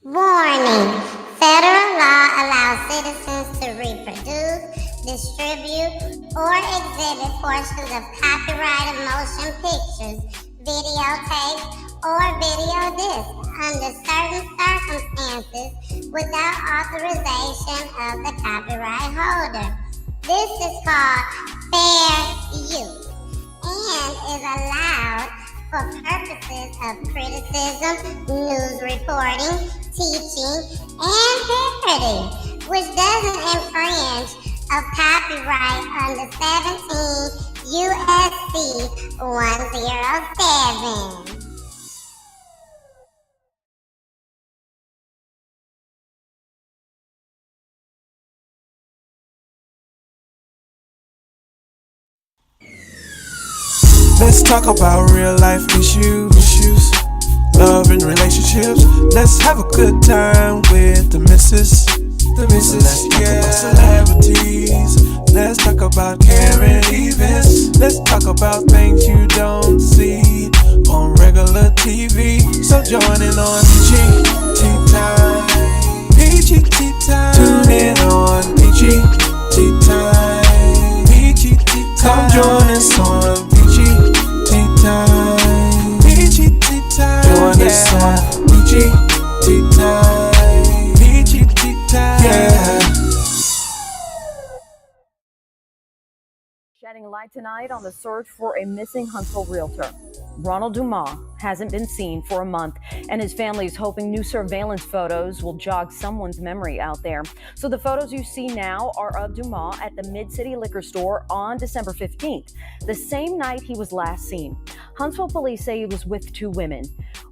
Warning: federal law allows citizens to reproduce, distribute, or exhibit portions of copyrighted motion pictures, videotapes, or video discs under certain circumstances without authorization of the copyright holder. This is called fair use and is allowed for purposes of criticism, news reporting, teaching, and parody, which doesn't infringe of copyright under 17 USC 107. Let's talk about real life issues, love and relationships. Let's have a good time with the missus. Let's talk about celebrities. Let's talk about caring events. Let's talk about things you don't see on regular TV. So join in on Peachy Tea Tyme. Peachy Tea Tyme. Tune in on Peachy Tea Tyme. Peachy Tea Tyme. Come join us on Peachy Tea Tyme. Peachy Tea Tyme. Join us on Peachy Tea Tyme. Peachy Tea Tyme. Yeah. Shedding light tonight on the search for a missing Huntsville realtor. Ronald Dumas hasn't been seen for a month, and his family is hoping new surveillance photos will jog someone's memory out there. So the photos you see now are of Dumas at the Mid-City liquor store on December 15th, the same night he was last seen. Huntsville police say he was with two women.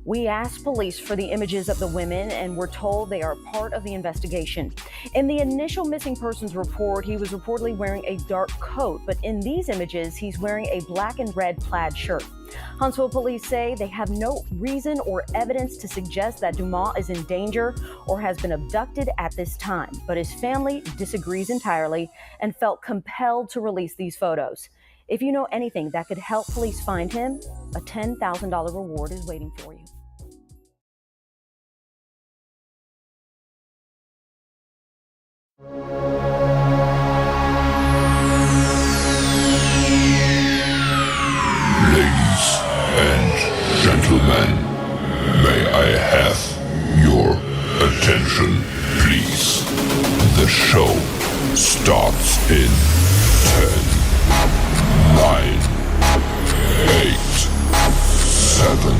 We asked police for the images of the women, and we're told they are part of the investigation. In the initial missing persons report, he was reportedly wearing a dark coat, but in these images, he's wearing a black and red plaid shirt. Huntsville police say they have no reason or evidence to suggest that Dumas is in danger or has been abducted at this time, but his family disagrees entirely and felt compelled to release these photos. If you know anything that could help police find him, a $10,000 reward is waiting for you. Ladies and gentlemen, may I have your attention, please? The show starts in 10, 9, 8, 7,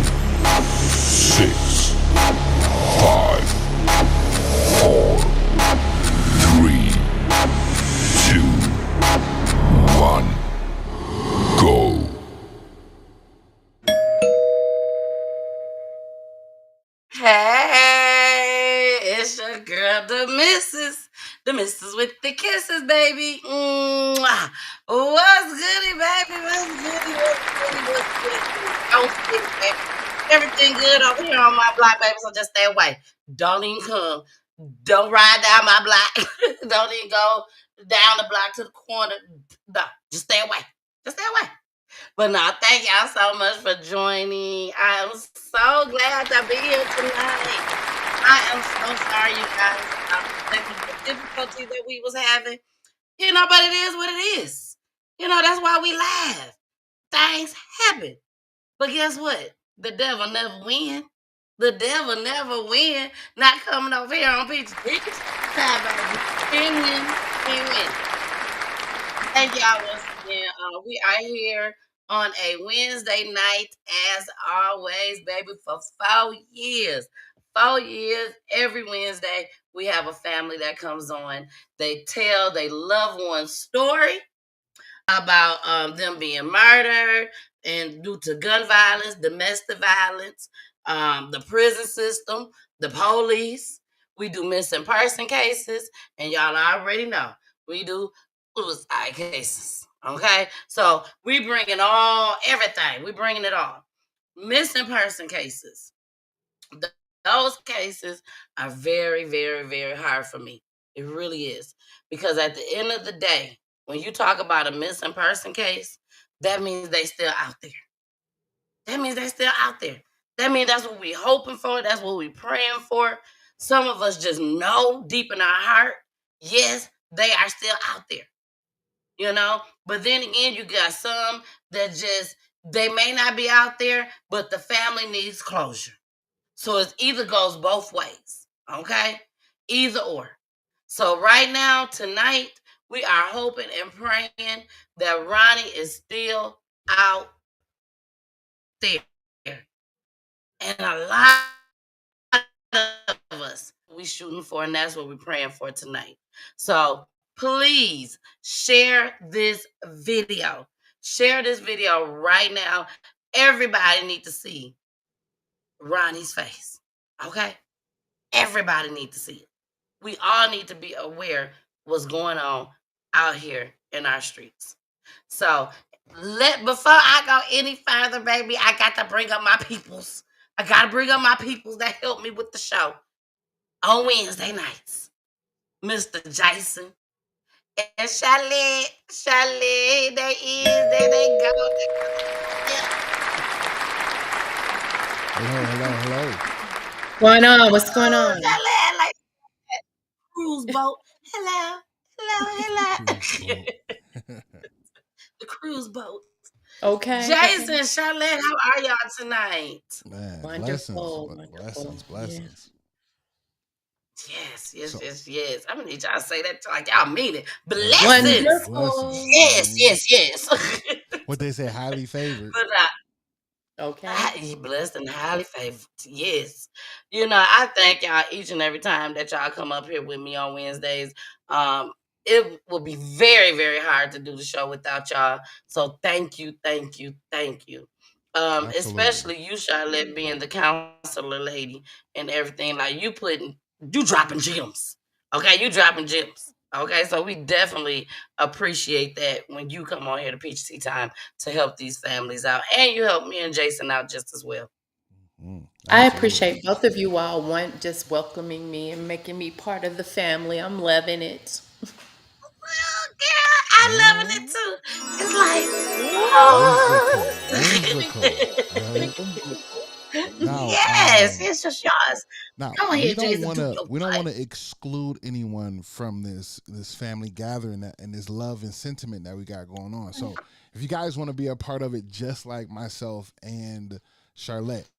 6, 5, 4, 3, 2, 1, go. Hey, it's your girl, the missus with the kisses, baby. Mwah. What's goody, baby? What's goody? Don't sleep, baby. Everything good over here on my block, baby. So just stay away. Don't even come. Don't ride down my block. Don't even go down the block to the corner. No, just stay away. Just stay away. But no, thank y'all so much for joining. I am so glad to be here tonight. I am so sorry, you guys, about the technical difficulty that we was having. But it is what it is. That's why we laugh. Things happen. But guess what? The devil never win. The devil never win. Not coming over here on Peachy Tea Tyme, baby. He win. He win. Thank y'all once again. We are here on a Wednesday night, as always, baby, for 4 years. 4 years, every Wednesday, we have a family that comes on. They tell their loved one's story about them being murdered and due to gun violence, domestic violence, the prison system, the police. We do missing person cases, and y'all already know we do suicide cases. Okay, so we bringing everything. We bringing it all. Missing person cases. Those cases are very, very, very hard for me. It really is. Because at the end of the day, when you talk about a missing person case, that means they still out there. That means they're still out there. That means that's what we hoping for. That's what we praying for. Some of us just know deep in our heart, yes, they are still out there, But then again, you got some that they may not be out there, but the family needs closure. So it either goes both ways, okay? Either or. So right now, tonight, we are hoping and praying that Ronnie is still out there. And a lot of us we shooting for, and that's what we're praying for tonight. So please share this video. Share this video right now. Everybody need to see Ronnie's face. Okay? Everybody need to see it. We all need to be aware what's going on out here in our streets. So before I go any further, baby, I got to bring up my peoples. I got to bring up my peoples that help me with the show on Wednesday nights. Mr. Jason and Chalet. Chalet, there they go. Hello. Going on? What's going on? Chalet, like cruise boat. Hello. The cruise boat. Okay. Jason, Charlotte, how are y'all tonight? Man, Wonderful. blessings. Yes. I'm gonna need y'all to say that like y'all mean it. Blessings. Wonderful. Yes. What they say, highly favored. But Okay. blessed and highly favored. Yes. I thank y'all each and every time that y'all come up here with me on Wednesdays. It will be very, very hard to do the show without y'all. So thank you. Especially you, Charlotte, being the counselor lady and everything. Like you dropping gems. Okay, you dropping gems. Okay, so we definitely appreciate that when you come on here to Peachy Tea Tyme to help these families out. And you help me and Jason out just as well. I appreciate both of you all. One, just welcoming me and making me part of the family. I'm loving it. Well, girl, I'm loving it too. It's like, Whimsical. Now, yes, it's just yours. Now Come on we here, don't Jason. want to exclude anyone from this family gathering and this love and sentiment that we got going on. So if you guys want to be a part of it, just like myself and Charlotte,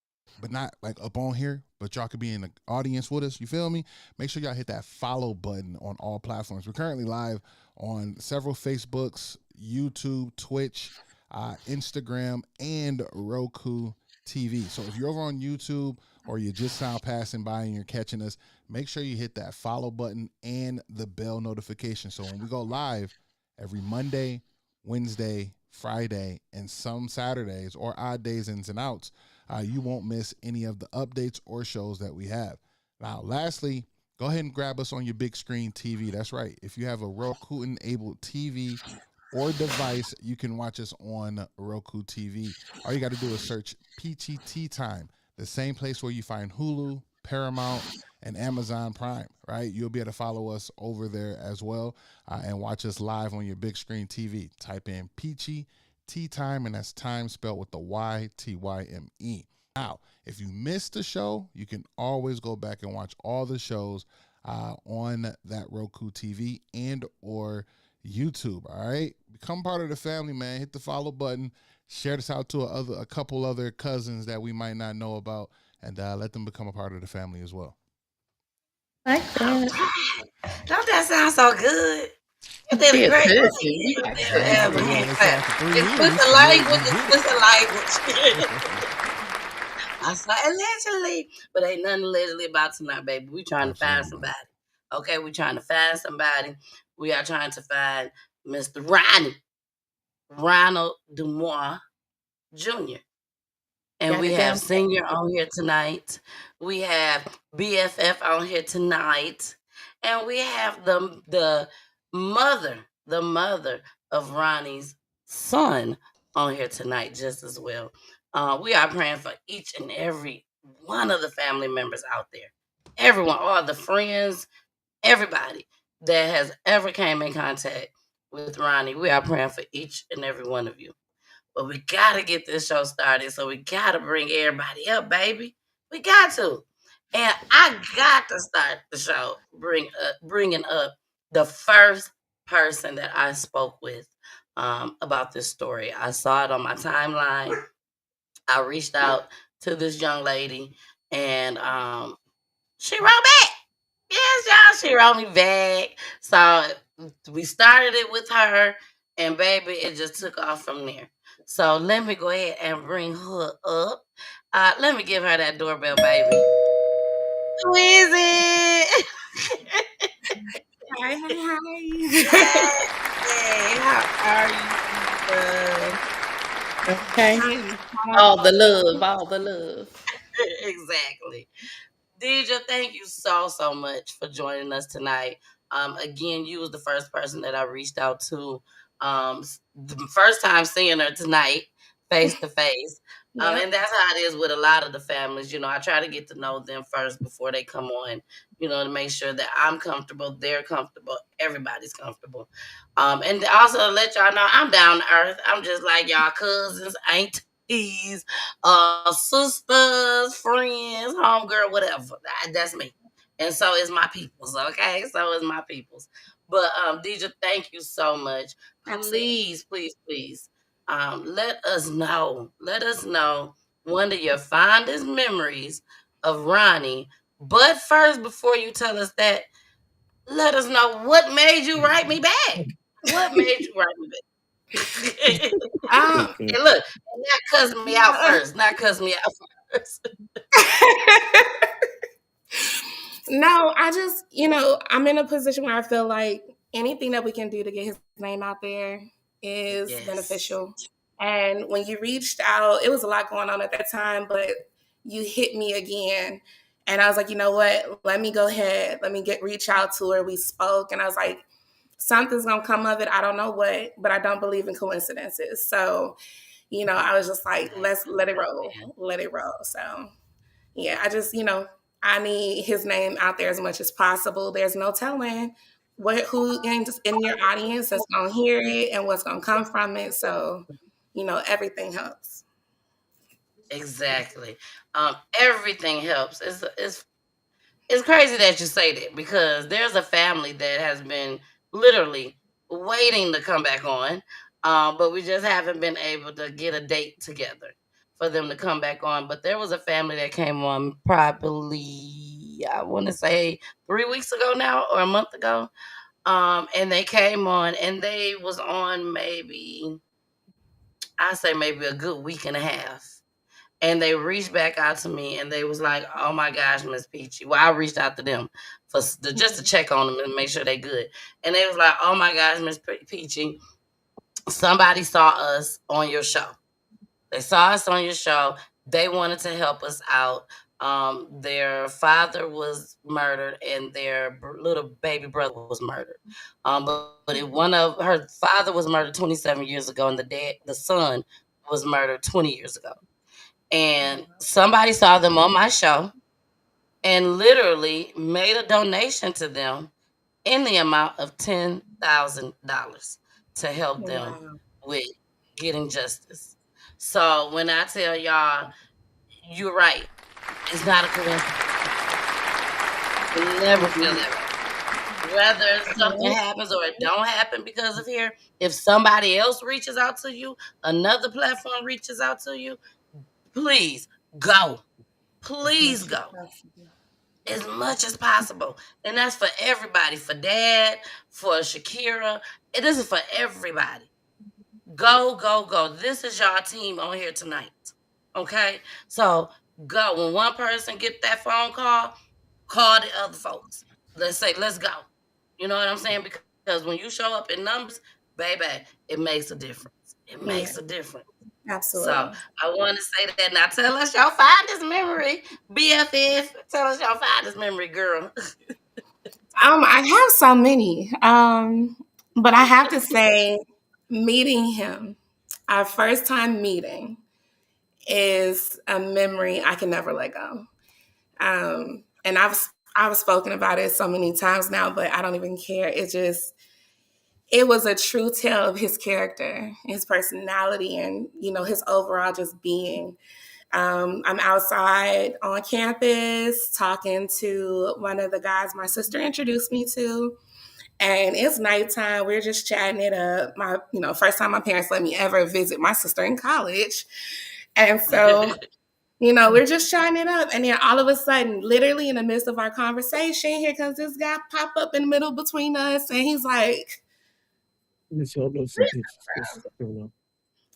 but not like up on here, but y'all could be in the audience with us. You feel me? Make sure y'all hit that follow button on all platforms. We're currently live on several Facebooks, YouTube, Twitch, Instagram, and Roku TV. So if you're over on YouTube or you just now passing by and you're catching us, make sure you hit that follow button and the bell notification. So when we go live every Monday, Wednesday, Friday, and some Saturdays or odd days ins and outs, you won't miss any of the updates or shows that we have. Now, lastly, go ahead and grab us on your big screen TV. That's right. If you have a Roku-enabled TV or device, you can watch us on Roku TV. All you got to do is search Peachy Tea Tyme, the same place where you find Hulu, Paramount, and Amazon Prime, right? You'll be able to follow us over there as well and watch us live on your big screen TV. Type in Peachy Tea Tyme, and that's time spelled with the Y-T-Y-M-E. Now, if you missed the show, you can always go back and watch all the shows on that Roku TV and or YouTube. All right, become part of the family, man. Hit the follow button, share this out to a couple other cousins that we might not know about, and let them become a part of the family as well. Like that. Don't that sound so good? You did a great job. It's a language. I saw allegedly, but ain't nothing allegedly about tonight, baby. We trying to find somebody. Okay, we trying to find somebody. We are trying to find Mr. Ronald Dumas Jr. And we have Senior on here tonight. We have BFF on here tonight. And we have the mother of Ronnie's son on here tonight just as well. We are praying for each and every one of the family members out there. Everyone, all the friends, everybody that has ever came in contact with Ronnie. We are praying for each and every one of you. But we got to get this show started, so we got to bring everybody up, baby. We got to. And I got to start the show bringing up the first person that I spoke with about this story. I saw it on my timeline. I reached out to this young lady, and she wrote back. Yes, y'all, she wrote me back. So we started it with her, and baby, it just took off from there. So let me go ahead and bring her up. Let me give her that doorbell, baby. Who is it? Hi, hi, hi. Hey, how are you, love? Okay. I am All the love, all the love. Exactly. Deidre, thank you so much for joining us tonight. Again, you was the first person that I reached out to. The first time seeing her tonight, face to face. Yep. And that's how it is with a lot of the families. I try to get to know them first before they come on. To make sure that I'm comfortable, they're comfortable, everybody's comfortable. And also to let y'all know I'm down to earth. I'm just like y'all cousins, aunties, sisters, friends, homegirl, whatever. That's me. And so is my peoples, okay? So is my peoples. But Deidre, thank you so much. Absolutely. Please, let us know. Let us know one of your fondest memories of Ronnie. But first, before you tell us that, let us know what made you write me back. What made you write me back? Um, And look, and not cuss me out first. Not cuss me out first. no, I just, I'm in a position where I feel like anything that we can do to get his name out there is Yes. beneficial. And when you reached out, it was a lot going on at that time, but you hit me again. And I was like, you know what? Let me go ahead. Let me reach out to her. We spoke, and I was like, something's gonna come of it. I don't know what, but I don't believe in coincidences. So, I was just like, let's let it roll, let it roll. So yeah, I just, I need his name out there as much as possible. There's no telling who in your audience that's gonna hear it and what's gonna come from it. So, everything helps. Exactly. Everything helps. It's crazy that you say that because there's a family that has been literally waiting to come back on, but we just haven't been able to get a date together for them to come back on. But there was a family that came on probably, I want to say 3 weeks ago now or a month ago. And they came on and they was on maybe, I say maybe a good week and a half, and they reached back out to me and they was like, "Oh my gosh, Miss Peachy." Well, I reached out to them just to check on them and make sure they good. And they was like, "Oh my gosh, Miss Peachy, somebody saw us on your show. They saw us on your show. They wanted to help us out. Their father was murdered and their little baby brother was murdered. One of her father was murdered 27 years ago, and the son was murdered 20 years ago. And somebody saw them on my show and literally made a donation to them in the amount of $10,000 to help them Wow. with getting justice. So when I tell y'all, you're right. It's not a coincidence. You never feel that way. Whether something happens or it don't happen because of here, if somebody else reaches out to you, another platform reaches out to you, please go. As Please much as go. possible. As much as possible. And that's for everybody, for Dad, for Shakira. This is for everybody. Go, go, go. This is y'all team on here tonight. Okay? So go. When one person get that phone call the other folks. Let's say, let's go. You know what I'm saying? Because when you show up in numbers, baby, it makes a difference. It Yeah, makes a difference. So absolutely. I want to say that. Now tell us your fondest memory, BFF. Tell us your fondest memory, girl. I have so many. But I have to say, meeting him, our first time meeting, is a memory I can never let go. And I've spoken about it so many times now, but I don't even care. It was a true tale of his character, his personality, and his overall just being. I'm outside on campus talking to one of the guys my sister introduced me to. And it's nighttime. We're just chatting it up. First time my parents let me ever visit my sister in college. And so, we're just chatting it up. And then all of a sudden, literally in the midst of our conversation, here comes this guy pop up in the middle between us. And he's like, and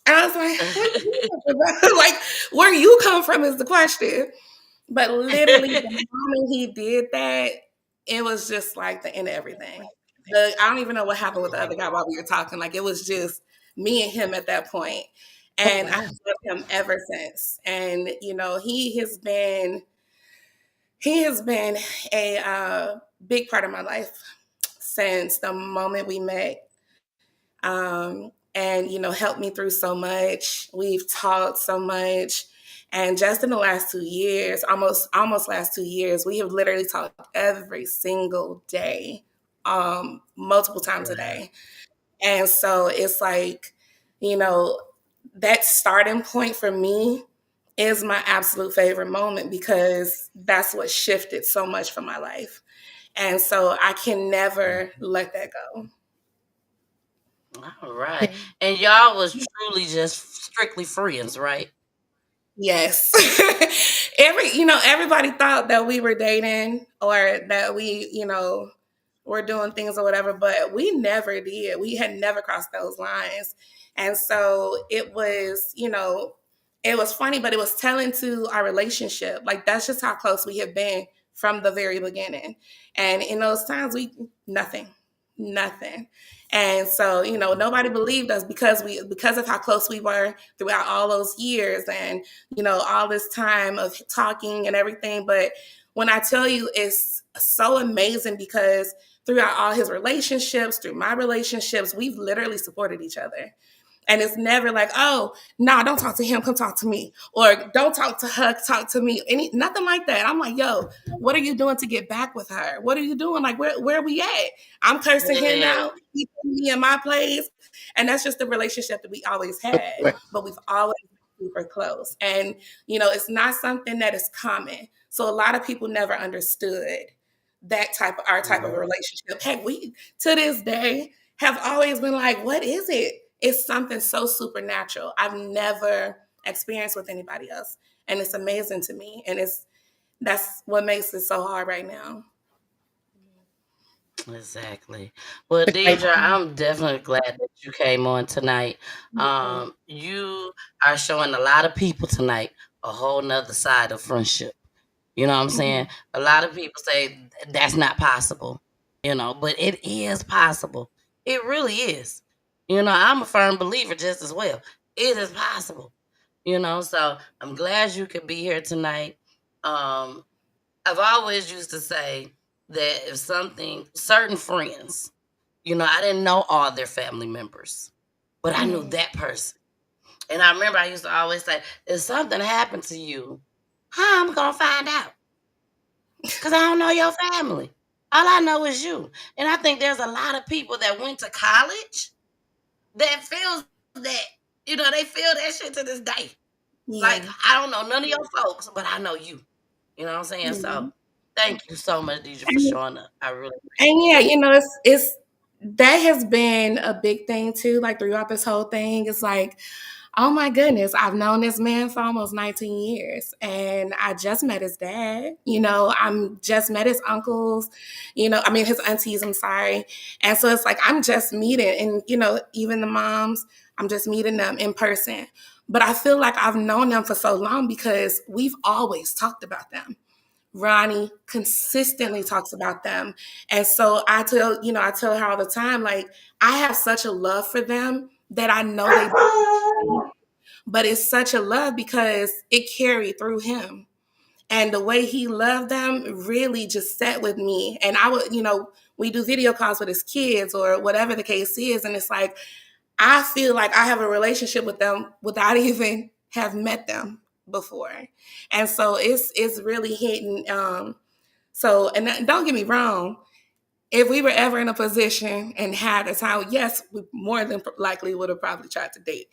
I was like, what are you talking about? Like, where you come from is the question. But literally, the moment he did that, it was just like the end of everything. I don't even know what happened with the other guy while we were talking. Like, it was just me and him at that point. And I've loved him ever since. And, he has been a big part of my life since the moment we met. And helped me through so much. We've talked so much. And just in the last 2 years, almost last 2 years, we have literally talked every single day, multiple times a day. And so it's like, that starting point for me is my absolute favorite moment, because that's what shifted so much from my life. And so I can never let that go. All right. And y'all was truly just strictly friends, right? Yes. Everybody thought that we were dating, or that we, were doing things or whatever, but we never did. We had never crossed those lines. And so it was, it was funny, but it was telling to our relationship. Like, that's just how close we have been from the very beginning. And in those times, nothing. And so, nobody believed us because of how close we were throughout all those years, and, all this time of talking and everything. But when I tell you, it's so amazing, because throughout all his relationships, through my relationships, we've literally supported each other. And it's never like, oh, no, don't talk to him, come talk to me. Or don't talk to her, talk to me. Nothing like that. I'm like, yo, what are you doing to get back with her? What are you doing? Like, where are we at? I'm cursing him out. He put me in my place. And that's just the relationship that we always had. But we've always been super close. And, it's not something that is common. So a lot of people never understood our type of relationship. Heck, we, to this day, have always been like, what is it? It's something so supernatural I've never experienced with anybody else. And it's amazing to me. And that's what makes it so hard right now. Exactly. Well, Deidre, I'm definitely glad that you came on tonight. You are showing a lot of people tonight a whole nother side of friendship. You know what I'm saying? A lot of people say that's not possible, but it is possible. It really is. I'm a firm believer just as well. It is possible, so I'm glad you could be here tonight. I've always used to say that if certain friends, I didn't know all their family members, but I knew that person. And I remember I used to always say, if something happened to you, how I'm going to find out? Because I don't know your family. All I know is you. And I think there's a lot of people that went to college that feels that, they feel that shit to this day. Yeah. Like, I don't know none of your folks, but I know you. You know what I'm saying? So thank you so much, Deidre, for showing up. I really appreciate it. And it's that has been a big thing too, like throughout this whole thing. It's like, oh my goodness, I've known this man for almost 19 years, and I just met his dad. I'm just met his uncles, his aunties, I'm sorry. And so it's like, I'm just meeting, and, even the moms, I'm just meeting them in person. But I feel like I've known them for so long because we've always talked about them. Ronnie consistently talks about them. And so I tell her all the time, like, I have such a love for them that I know they, but it's such a love because it carried through him. And the way he loved them really just sat with me. And I would, we do video calls with his kids or whatever the case is. And it's like, I feel like I have a relationship with them without even have met them before. And so it's really hitting. And don't get me wrong, if we were ever in a position and had a time, yes, we more than likely would have probably tried to date.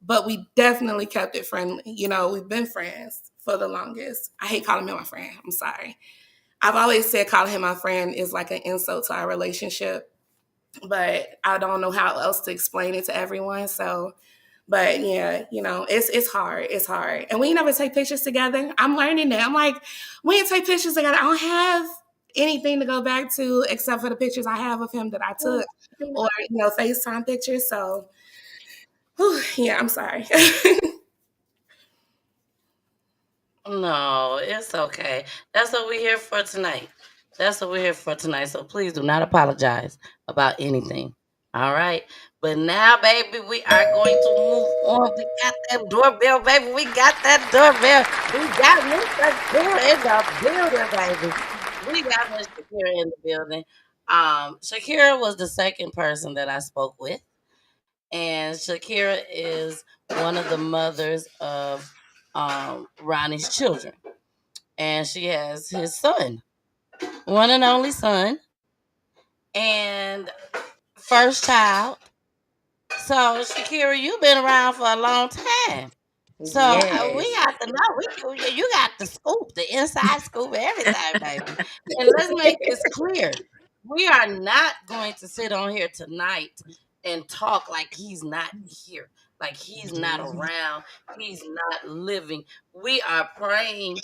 but we definitely kept it friendly. You know, we've been friends for the longest. I hate calling him my friend. I'm sorry. I've always said calling him my friend is like an insult to our relationship, but I don't know how else to explain it to everyone. So, but yeah, you know, it's hard. It's hard. And we never take pictures together. I'm learning that. I'm like, we ain't take pictures together. I don't have anything to go back to except for the pictures I have of him that I took, or you know, FaceTime pictures. So, whew, yeah, I'm sorry. No, it's okay. That's what we're here for tonight. That's what we're here for tonight. So please do not apologize about anything. All right. But now, baby, we are going to move on. We got that doorbell, baby. We got that doorbell. We got Mr. Shakira in the building, baby. We got Miss Shakira in the building. Shakira was the second person that I spoke with. And Shakira is one of the mothers of Ronnie's children, and she has his son, one and only son, and first child. So Shakira, you've been around for a long time. So we Yes. got to know. You got the scoop, the inside scoop, everything, baby. And let's make this clear: we are not going to sit on here tonight and talk like he's not here, like he's not around, he's not living. We are praying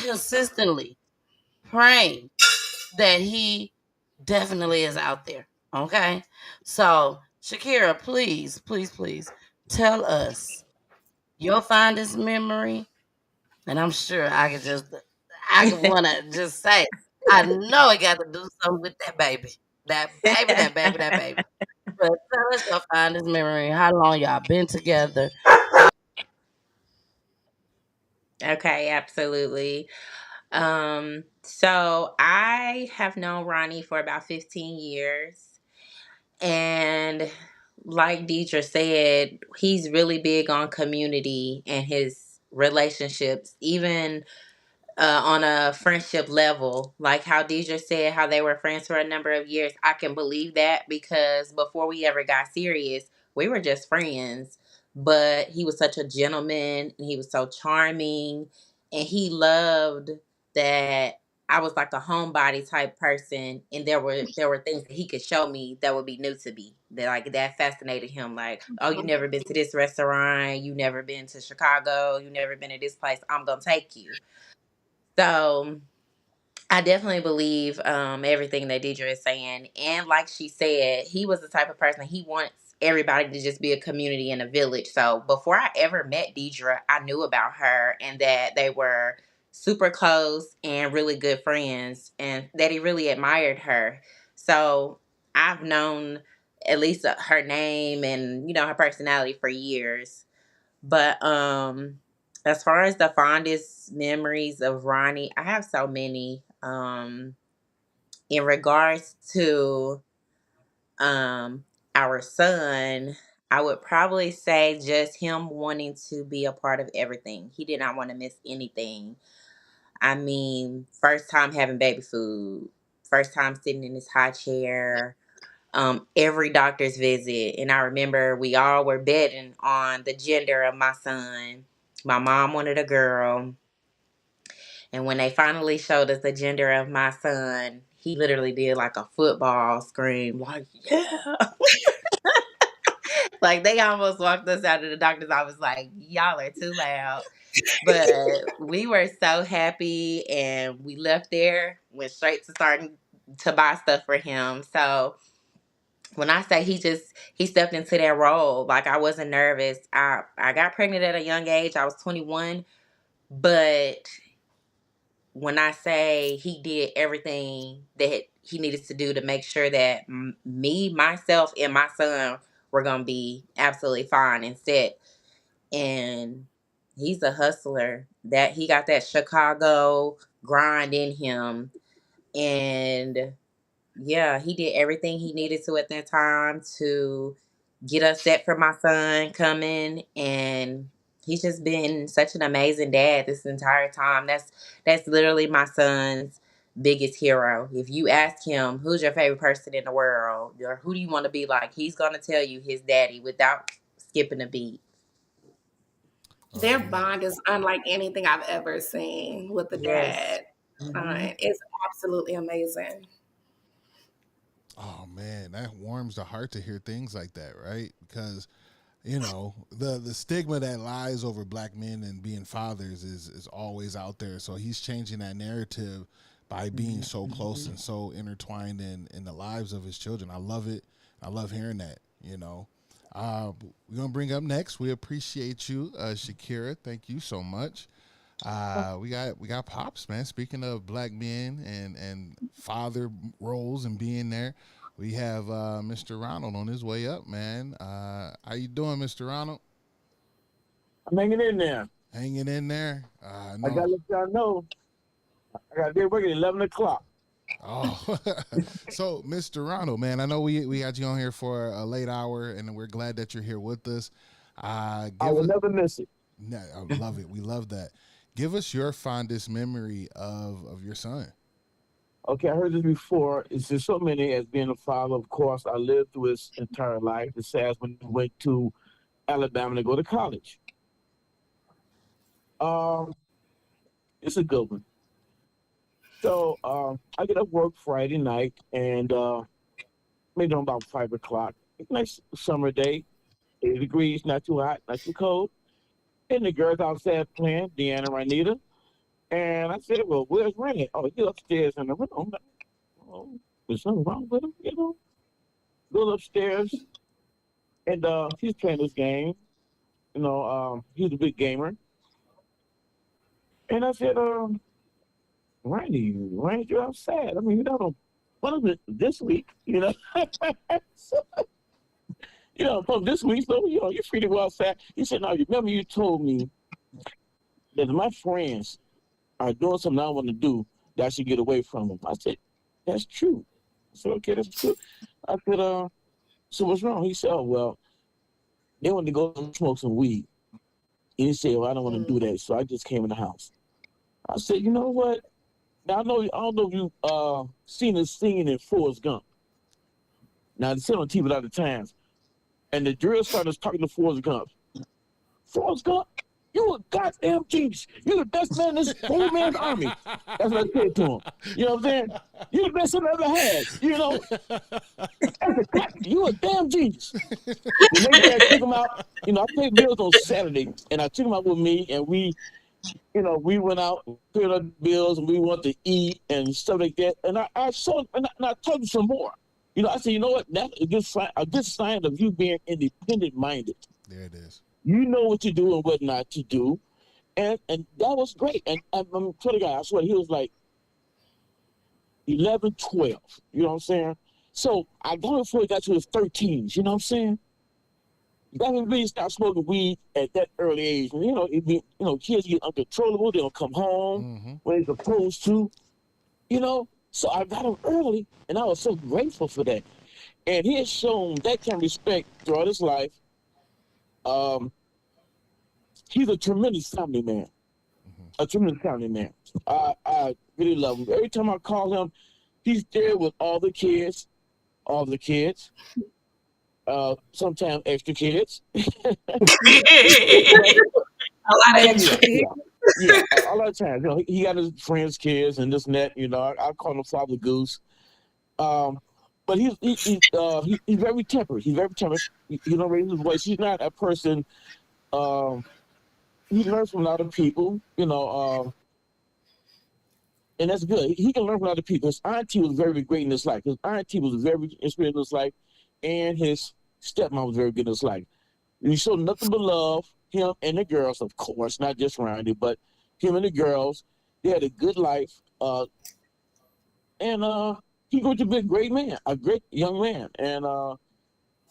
consistently, praying that he definitely is out there. Okay, so Shakira, please, please, please tell us your fondest memory, and I'm sure I can want to just say, I know it got to do something with that baby, that baby, that baby, that baby. But tell us your fondest memory. How long y'all been together? Okay, absolutely. So I have known Ronnie for about 15 years. And like Deidre said, he's really big on community and his relationships, even on a friendship level. Like how Deidre said, how they were friends for a number of years. I can believe that because before we ever got serious, we were just friends. But he was such a gentleman and he was so charming. And he loved that I was like a homebody type person, and there were things that he could show me that would be new to me. That like that fascinated him. Like, oh, you never been to this restaurant, you never been to Chicago, you never been to this place. I'm gonna take you. So I definitely believe everything that Deidre is saying. And like she said, he was the type of person he wants everybody to just be a community and a village. So before I ever met Deidre, I knew about her and that they were super close and really good friends and that he really admired her. So I've known at least her name and, her personality for years. But as far as the fondest memories of Ronnie, I have so many. In regards to um our son, I would probably say just him wanting to be a part of everything. He did not want to miss anything. I mean, first time having baby food, first time sitting in his high chair, every doctor's visit. And I remember we all were betting on the gender of my son. My mom wanted a girl. And when they finally showed us the gender of my son, he literally did like a football scream, like, yeah. Like they almost walked us out of the doctor's office like, y'all are too loud. But we were so happy and we left there, went straight to starting to buy stuff for him. So when I say he stepped into that role, like I wasn't nervous. I got pregnant at a young age. I was 21, but when I say he did everything that he needed to do to make sure that me, myself, and my son were gonna be absolutely fine and set, and he's a hustler. That he got that Chicago grind in him, and yeah, he did everything he needed to at that time to get us set for my son coming, and he's just been such an amazing dad this entire time. That's literally my son's biggest hero. If you ask him who's your favorite person in the world or who do you want to be like, he's gonna tell you his daddy without skipping a beat. Oh Their man. bond is unlike anything I've ever seen with the Yes. dad. Hmm. It's absolutely amazing. Oh man, that warms the heart to hear things like that, right? Because you know the stigma that lies over black men and being fathers is always out there. So he's changing that narrative by being so close and so intertwined in the lives of his children. I love it. I love hearing that. You know, we're gonna bring up next. We appreciate you, Shakira. Thank you so much. We got pops, man. Speaking of black men and father roles and being there, we have Mr. Ronald on his way up, man. How you doing, Mr. Ronald? I'm hanging in there. Hanging in there. I No. gotta let y'all know. I got to be working at 11 o'clock. Oh, so Mr. Ronald, man, I know we got you on here for a late hour, and we're glad that you're here with us. I Give will us, never miss it. nah, I love it. We love that. Give us your fondest memory of your son. Okay, I heard this before. It's just so many as being a father. Of course, I lived through his entire life. The sad when he went to Alabama to go to college. Um, it's a good one. So I get up work Friday night and maybe on about 5 o'clock. Nice summer day, 80 degrees, not too hot, not too cold. And the girls outside playing, Deanna and Ranita. And I said, well, where's Rennie? Oh, he's upstairs in the room. Oh, there's something wrong with him, you know? Go upstairs, and he's playing this game. He's a big gamer. And I said, Randy, you're outside. I mean, you know, one of it this week, you know? So, from this week, so, you're free to go outside. He said, no, you remember you told me that my friends are doing something I want to do that I should get away from them. I said, that's true. I said, okay, that's true. I said, so what's wrong? He said, oh, well, they want to go smoke some weed. And he said, well, I don't want to do that. So I just came in the house. I said, you know what? Now, I don't know if you seen this scene in Forrest Gump. Now, it's on TV a lot of times. And the drill sergeant's talking to Forrest Gump. Forrest Gump, you a goddamn genius. You're the best man in this whole man's army. That's what I said to him. You know what I'm saying? You're the best I've ever had. You know, you a damn genius. The next day I took him out. I paid bills on Saturday, and I took him out with me, and we went out, paid our bills, and we went to eat and stuff like that. And I saw, and I told him some more. I said, you know what? That's a good sign of you being independent minded. There it is. You know what to do and what not to do. And that was great. And I'm telling you, I swear, he was like 11, 12. You know what I'm saying? So I got him before he got to his 13s. You know what I'm saying? You got to really start smoking weed at that early age. And, kids get uncontrollable. They don't come home when they're supposed to. So I got him early, and I was so grateful for that. And he has shown that kind of respect throughout his life. He's a tremendous family man. A tremendous family man. I really love him. Every time I call him, he's there with all the kids. Sometimes extra kids. A lot of extra kids. Yeah, a lot of times. He got his friends' kids and this and that. I call him Father Goose. But he's very tempered. He's very tempered. He don't raise his voice. He's not a person. He learns from a lot of people. And that's good. He can learn from other people. His auntie was very great in his life. His auntie was very inspiring in his life, and his stepmom was very good in his life. And he showed nothing but love. Him and the girls, of course, not just Randy, but him and the girls. They had a good life, and he grew to be a great man, a great young man. And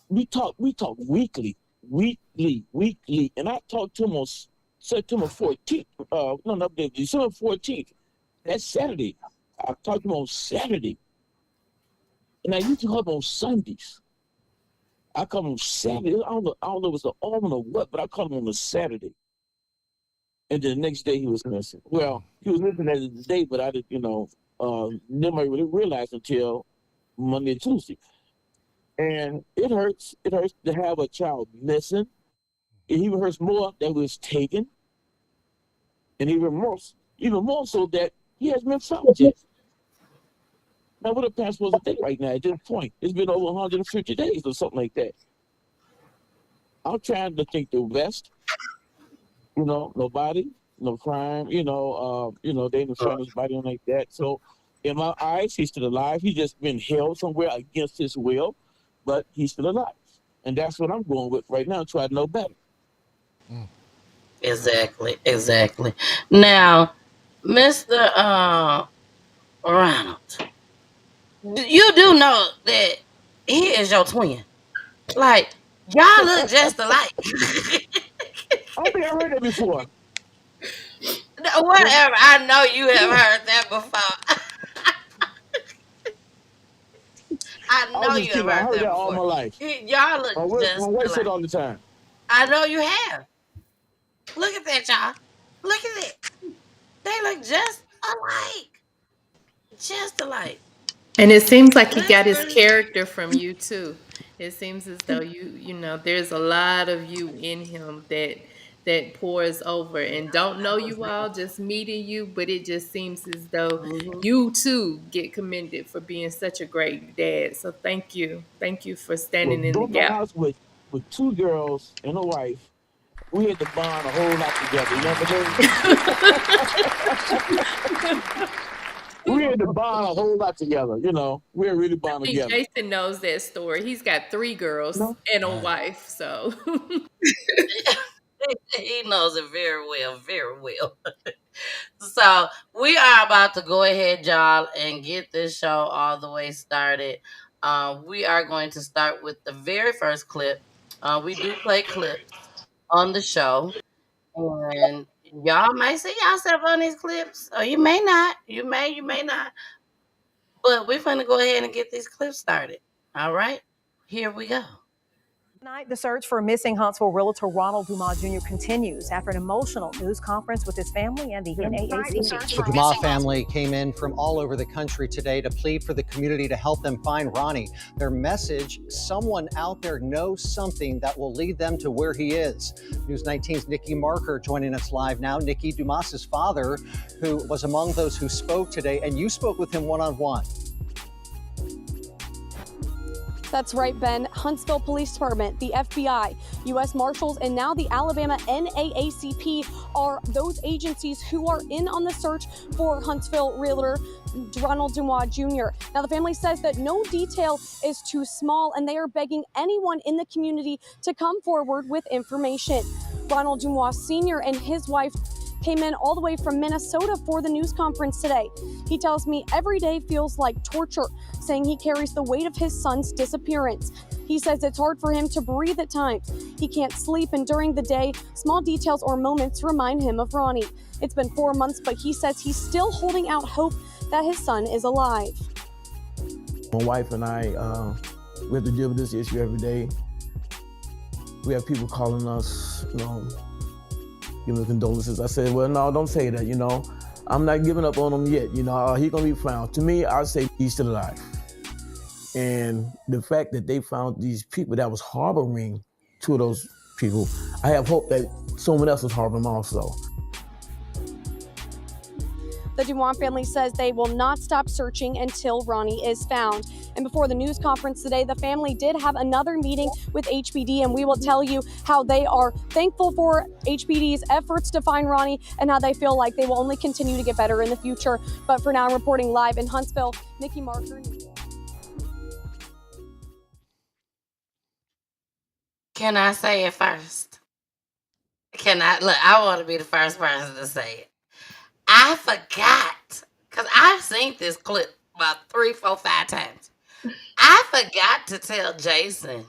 we talk weekly, and I talked to him on September 14th. December 14th. That's Saturday. I talked to him on Saturday. And I used to come on Sundays. I come on Saturday. I don't know if it's an almond or what, but I called him on a Saturday. And then the next day he was missing. Well, he was missing that day, but I didn't, nobody really realized until Monday and Tuesday. And it hurts. It hurts to have a child missing. It even hurts more that it was taken, and even more so that he has been found yet. Now, what are parents supposed to think right now at this point? It's been over 150 days or something like that. I'm trying to think the best. Nobody, no crime. They didn't find his body like that. So, in my eyes, he's still alive. He's just been held somewhere against his will, but he's still alive, and that's what I'm going with right now. Try to know better. Exactly. Now, Mr. Ronald, you do know that he is your twin. Like, y'all look just alike. I don't think I heard that before. Whatever. I know you have heard that before. I I know was just you have kidding. I heard heard that that all before. my life. Y'all look My just wife said alike. all the time. I know you have. Look at that, y'all. Look at it. They look just alike. Just alike. And it seems like he got his Listen. character from you too. It seems as though there's a lot of you in him that pours over, and don't know you all, just meeting you, but it just seems as though Mhm. you too get commended for being such a great dad. So thank you. Thank you for Well, standing in the built a gap. house with two girls and a wife. We had to bond a whole lot together. You know what I mean? We had to bond a whole lot together. We had really bond I think together. Jason knows that story. He's got 3 girls No, and a Right. wife, so He knows it very well, very well. So we are about to go ahead, y'all, and get this show all the way started. We are going to start with the very first clip. We do play clips on the show, and y'all may see yourself on these clips, or you may not. You may not. But we're going to go ahead and get these clips started. All right, here we go. Tonight, the search for missing Huntsville realtor Ronald Dumas Jr. continues after an emotional news conference with his family and the NAACP. The Dumas family came in from all over the country today to plead for the community to help them find Ronnie. Their message, someone out there knows something that will lead them to where he is. News 19's Nikki Marker joining us live now. Nikki, Dumas's father, who was among those who spoke today, and you spoke with him one-on-one. That's right, Ben. Huntsville Police Department, the FBI, U.S. Marshals, and now the Alabama NAACP are those agencies who are in on the search for Huntsville realtor Ronald Dumas Jr. Now, the family says that no detail is too small, and they are begging anyone in the community to come forward with information. Ronald Dumas Sr. and his wife came in all the way from Minnesota for the news conference today. He tells me every day feels like torture, saying he carries the weight of his son's disappearance. He says it's hard for him to breathe at times. He can't sleep, and during the day, small details or moments remind him of Ronnie. It's been 4 months, but he says he's still holding out hope that his son is alive. my wife and I, we have to deal with this issue every day. We have people calling us, giving us condolences. I said, well, no, don't say that, I'm not giving up on him yet, he's gonna be found. To me, I say he's still alive. And the fact that they found these people that was harboring two of those people, I have hope that someone else was harboring them also. The Dumas family says they will not stop searching until Ronnie is found. And before the news conference today, the family did have another meeting with HPD, and we will tell you how they are thankful for HPD's efforts to find Ronnie and how they feel like they will only continue to get better in the future. But for now, reporting live in Huntsville, Nikki Marker. Can I say it first? I want to be the first person to say it. I forgot, because I've seen this clip about 3, 4, 5 times. I forgot to tell Jason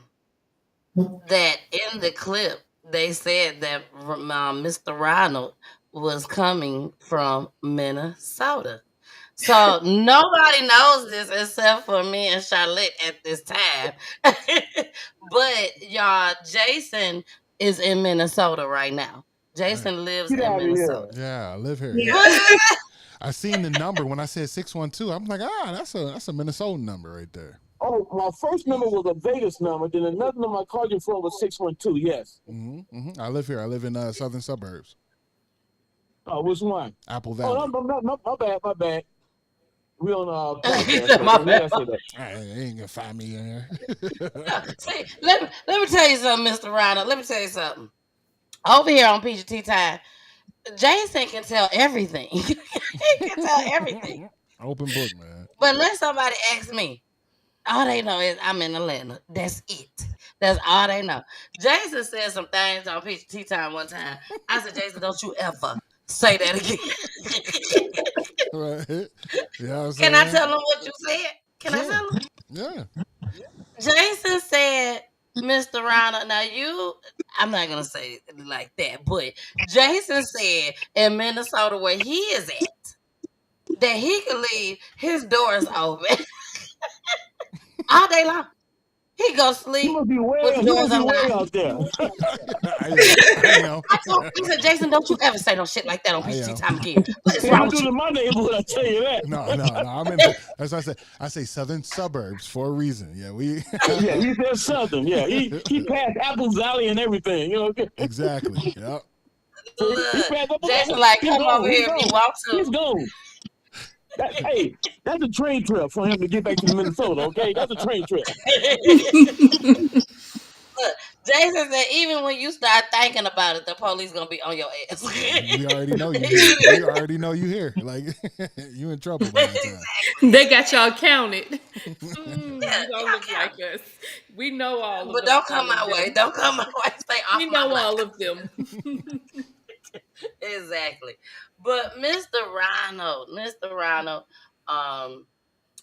that in the clip, they said that Mr. Ronald was coming from Minnesota. So nobody knows this except for me and Charlotte at this time. But y'all, Jason is in Minnesota right now. Jason lives Get in out of here. Minnesota. Yeah, I live here. Yeah. I seen the number when I said 612. I'm like, that's a Minnesotan number right there. Oh, my first number was a Vegas number. Then another number I called you from was 612. Yes. I live here. I live in southern suburbs. Oh, which one? Apple Oh, Valley. my bad. My bad. We on podcast. My We bad. gotta say that. They ain't gonna find me in here. See, let me tell you something, Mr. Ronald. Let me tell you something. Over here on Peachy Tea Tyme, Jason can tell everything. He can tell everything. Open book, man. But let somebody ask me. All they know is I'm in Atlanta. That's it. That's all they know. Jason said some things on Peachy Tea Tyme one time. I said, Jason, don't you ever say that again. Right. You know what I'm Can I saying? tell them what you said? Can I tell them? Yeah. Jason said, Mr. Ronald, now I'm not going to say it like that, but Jason said in Minnesota where he is at, that he can leave his doors open all day long. He go sleep He must be with the way doors unlocked. out there. I am. I said, Jason, don't you ever say no shit like that on Peachy Tea Tyme again. What is He wrong don't with do it you? in my neighborhood, I tell you that. No. I'm in. That's what I say. I say southern suburbs for a reason. Yeah, we. Yeah, he said southern. Yeah, he passed Apple Valley and everything. You know. Exactly. Yep. So he Look, passed up. Jason, like, He's come gone. over here if you want He's to. gone. Hey, that's a train trip for him to get back to Minnesota. Okay, that's a train trip. Look, Jason said even when you start thinking about it, the police gonna be on your ass. We already know you here. We already know you here. Like you in trouble by that time. They got y'all counted. Yeah, You don't y'all look like us. We know all But of don't all come of my way. them. Don't come my way. Stay off We my know block. all of them. Exactly. But Mr. Ronald,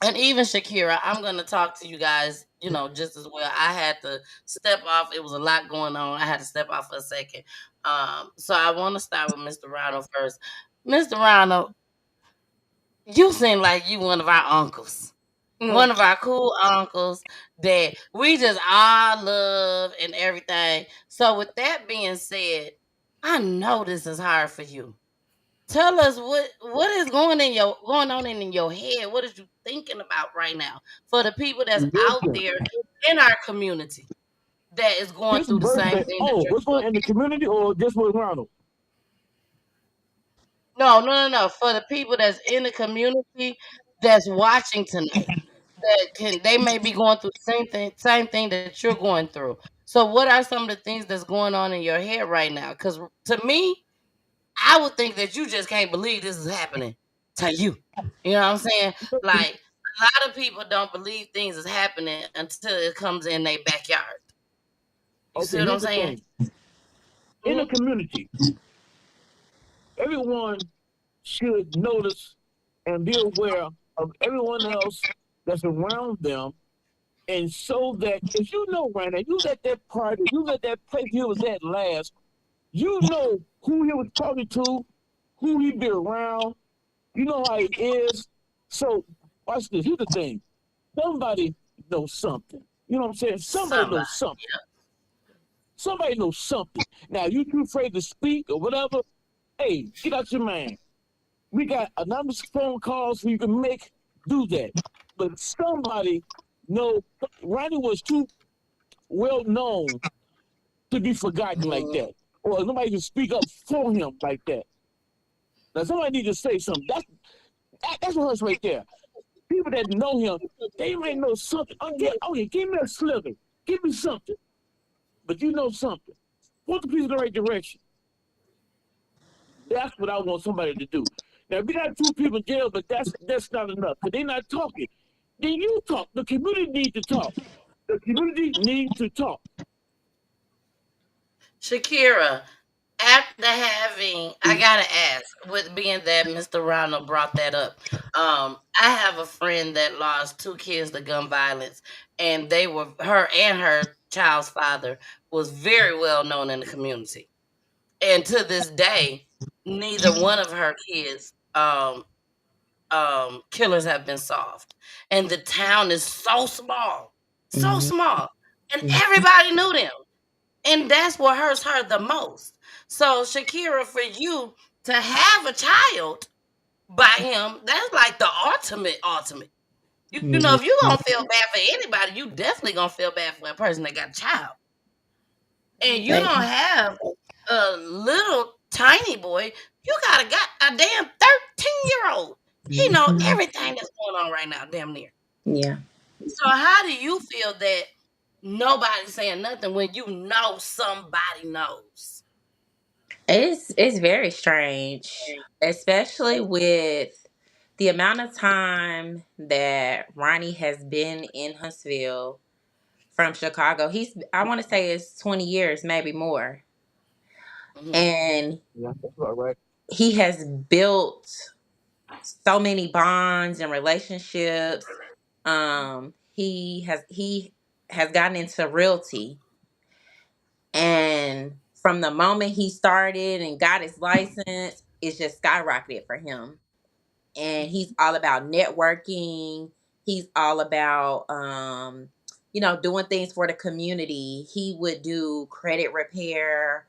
and even Shakira, I'm gonna talk to you guys, just as well. I had to step off. It was a lot going on. I had to step off for a second. So I want to start with Mr. Ronald first. Mr. Ronald, you seem like you one of our uncles. One of our cool uncles that we just all love and everything. So with that being said, I know this is hard for you. Tell us what is going on in your head. What is you thinking about right now for the people that's out Listen, there in our community that is going his through the same birthday. thing that Oh, you're what's going going in the community or just with Ronald? No. For the people that's in the community that's watching tonight, they may be going through the same thing that you're going through. So what are some of the things that's going on in your head right now? Because to me, I would think that you just can't believe this is happening to you. You know what I'm saying? Like a lot of people don't believe things is happening until it comes in their backyard. You see Okay, what I'm here's the saying? thing. In the Mhm. community, everyone should notice and be aware of everyone else that's around them. And so that if you know, Randy, you was at that party, you was at that place he was at last, you know who he was talking to, who he be around, you know how he is. So watch this. Here's the thing. Somebody knows something. You know what I'm saying? Somebody Somebody. knows something. Somebody knows something. Now you too afraid to speak or whatever. Hey, get out your mind. We got a number of phone calls you can make. Do that. But somebody know Ronnie was too well known to be forgotten like Mhm. that, or somebody can speak up for him like that. Now somebody need to say something. That's what hurts right there. People that know him, they might know something. Okay, give me a slither. Give me something. But you know something. Point the people in the right direction. That's what I want somebody to do. Now, we got two people in jail, but that's not enough. Because they're not talking. Then you talk. The community needs to talk. The community needs to talk. Shakira, after I gotta ask, with being that Mr. Ronald brought that up, I have a friend that lost two kids to gun violence, and her and her child's father was very well known in the community. And to this day, neither one of her kids killers have been solved. And the town is so small, and everybody knew them. And that's what hurts her the most. So Shakira, for you to have a child by him, that's like the ultimate. You know, if you gonna feel bad for anybody, you definitely gonna feel bad for a person that got a child. And you They- don't have a little tiny boy. You got a damn 13-year-old. He know everything that's going on right now, damn near. yeah. So how do you feel that nobody's saying nothing when you know somebody knows? It's very strange, especially with the amount of time that Ronnie has been in Huntsville from Chicago. I want to say it's 20 years, maybe more. Mhm. And Yeah, that's about right. he has built so many bonds and relationships. He has gotten into realty, and from the moment he started and got his license, it's just skyrocketed for him. And he's all about networking. He's all about doing things for the community. He would do credit repair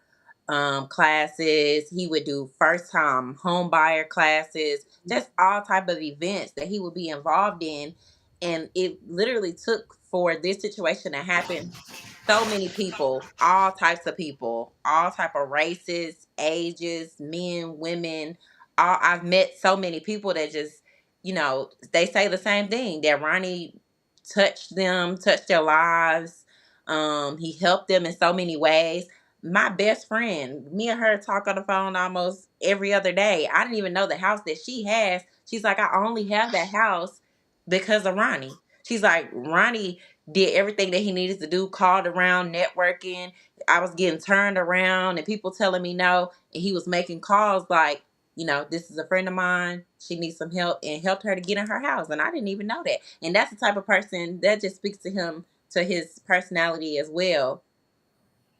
classes. He would do first time home buyer classes, just all type of events that he would be involved in. And it literally took for this situation to happen so many people, all types of people, all type of races, ages, men, women. I've met so many people that just, they say the same thing, that Ronnie touched them, touched their lives. He helped them in so many ways. My best friend, me and her talk on the phone almost every other day. I didn't even know the house that she has. She's like, I only have that house because of Ronnie. She's like, Ronnie did everything that he needed to do, called around, networking. I was getting turned around and people telling me no. And he was making calls like, this is a friend of mine. She needs some help, and helped her to get in her house. And I didn't even know that. And that's the type of person that just speaks to him, to his personality as well.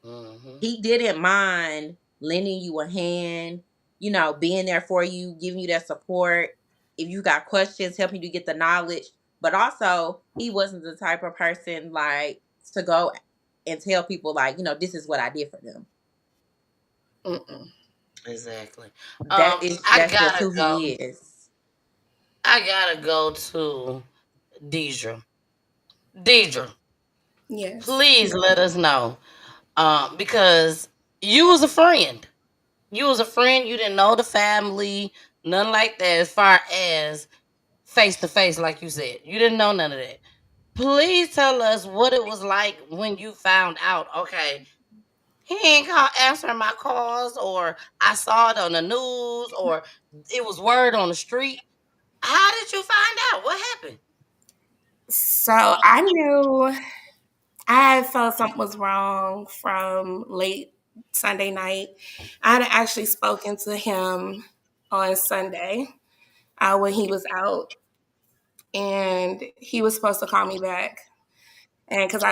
Mhm. He didn't mind lending you a hand, being there for you, giving you that support. If you got questions, helping you get the knowledge. But also, he wasn't the type of person like to go and tell people like, this is what I did for them. Mm-mm. Exactly. I That's just gotta who go. he is. I gotta go to Deidre. Deidre, Yes. please let us know. Because you was a friend. You was a friend. You didn't know the family, nothing like that. As far as face to face, like you said, you didn't know none of that. Please tell us what it was like when you found out. Okay, he ain't answering my calls, or I saw it on the news, or it was word on the street. How did you find out? What happened? So I knew I felt something was wrong from late Sunday night. I had actually spoken to him on Sunday when he was out, and he was supposed to call me back. And because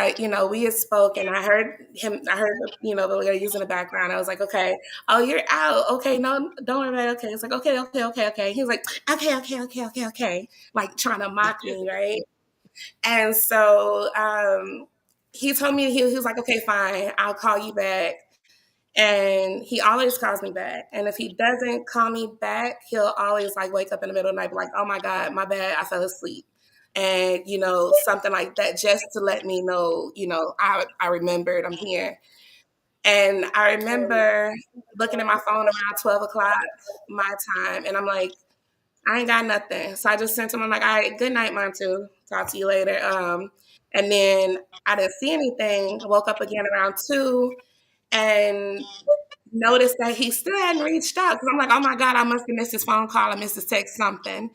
we had spoke, and I heard, the ladies in the background. I was like, okay, oh, you're out. Okay, no, don't worry about it. Okay. It's like, okay, okay, okay, okay. He was like, okay, okay, okay, okay, okay. Like trying to mock me, right? And so he told me, he was like, okay, fine, I'll call you back. And he always calls me back. And if he doesn't call me back, he'll always like wake up in the middle of the night, be like, oh my God, my bad, I fell asleep. And, something like that, just to let me know, I remembered, I'm here. And I remember looking at my phone around 12 o'clock my time, and I'm like, I ain't got nothing. So I just sent him, I'm like, all right, good night, Montu. Talk to you later. And then I didn't see anything. I woke up again around 2 and noticed that he still hadn't reached out. Because I'm like, oh my God, I must have missed his phone call. I missed his text, something.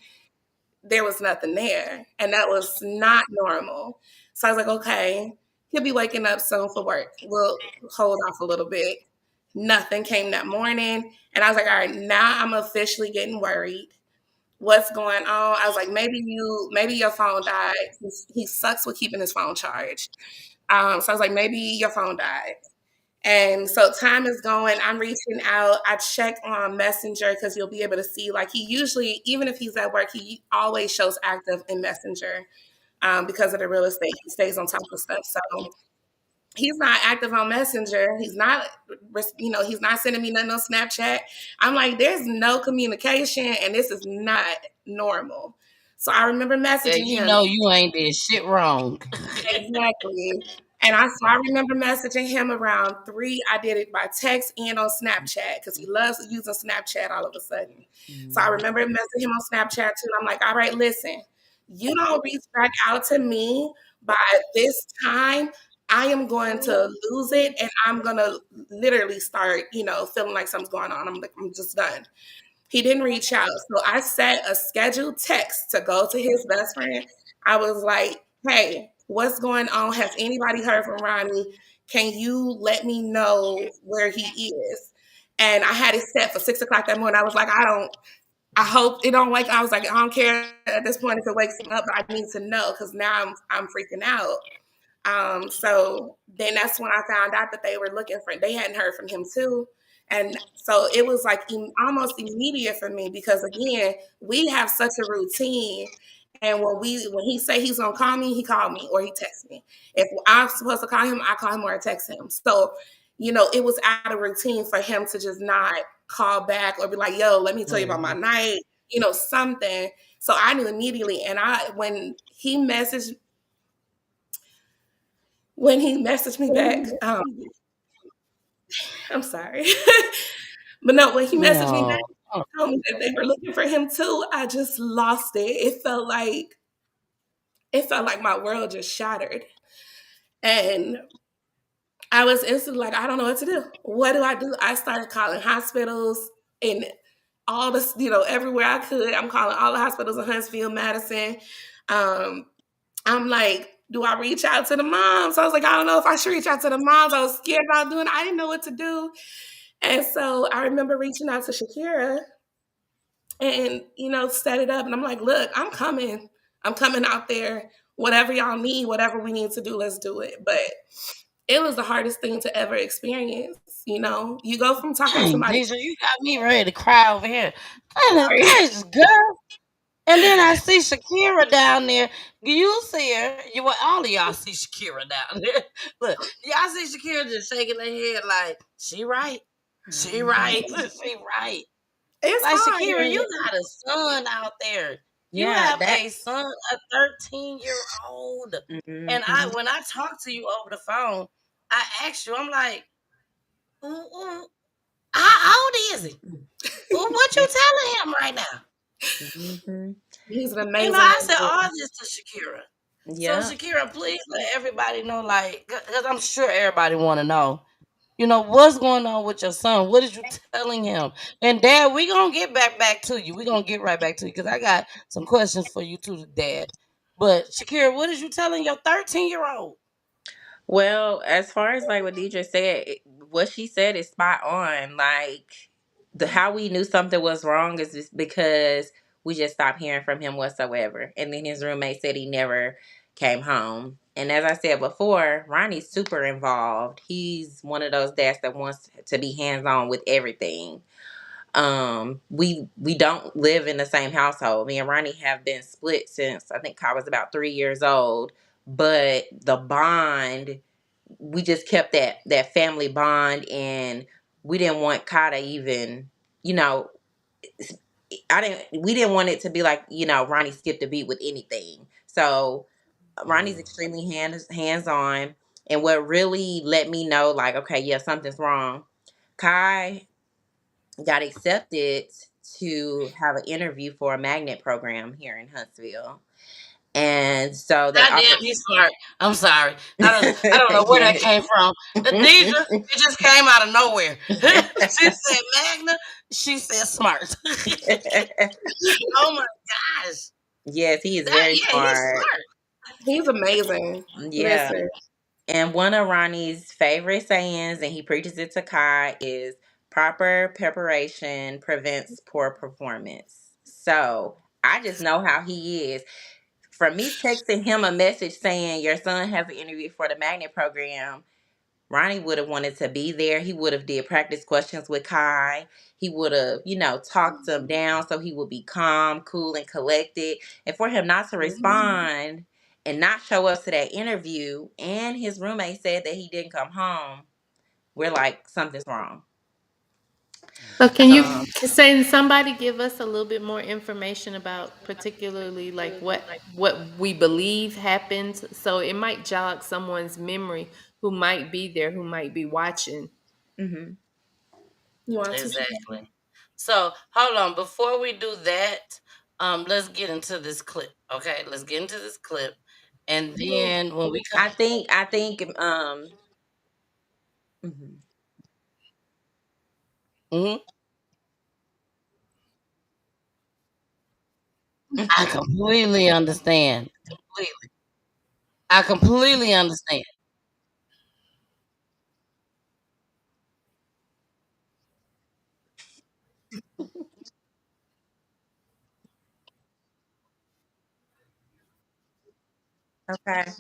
There was nothing there. And that was not normal. So I was like, okay, he'll be waking up soon for work. We'll hold off a little bit. Nothing came that morning. And I was like, all right, now I'm officially getting worried. What's going on? I was like, maybe your phone died. He sucks with keeping his phone charged. So I was like, maybe your phone died. And so time is going. I'm reaching out. I check on Messenger because you'll be able to see, like, he usually, even if he's at work, he always shows active in Messenger because of the real estate. He stays on top of stuff. So he's not active on Messenger. He's not sending me nothing on Snapchat. I'm like, there's no communication, and this is not normal. So I remember Yeah, messaging you him. know you ain't did shit wrong. Exactly. So I remember messaging him around 3. I did it by text and on Snapchat because he loves using Snapchat all of a sudden. So I remember messaging him on Snapchat too. And I'm like, all right, listen, you don't reach back out to me by this time. I am going to lose it and I'm going to literally start, feeling like something's going on. I'm like, I'm just done. He didn't reach out. So I set a scheduled text to go to his best friend. I was like, hey, what's going on? Has anybody heard from Ronnie? Can you let me know where he is? And I had it set for 6 o'clock that morning. I was like, I hope it don't wake. I was like, I don't care at this point if it wakes him up, but I need to know because now I'm freaking out. So then that's when I found out that they were looking for, they hadn't heard from him too. And so it was like almost immediate for me because again, we have such a routine. And when he say he's gonna call me, he called me or he texts me. If I'm supposed to call him, I call him or I text him. So, it was out of routine for him to just not call back or be like, yo, let me tell you about my night, something. So I knew immediately. And when he messaged me back, I'm sorry. But no, when he messaged me back, No. told me that they were looking for him too, I just lost it. It felt like my world just shattered. And I was instantly like, I don't know what to do. What do I do? I started calling hospitals and all this, everywhere I could. I'm calling all the hospitals in Huntsville, Madison. Um, I'm like, do I reach out to the moms? I was like, I don't know if I should reach out to the moms. I was scared about doing it. I didn't know what to do. And so I remember reaching out to Shakira and, set it up. And I'm like, look, I'm coming. I'm coming out there. Whatever y'all need, whatever we need to do, let's do it. But it was the hardest thing to ever experience. You go from talking to Dang, somebody. Deja, you got me ready to cry over here. Goodness gracious, girl. And then I see Shakira down there. You see her. All of y'all see Shakira down there. Look, y'all see Shakira just shaking her head like, she right. She right. She right. It's Like, hard. Shakira, you got a son out there. You Yeah, have that. a son, a 13-year-old. And Mhm. when I talk to you over the phone, I ask you, I'm like, "Ooh, ooh, how old is he? What you telling him right now?" Mhm. He's an amazing I said man. all this to Shakira. So Yeah. Shakira, please let everybody know, like, because I'm sure everybody want to know. What's going on with your son? What is you telling him? And Dad, we gonna get back to you. We gonna get right back to you because I got some questions for you too, Dad. But Shakira, what is you telling your 13-year-old? Well, as far as like what Deidre said, what she said is spot on. Like the how we knew something was wrong is just because we just stopped hearing from him whatsoever. And then his roommate said he never came home. And as I said before, Ronnie's super involved. He's one of those dads that wants to be hands on with everything. We don't live in the same household. Me and Ronnie have been split since I think I was about 3 years old. But the bond, we just kept that family bond, and we didn't want Kai to even, you know, we didn't want it to be like, Ronnie skipped a beat with anything. So Ronnie's extremely hands on, and what really let me know like, okay, yeah, something's wrong. Kai got accepted to have an interview for a magnet program here in Huntsville. And so they Goddamn, offered he's smart. I'm sorry. I don't know where that came from. Deidre, it just came out of nowhere. She said Magna. She said smart. Oh my gosh. Yes, he is That very yeah, he's smart. smart. He's amazing. Yeah. Listen, And one of Ronnie's favorite sayings, and he preaches it to Kai, is proper preparation prevents poor performance. So I just know how he is. From me texting him a message saying your son has an interview for the magnet program, Ronnie would have wanted to be there. He would have did practice questions with Kai. He would have, talked him down so he would be calm, cool, and collected. And for him not to respond and not show up to that interview, and his roommate said that he didn't come home, we're like, something's wrong. So Um, can somebody give us a little bit more information about particularly like what we believe happened? So it might jog someone's memory who might be there, who might be watching. Mm-hmm. You want to? exactly. So hold on. Before we do that, let's get into this clip. Okay, let's get into this clip, and then when we come, I think mhm. Mhm. I completely understand. Completely, I completely understand. Okay.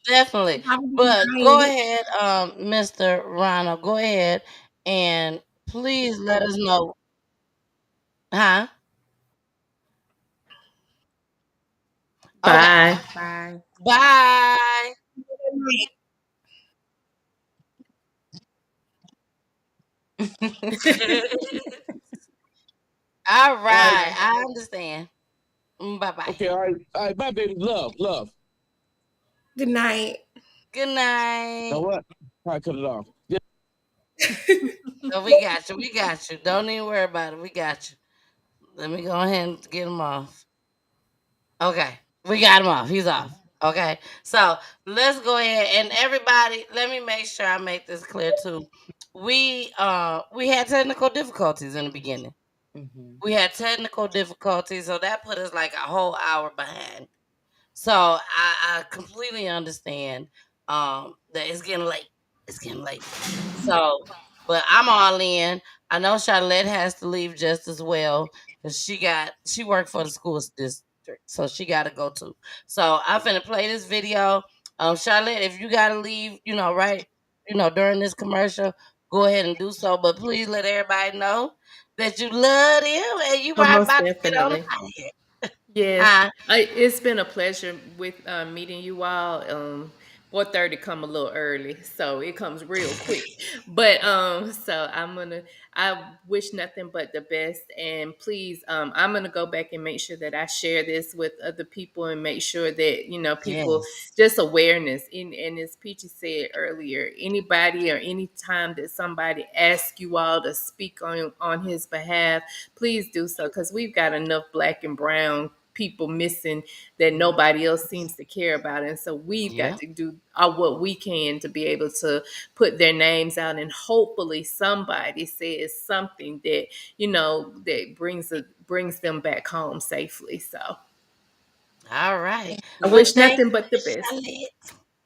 Definitely. But go ahead, Mr. Ronald. Go ahead and please let us know. Huh? Okay. Bye. Bye. Bye. All All right. right. I understand. Bye bye. Okay. All right. Bye, baby. Love. Good night. Good Know night. what? All right, cut it off. Yeah. Oh, we got you. We got you. Don't even worry about it. We got you. Let me go ahead and get him off. Okay. We got him off. He's off. Okay. So let's go ahead and everybody, let me make sure I make this clear too. We had technical difficulties in the beginning. Mm-hmm. We had technical difficulties, so that put us like a whole hour behind. So I completely understand that it's getting late. It's getting late. So, but I'm all in. I know Charlotte has to leave just as well because she worked for the school district, so she got to go too. So I'm finna play this video. Charlotte, if you gotta leave, right, during this commercial, go ahead and do so. But please let everybody know that you love them and you Oh, are most about to get on definitely. out of here. Yes, Huh? it's been a pleasure with meeting you all. 4:30 come a little early, so it comes real quick. But so I wish nothing but the best, and please, I'm gonna go back and make sure that I share this with other people and make sure that people Yes. just awareness. And as Peachy said earlier, anybody or any time that somebody asks you all to speak on his behalf, please do so because we've got enough black and brown people missing that nobody else seems to care about. And so we've got Yeah. to do what we can to be able to put their names out. And hopefully somebody says something that, that brings them back home safely. So All right. I Well, wish thank nothing but the you, best. Charlotte.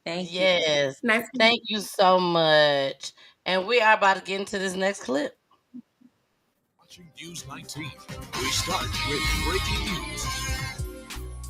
Thank you. Yes. Nice. Thank you so much. And we are about to get into this next clip. Watching News 19. We start with breaking news.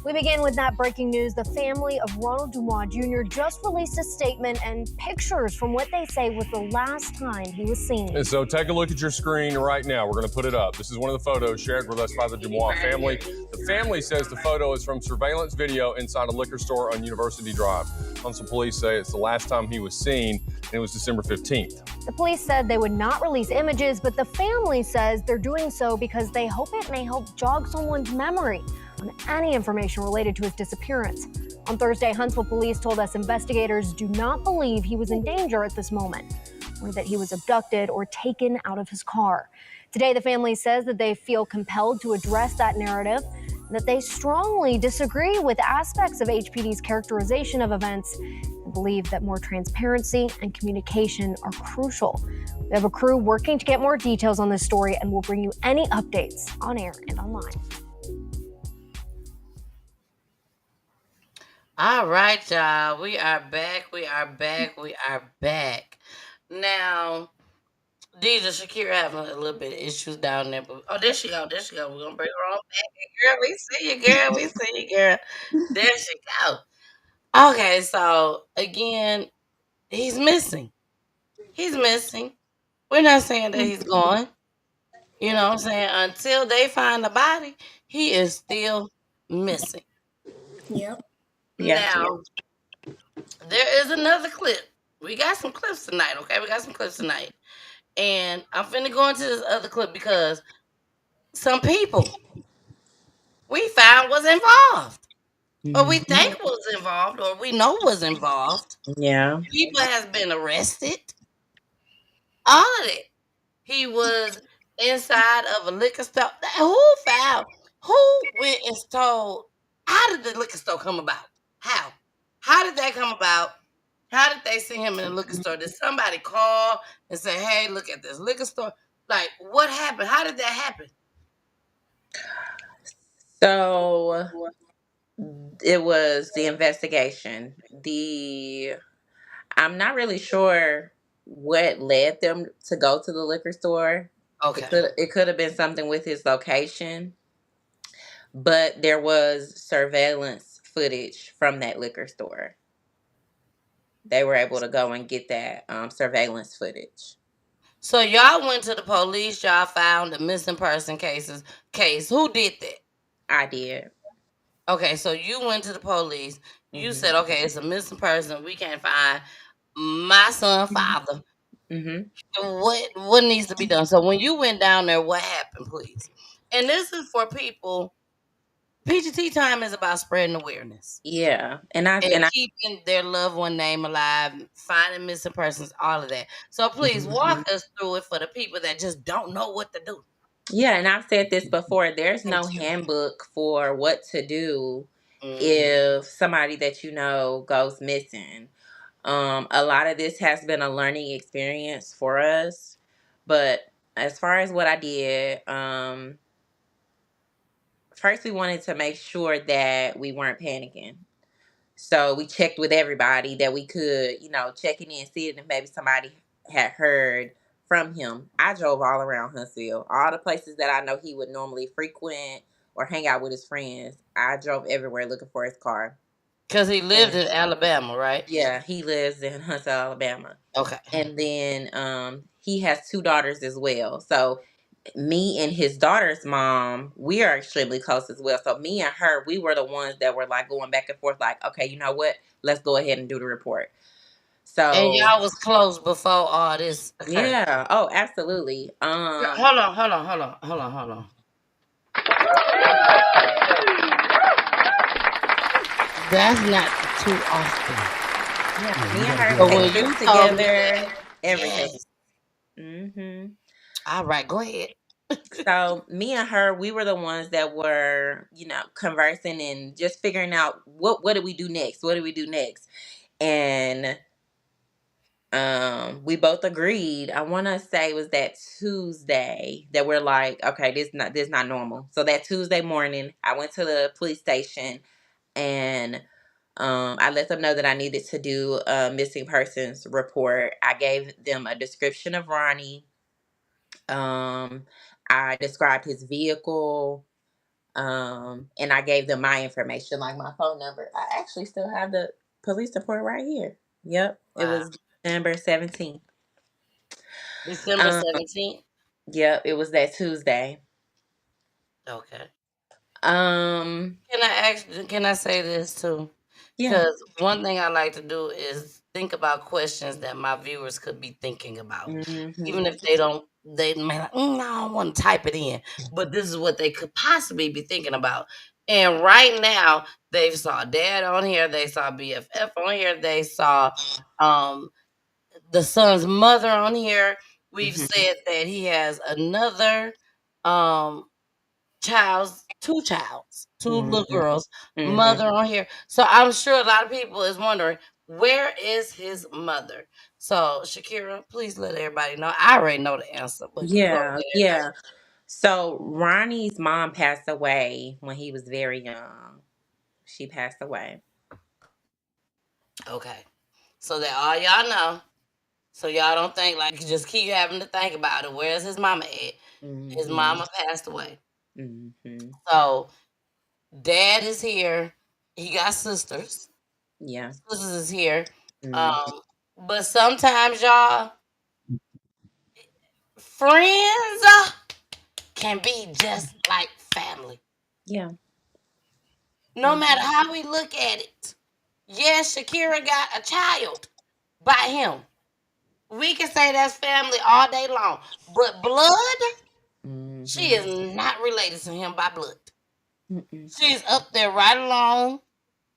We begin with that breaking news. The family of Ronald Dumas Jr. just released a statement and pictures from what they say was the last time he was seen. And so take a look at your screen right now. We're going to put it up. This is one of the photos shared with us by the Dumas family. The family says the photo is from surveillance video inside a liquor store on University Drive. Huntsville police say it's the last time he was seen, and it was December 15th. The police said they would not release images, but the family says they're doing so because they hope it may help jog someone's memory on any information related to his disappearance. On Thursday, Huntsville police told us investigators do not believe he was in danger at this moment, or that he was abducted or taken out of his car. Today, the family says that they feel compelled to address that narrative, and that they strongly disagree with aspects of HPD's characterization of events and believe that more transparency and communication are crucial. We have a crew working to get more details on this story, and we'll bring you any updates on air and online. All right, y'all. We are back. We are back. We are back. Now, Deidre Shakira having a little bit of issues down there. But, oh, there she go. There she go. We're going to bring her on back. Girl, we see you, girl. We see you, girl. There she go. Okay, so, again, he's missing. He's missing. We're not saying that he's gone. You know what I'm saying? Until they find the body, he is still missing. Yep. Yes, yes. Now, there is another clip. We got some clips tonight, okay? We got some clips tonight. And I'm finna go into this other clip because some people we found was involved, or we Mhm. think was involved, or we know was involved. Yeah. People has been arrested. All of it. He was inside of a liquor store. Who found? Who went and stole? How did the liquor store come about? How? How did that come about? How did they see him in the liquor store? Did somebody call and say, "Hey, look at this liquor store"? Like, what happened? How did that happen? So it was the investigation. I'm not really sure what led them to go to the liquor store. Okay. It could have been something with his location, but there was surveillance footage from that liquor store. They were able to go and get that surveillance footage. So y'all went to the police. Y'all found the missing person case. Who did that? I did. Okay, so you went to the police. You Hmm. said, "Okay, it's a missing person. We can't find my son father. Hmm. What needs to be done?" So when you went down there, what happened, please? And this is for people. Peachy Tea Time is about spreading awareness Yeah, and I and and I. keeping their loved one name alive, finding missing persons, all of that. So please walk Mhm. us through it for the people that just don't know what to do. Yeah, and I've said this before. There's Thank no you. handbook for what to do Mhm. if somebody that you know goes missing. A lot of this has been a learning experience for us, but as far as what I did, first we wanted to make sure that we weren't panicking. So we checked with everybody that we could, checking in, seeing if maybe somebody had heard from him. I drove all around Huntsville, all the places that I know he would normally frequent or hang out with his friends. I drove everywhere looking for his car. Cause he lived And in Alabama, right? yeah, he lives in Huntsville, Alabama. Okay. And then he has two daughters as well. So me and his daughter's mom, we are extremely close as well. So me and her, we were the ones that were like going back and forth, like, okay, you know what? Let's go ahead and do the report. And So y'all was close before all this occurred. yeah, oh, absolutely. Hold on. That's not too often. Yeah, me and her But take when you trips told me together, that, everything. yes. Hmm. All right, go ahead. So me and her, we were the ones that were, conversing and just figuring out what do we do next? What do we do next? And we both agreed. I want to say it was that Tuesday that we're like, okay, this not normal. So that Tuesday morning, I went to the police station and I let them know that I needed to do a missing persons report. I gave them a description of Ronnie. Um, I described his vehicle. And I gave them my information, like my phone number. I actually still have the police report right here. Yep, it Wow. was December 17th. December Um, 17th. yep, it was that Tuesday. Okay. Um, Can I say this too? yeah. Because one thing I like to do is think about questions that my viewers could be thinking about. Hmm. Even if they may like, no, I don't want to type it in. But this is what they could possibly be thinking about. And right now, they saw dad on here, they saw BFF on here, they saw um the son's mother on here. We've Hmm. said that he has another um two little Hmm. girls, Hmm. mother on here. So I'm sure a lot of people is wondering where is his mother. So Shakira, please let everybody know. I already know the answer, but you go Yeah, ahead. yeah. So Ronnie's mom passed away when he was very young. She passed away. Okay, so that all y'all know. So y'all don't think like you just keep having to think about it. Where's his mama at? His Hmm. mama passed away. Hmm. So dad is here. He got sisters. Yeah. Sisters is here. Hmm. Um, but sometimes y'all friends can be just like family. Yeah. No matter how we look at it. Yes, Shakira got a child by him. We can say that's family all day long. But blood, she Mm-hmm. is not related to him by blood. Mm-mm. She's up there right along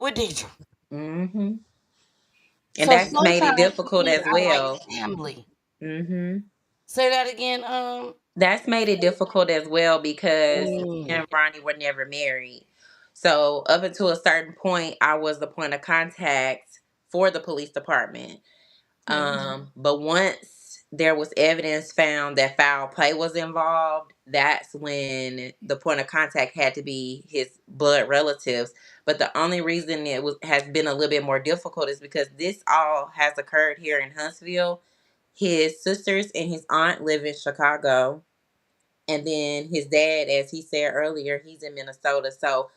with Deidre. Mm-hmm. And So that's made it sometimes difficult things as are like well. family. Mm-hmm. Say that again. That's made it difficult as well because me Mm, and Ronnie were never married. So up until a certain point, I was the point of contact for the police department. But once there was evidence found that foul play was involved, that's when the point of contact had to be his blood relatives. But the only reason it has been a little bit more difficult is because this all has occurred here in Huntsville. His sisters and his aunt live in Chicago. And then his dad, as he said earlier, he's in Minnesota. So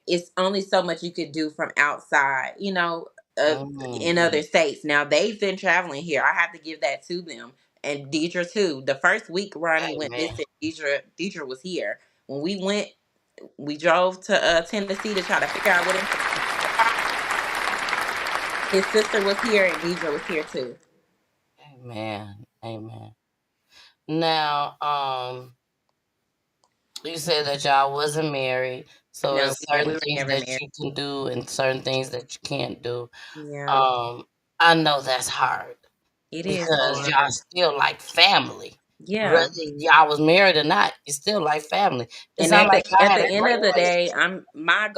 it's only so much you could do from outside, in other mm. states. Now they've been traveling here. I have to give that to them. And Deidre too. The first week Ronnie went Amen. missing, Deidre was here. When we went, we drove to Tennessee to try to figure out what his sister was here and Deidre was here too. Amen. Amen. Now, you said that y'all wasn't married, so No, there's certain we were things never that married. you can do and certain things that you can't do. Yeah, Um, I know that's hard it is because hard. y'all still like family. Yeah. Whether y'all was married or not, it's still like family. It And sounds at like the y'all at had the a end great of the day, relationship. my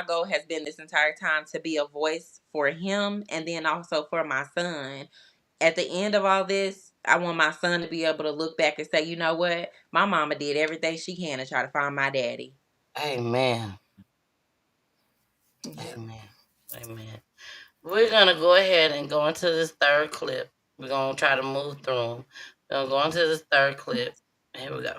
goal has been this entire time to be a voice for him and then also for my son. At the end of all this, I want my son to be able to look back and say, you know what? My mama did everything she can to try to find my daddy. Amen. Amen. Amen. We're gonna go ahead and go into this third clip. We're gonna try to move through them. We're gonna go into this third clip. Here we go.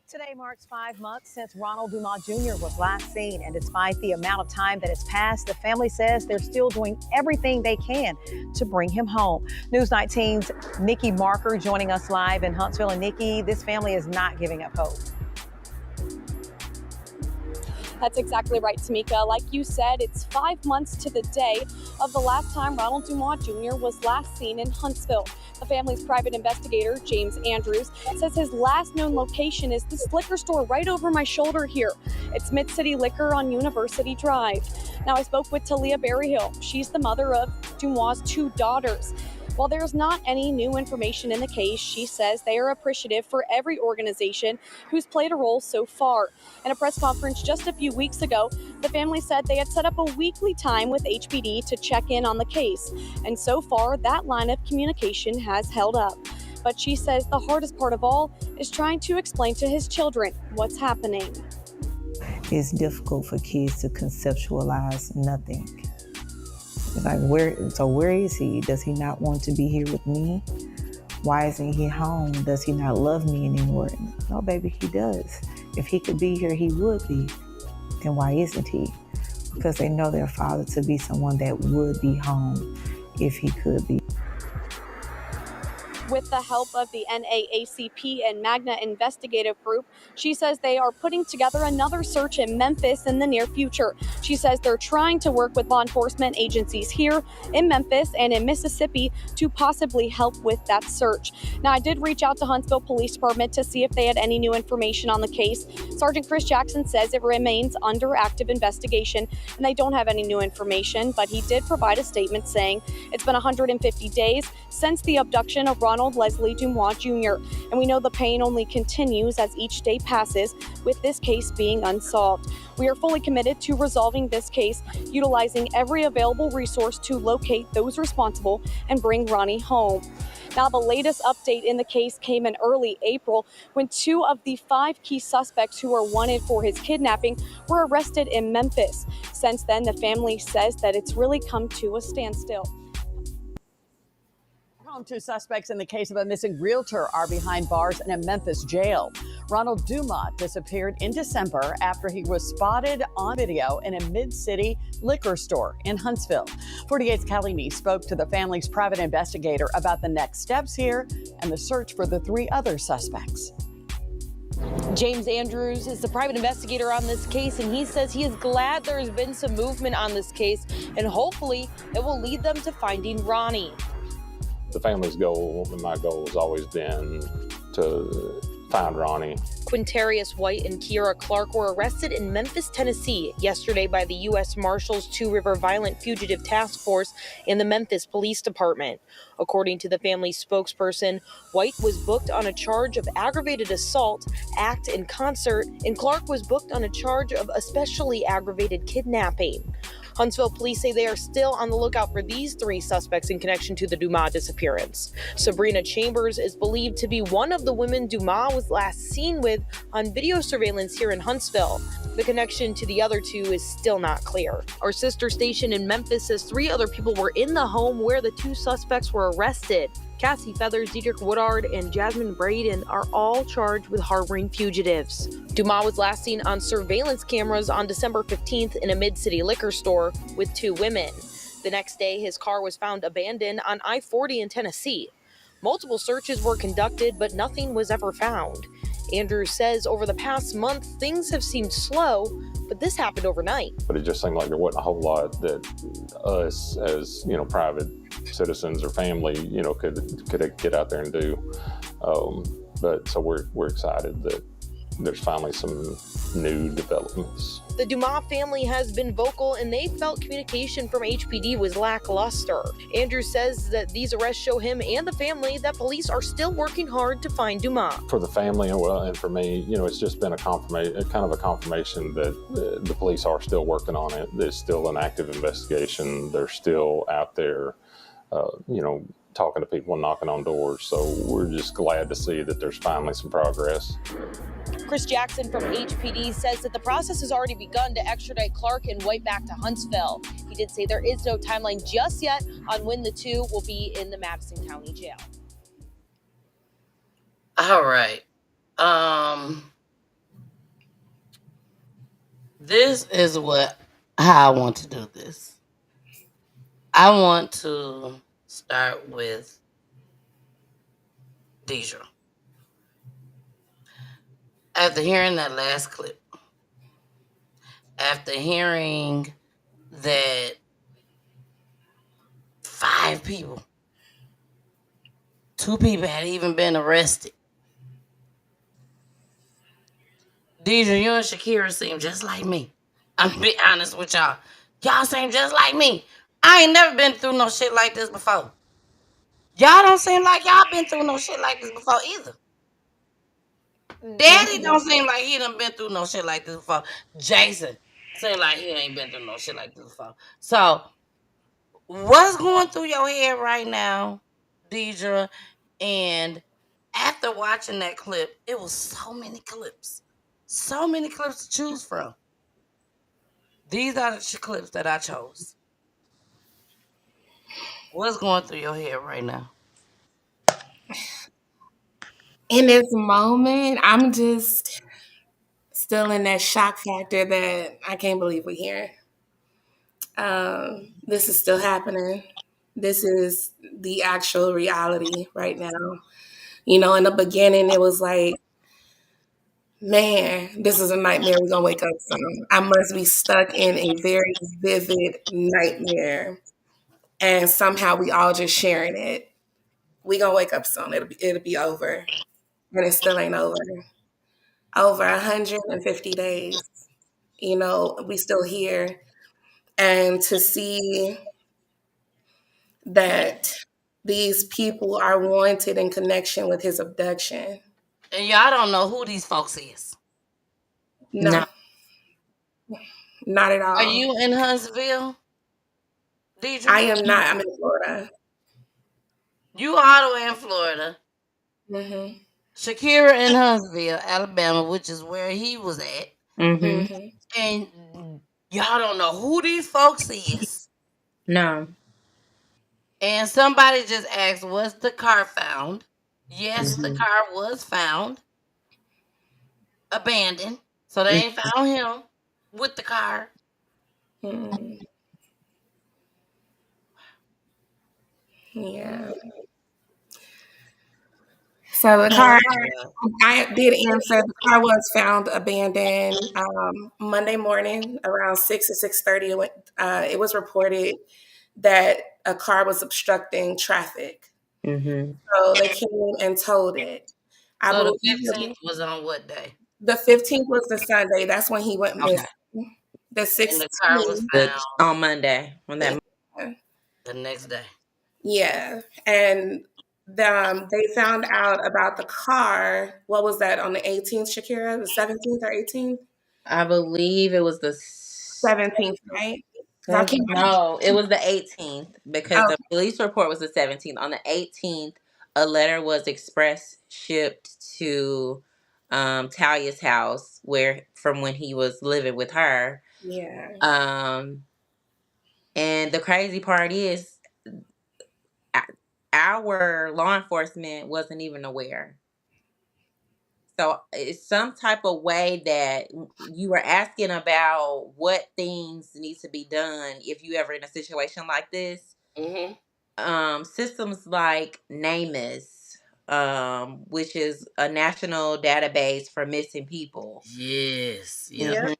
Today marks 5 months since Ronald Dumas Jr. was last seen, and despite the amount of time that has passed, the family says they're still doing everything they can to bring him home. News 19's Nikki Marker joining us live in Huntsville. And Nikki, this family is not giving up hope. That's exactly right, Tamika. Like you said, it's 5 months to the day of the last time Ronald Dumas Jr. was last seen in Huntsville. The family's private investigator, James Andrews, says his last known location is this liquor store right over my shoulder here. It's Mid-City Liquor on University Drive. Now, I spoke with Talia Berryhill. She's the mother of Dumas' 2 daughters. While there's not any new information in the case, she says they are appreciative for every organization who's played a role so far. In a press conference just a few weeks ago, the family said they had set up a weekly time with HPD to check in on the case. And so far, that line of communication has held up. But she says the hardest part of all is trying to explain to his children what's happening. It's difficult for kids to conceptualize nothing. It's like, where is he? Does he not want to be here with me? Why isn't he home? Does he not love me anymore? No, baby, he does. If he could be here, he would be. Then why isn't he? Because they know their father to be someone that would be home if he could be. With the help of the NAACP and Magna Investigative Group, she says they are putting together another search in Memphis in the near future. She says they're trying to work with law enforcement agencies here in Memphis and in Mississippi to possibly help with that search. Now, I did reach out to Huntsville Police Department to see if they had any new information on the case. Sergeant Chris Jackson says it remains under active investigation and they don't have any new information, but he did provide a statement saying it's been 150 days since the abduction of Ronald Leslie Dumas Jr. And we know the pain only continues as each day passes, with this case being unsolved. We are fully committed to resolving this case, utilizing every available resource to locate those responsible and bring Ronnie home. Now, the latest update in the case came in early April when 2 of the 5 key suspects who are wanted for his kidnapping were arrested in Memphis. Since then, the family says that it's really come to a standstill. 2 suspects in the case of a missing realtor are behind bars in a Memphis jail. Ronald Dumas disappeared in December after he was spotted on video in a mid-city liquor store in Huntsville. 48's Kelly Nee spoke to the family's private investigator about the next steps here and the search for the 3 other suspects. James Andrews is the private investigator on this case, and he says he is glad there has been some movement on this case, and hopefully it will lead them to finding Ronnie. The family's goal and my goal has always been to find Ronnie. Quintarius White and Kiera Clark were arrested in Memphis, Tennessee yesterday by the U.S. Marshals Two River Violent Fugitive Task Force and the Memphis Police Department. According to the family's spokesperson, White was booked on a charge of aggravated assault, act in concert, and Clark was booked on a charge of especially aggravated kidnapping. Huntsville police say they are still on the lookout for these three suspects in connection to the Dumas disappearance. Sabrina Chambers is believed to be one of the women Dumas was last seen with on video surveillance here in Huntsville. The connection to the other two is still not clear. Our sister station in Memphis says 3 other people were in the home where the 2 suspects were arrested. Cassie Feathers, Diedrich Woodard, and Jasmine Braden are all charged with harboring fugitives. Dumas was last seen on surveillance cameras on December 15th in a mid-city liquor store with 2 women. The next day, his car was found abandoned on I-40 in Tennessee. Multiple searches were conducted, but nothing was ever found. Andrews says over the past month, things have seemed slow, but this happened overnight. But it just seemed like there wasn't a whole lot that us as, private citizens or family, could get out there and do. But so we're excited that there's finally some new developments. The Dumas family has been vocal, and they felt communication from HPD was lackluster. Andrews says that these arrests show him and the family that police are still working hard to find Dumas. For the family and for me, it's just been a confirmation that the police are still working on it. There's still an active investigation. They're still out there, talking to people and knocking on doors. So we're just glad to see that there's finally some progress. Chris Jackson from HPD says that the process has already begun to extradite Clark and White back to Huntsville. He did say there is no timeline just yet on when the 2 will be in the Madison County Jail. All right. This is how I want to do this. I want to start with Deidre. After hearing that last clip, after hearing that 5 people, 2 people had even been arrested. Deidre, you and Shakira seem just like me. I'm gonna be honest with y'all. Y'all seem just like me. I ain't never been through no shit like this before. Y'all don't seem like y'all been through no shit like this before either. Daddy don't seem like he done been through no shit like this before. Jason seem like he ain't been through no shit like this before. So, what's going through your head right now, Deidre? And after watching that clip, it was so many clips. So many clips to choose from. These are the clips that I chose. What's going through your head right now? In this moment, I'm just still in that shock factor that I can't believe we're here. This is still happening. This is the actual reality right now. In the beginning, it was like, man, this is a nightmare. We're going to wake up from. I must be stuck in a very vivid nightmare. And somehow we all just sharing it. We going to wake up soon. It'll be over. And it still ain't over. Over 150 days. We still here. And to see that these people are wanted in connection with his abduction. And y'all don't know who these folks is. No. Not at all. Are you in Huntsville, Deidre? I am not. I'm in Florida. You all the way in Florida. Mm-hmm. Shakira in Huntsville, Alabama, which is where he was at. Mm-hmm. And y'all don't know who these folks is. No. And somebody just asked, was the car found? Yes, the car was found. Abandoned. So they ain't found him with the car. Yeah. So the car, Oh, I did answer. The car was found abandoned Monday morning around 6 or 6:30. It was reported that a car was obstructing traffic. Mm-hmm. So they came and towed it. I so the believe 15th was on what day? the 15th was the Sunday. That's when he went Okay. missing. The And the car was 16th, found On Monday on that. the next day. yeah, and they found out about the car. What was that on the 18th, Shakira? The 17th or 18th? I believe it was the 17th, right? 'Cause I can't. no, it was the 18th because Oh, the police report was the 17th. On the 18th, a letter was express shipped to Talia's house where from when he was living with her. yeah. Um, and the crazy part is our law enforcement wasn't even aware. So it's some type of way that you were asking about what things need to be done if you ever in a situation like this. Mm-hmm. Systems like NamUs, which is a national database for missing people. Yes. Yep. Yeah.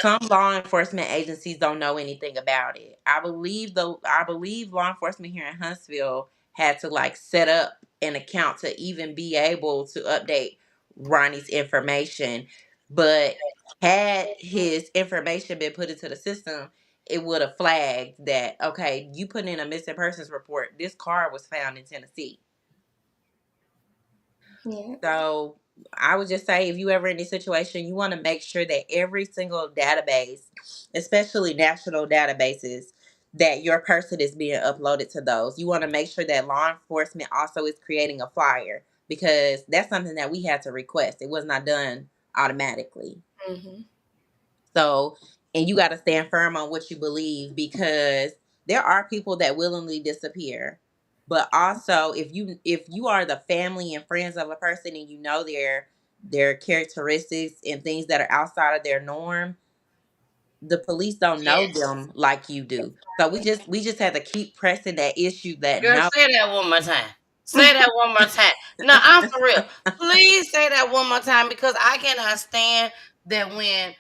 Some law enforcement agencies don't know anything about it. I believe law enforcement here in Huntsville had to like set up an account to even be able to update Ronnie's information. But had his information been put into the system, it would have flagged that okay, you put in a missing persons report. This car was found in Tennessee. Yeah. So I would just say if you ever in this situation, you want to make sure that every single database, especially national databases, that your person is being uploaded to those. You want to make sure that law enforcement also is creating a flyer because that's something that we had to request. It was not done automatically. Mm-hmm. So, and you got to stand firm on what you believe because there are people that willingly disappear. But also, if you are the family and friends of a person and you know their characteristics and things that are outside of their norm, the police don't know Yes. them like you do. So we just have to keep pressing that issue that Girl, no. say that one more time. Say that one more time. No, I'm for real. Please say that one more time because I cannot stand that when,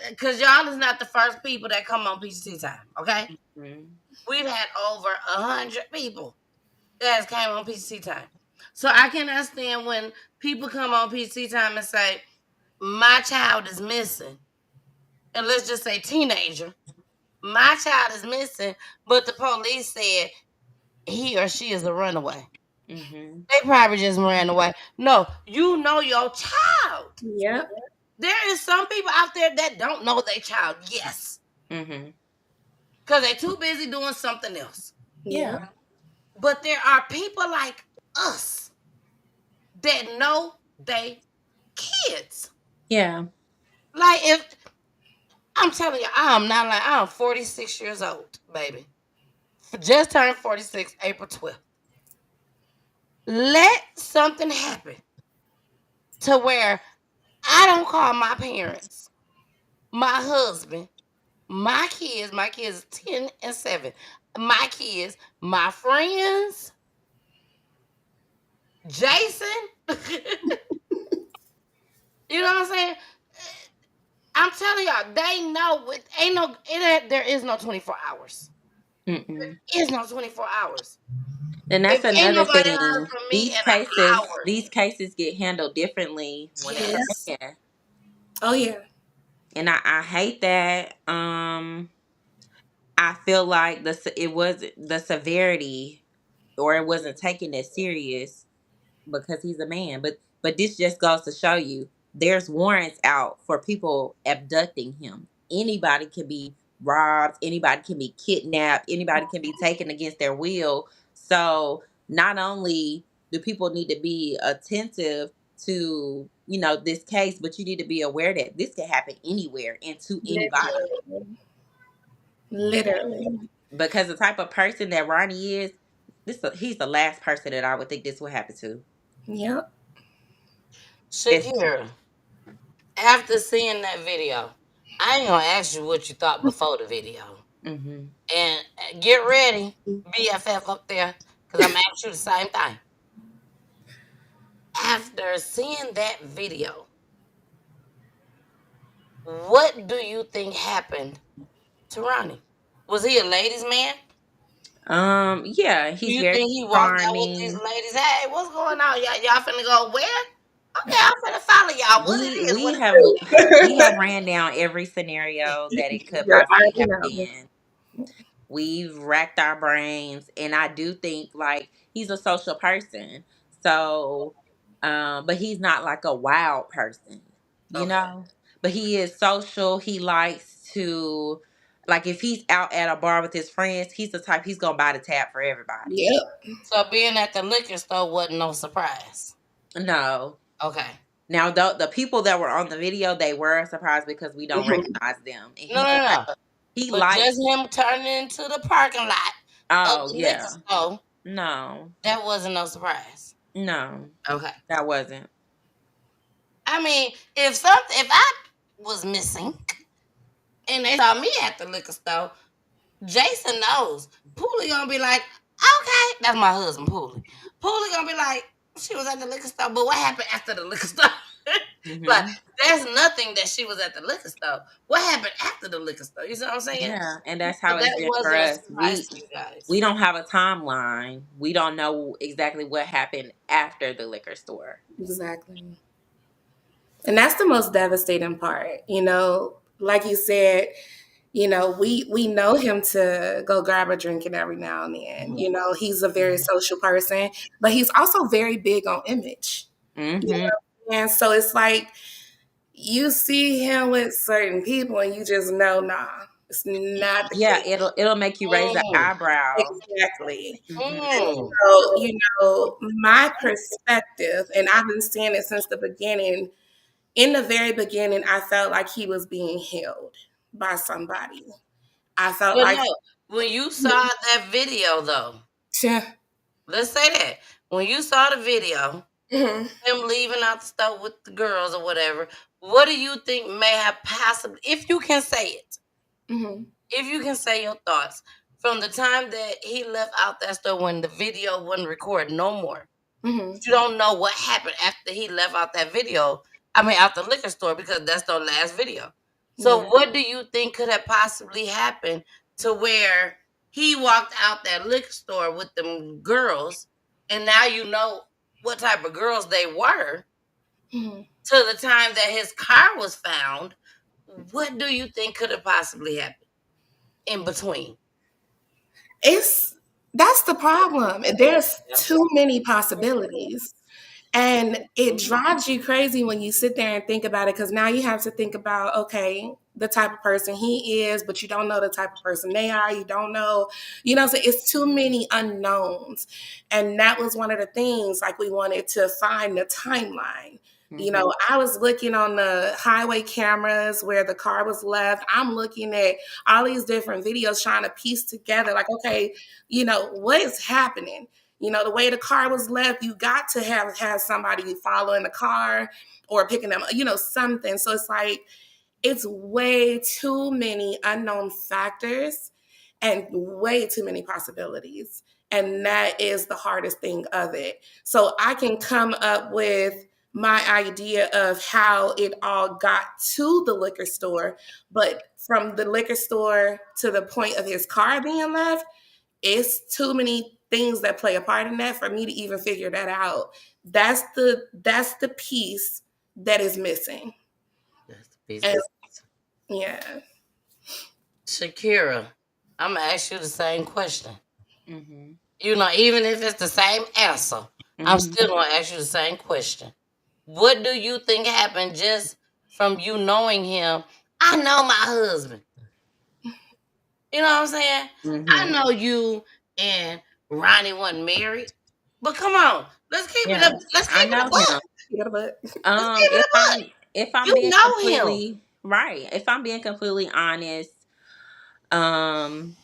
because y'all is not the first people that come on Peachy Tea Tyme, okay? Mhm. We've had over 100 people that has came on Peachy Tea Tyme. So I cannot stand when people come on Peachy Tea Tyme and say, my child is missing. And let's just say teenager. My child is missing, but the police said he or she is a runaway. Mhm. They probably just ran away. No, you know your child. Yep. There is some people out there that don't know their child. Yes. Mhm. Because they're too busy doing something else. Yeah. But there are people like us that know they kids. Yeah. Like if I'm telling you, I'm 46 years old, baby. Just turned 46 April 12th. Let something happen to where I don't call my parents, my husband, my kids 10 and 7. My kids, my friends, Jason. You know what I'm saying? I'm telling y'all, they know there is no 24 hours. Mm-mm. There is no 24 hours. And If that's ain't another nobody heard thing. from me These in an cases, hour. these cases get handled differently when it's a Yes. man. Oh yeah. And I hate that. I feel like it was the severity, or it wasn't taken as serious because he's a man. But this just goes to show you there's warrants out for people abducting him. Anybody can be robbed, anybody can be kidnapped, anybody can be taken against their will. So not only do people need to be attentive to, this case, but you need to be aware that this can happen anywhere and to anybody. Literally. Literally. Because the type of person that Ronnie is, he's the last person that I would think this would happen to. Yep. It's, Shakira, after seeing that video, I ain't gonna ask you what you thought before the video. hmm And get ready, BFF up there, because I'm gonna ask you the same thing. After seeing that video, what do you think happened to Ronnie? Was he a ladies' man? Yeah, Do he's you very think he walked out with these charming. ladies? Hey, what's going on? Y'all finna go where? Okay, I'm finna follow y'all. What it We is? we What it have do? we have ran down every scenario that it could You're possibly already have know. been. We've racked our brains, and I do think like he's a social person. So, but he's not like a wild person, you Okay. know. But he is social. He likes to, like, if he's out at a bar with his friends, he's the type he's gonna buy the tab for everybody. Yep. So being at the liquor store wasn't no surprise. No. Okay. Now, the people that were on the video, they were surprised because we don't Mhm. recognize them, and No, he's the no, type no. of he But likes. just him turning into the parking lot of Oh the liquor yeah, store, no, that wasn't no surprise. no, Okay. that wasn't. I mean, if I was missing and they saw me at the liquor store, Jason knows. Pooley gonna be like, okay, that's my husband, Pooley. Pooley gonna be like, she was at the liquor store, but what happened after the liquor store? Like, Hmm. there's nothing that she was at the liquor store. What happened after the liquor store? You see what I'm saying? Yeah, and that's So how it's that been for wasn't a us. surprise We to you guys. we don't have a timeline. We don't know exactly what happened after the liquor store. Exactly. And that's the most devastating part. Like you said, we know him to go grab a drink and every now and then. He's a very social person, but he's also very big on image. Hmm. And so it's like you see him with certain people and you just know, nah, it's not the Yeah, case. it'll make you raise an Mm, eyebrow. Exactly. Hmm. And mm. so, my perspective, and I've been saying it since the beginning, in the very beginning, I felt like he was being held by somebody. I felt But like, no, when you saw that video though, yeah. let's say that. When you saw the video, Mhm. him leaving out the store with the girls or whatever, what do you think may have possibly, if you can say it, Mhm. if you can say your thoughts, from the time that he left out that store when the video wasn't recorded no more, Mhm. you don't know what happened after he left out that video. I mean, out the liquor store because that's the last video. So, Yeah. what do you think could have possibly happened to where he walked out that liquor store with them girls, and now you know what type of girls they were Mhm. to the time that his car was found? What do you think could have possibly happened in between? That's the problem. There's Yep. too many possibilities. And it drives you crazy when you sit there and think about it because now you have to think about, okay, the type of person he is, but you don't know the type of person they are. You don't know, so it's too many unknowns. And that was one of the things, like, we wanted to find the timeline. Hmm. I was looking on the highway cameras where the car was left. I'm looking at all these different videos trying to piece together, like, okay, what is happening? The way the car was left, you got to have somebody following the car or picking them, something. So it's like, it's way too many unknown factors and way too many possibilities. And that is the hardest thing of it. So I can come up with my idea of how it all got to the liquor store, but from the liquor store to the point of his car being left, it's too many things that play a part in that for me to even figure that out. That's the piece that is missing. That's the piece And that's yeah. Shakira, I'm gonna ask you the same question. Hmm. Even if it's the same answer, I'm Hmm. still gonna ask you the same question. What do you think happened just from you knowing him? I know my husband. You know what I'm saying? I Hmm. know you and Ronnie wasn't married. But come on, let's keep it up. Yes, Let's I keep it a know buck. him. You got a butt. Let's keep it If a buck. I'm You being know him. completely right, if I'm being completely honest, um,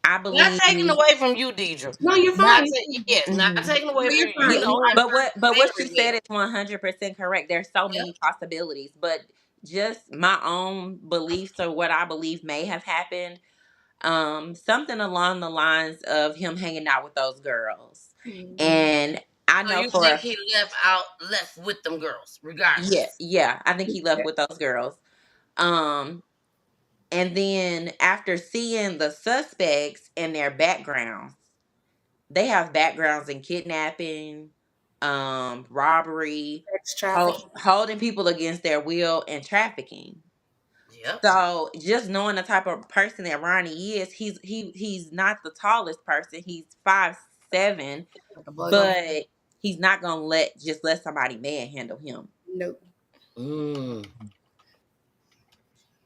I Not taking believe. away from you, Deidre. No, you're Not fine. yes, not Mhm. taking away No, from you're you. fine. Yeah, You I'm but what not she married said is 100% correct. There's so yet. many possibilities, but just my own beliefs or what I believe may have happened. Something along the lines of him hanging out with those girls, Mhm. and I So know you for think a he left with them girls, yeah, regardless? yeah. I think he left with those girls. Um, and then after seeing the suspects and their backgrounds, they have backgrounds in kidnapping, robbery, Sex trafficking. holding people against their will, and trafficking. Yep. So just knowing the type of person that Ronnie is, he's not the tallest person. He's 5'7", The boy gonna but he's not gonna let somebody manhandle him. nope. Mm.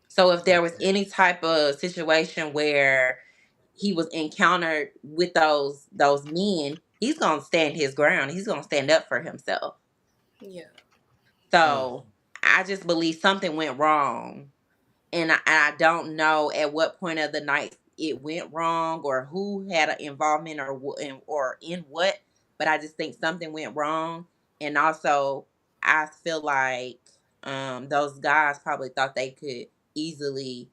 So if there was any type of situation where he was encountered with those men, he's gonna stand his ground. He's gonna stand up for himself. Yeah. So I just believe something went wrong, and I don't know at what point of the night it went wrong or who had an involvement or in what. But I just think something went wrong, and also I feel like those guys probably thought they could easily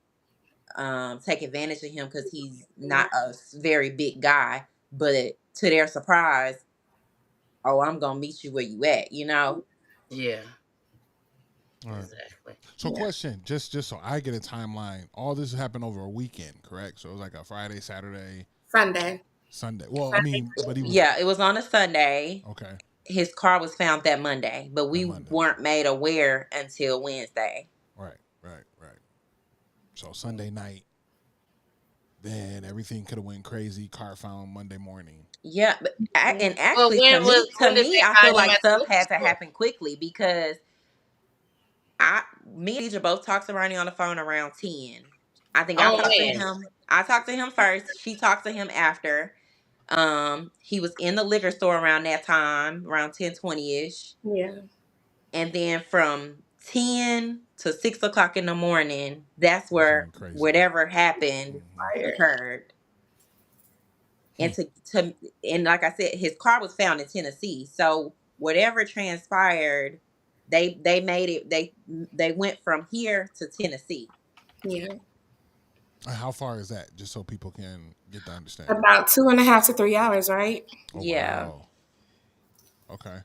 take advantage of him because he's Yeah. not a very big guy. But to their surprise, oh, I'm gonna meet you where you at, you know? Yeah. All right. Exactly. So, Yeah. question, just so I get a timeline. All this happened over a weekend, correct? So it was like a Friday, Saturday, Sunday. Sunday. Well, I mean, but he was Yeah, it was on a Sunday. okay. His car was found that Monday, but we That Monday. weren't made aware until Wednesday. Right. So Sunday night, then everything could have went crazy. Car found Monday morning. Yeah, but and Well, actually, to when did me, they I feel find him like at the stuff liquor had to store? happen quickly because me and Deidre both talked to Ronnie on the phone around 10. I think I Oh talked to man. him. I talked to him first. She talked to him after. He was in the liquor store around that time, around 10:20ish, Yeah. and then from 10 to 6 o'clock in the morning, that's That's where when crazy. whatever happened Fire. occurred. And to and like I said, his car was found in Tennessee. So whatever transpired, they made it. They went from here to Tennessee. Yeah. How far is that? Just so people can get the understanding. About 2.5 to 3 hours, right? Oh Yeah, wow. Okay.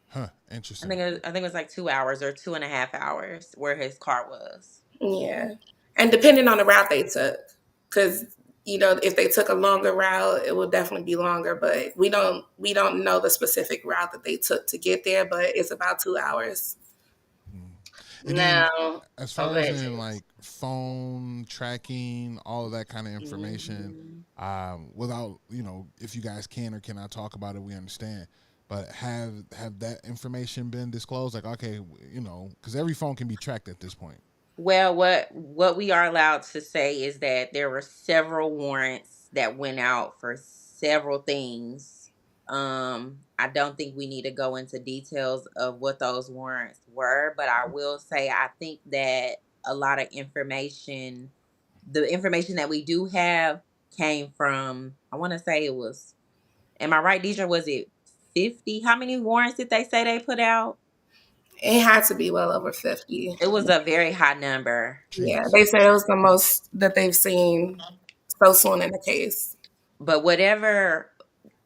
Huh. Interesting. I think it was like 2 hours or 2.5 hours where his car was. Yeah. And depending on the route they took, because if they took a longer route, it will definitely be longer. But we don't know the specific route that they took to get there. But it's about 2 hours. And then Now, as oh, far go as ahead, in James. like phone tracking, all of that kind of information, without if you guys can or cannot talk about it, we understand. But have that information been disclosed? Like, okay, because every phone can be tracked at this point. Well, what we are allowed to say is that there were several warrants that went out for several things. I don't think we need to go into details of what those warrants were, but I will say I think that a lot of information, the information that we do have, came from. I want to say it was. Am I right, Deidre? Was it 50? How many warrants did they say they put out? It had to be well over 50. It was a very high number. Yeah, Jeez. they said it was the most that they've seen so soon in the case. But whatever,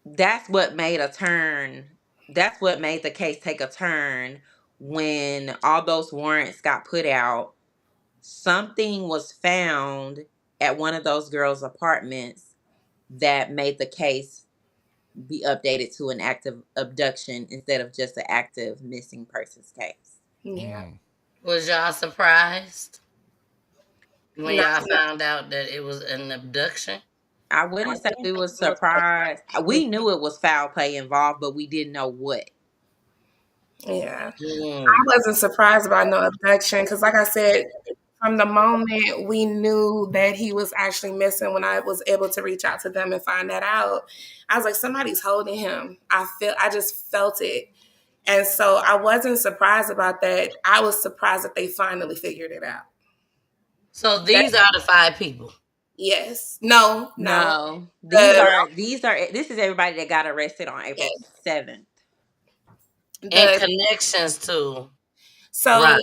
that's what made a turn. That's what made the case take a turn when all those warrants got put out. Something was found at one of those girls' apartments that made the case be updated to an active abduction instead of just an active missing persons case. Yeah. Was y'all surprised when Not y'all to found out that it was an abduction? I wouldn't say we was surprised. We knew it was foul play involved, but we didn't know what. Yeah. Mm. I wasn't surprised by no abduction because, like I said, from the moment we knew that he was actually missing, when I was able to reach out to them and find that out, I was like, somebody's holding him. I just felt it. And so I wasn't surprised about that. I was surprised that they finally figured it out. So these are the 5 people. Yes. No. No, The, this is everybody that got arrested on April yes. 7th. And The connections to so Ron.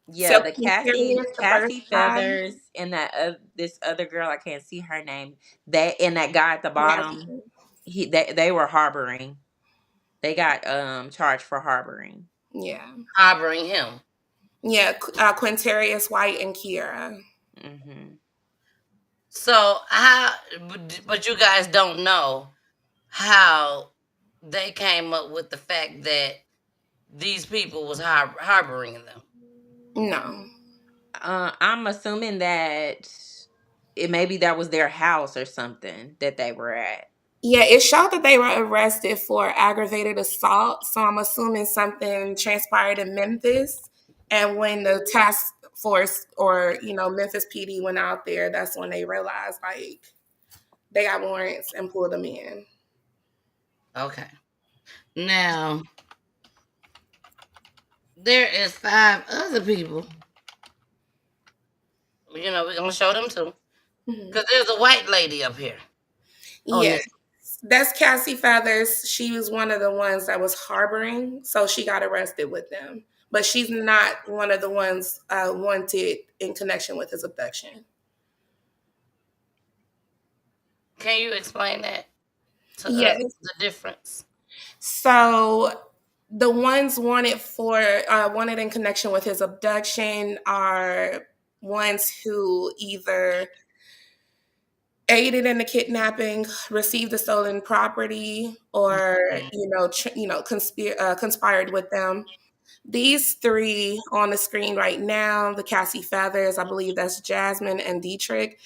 Yeah, so the Mysterious the first Cassie time. Feathers and that this other girl, I can't see her name. That and that guy at the Yes. bottom, they were harboring. They got charged for harboring. Yeah. Harboring him. Yeah, Quintarius White and Kiera. Mm-hmm. So how? But you guys don't know how they came up with the fact that these people was harboring them. No. I'm assuming that maybe that was their house or something that they were at. Yeah, it showed that they were arrested for aggravated assault. So I'm assuming something transpired in Memphis. And when the task force or, Memphis PD went out there, that's when they realized, like, they got warrants and pulled them in. Okay. Now there is 5 other people. We're gonna show them too, because there's a white lady up here. Yes. That's Cassie Feathers. She was one of the ones that was harboring, so she got arrested with them. But she's not one of the ones wanted in connection with his abduction. Can you explain that to us? Yes. The difference. So the ones wanted in connection with his abduction are ones who either aided in the kidnapping, received the stolen property, or conspired with them. These 3 on the screen right now, the Cassie Feathers, I believe that's Jasmine and Dietrich.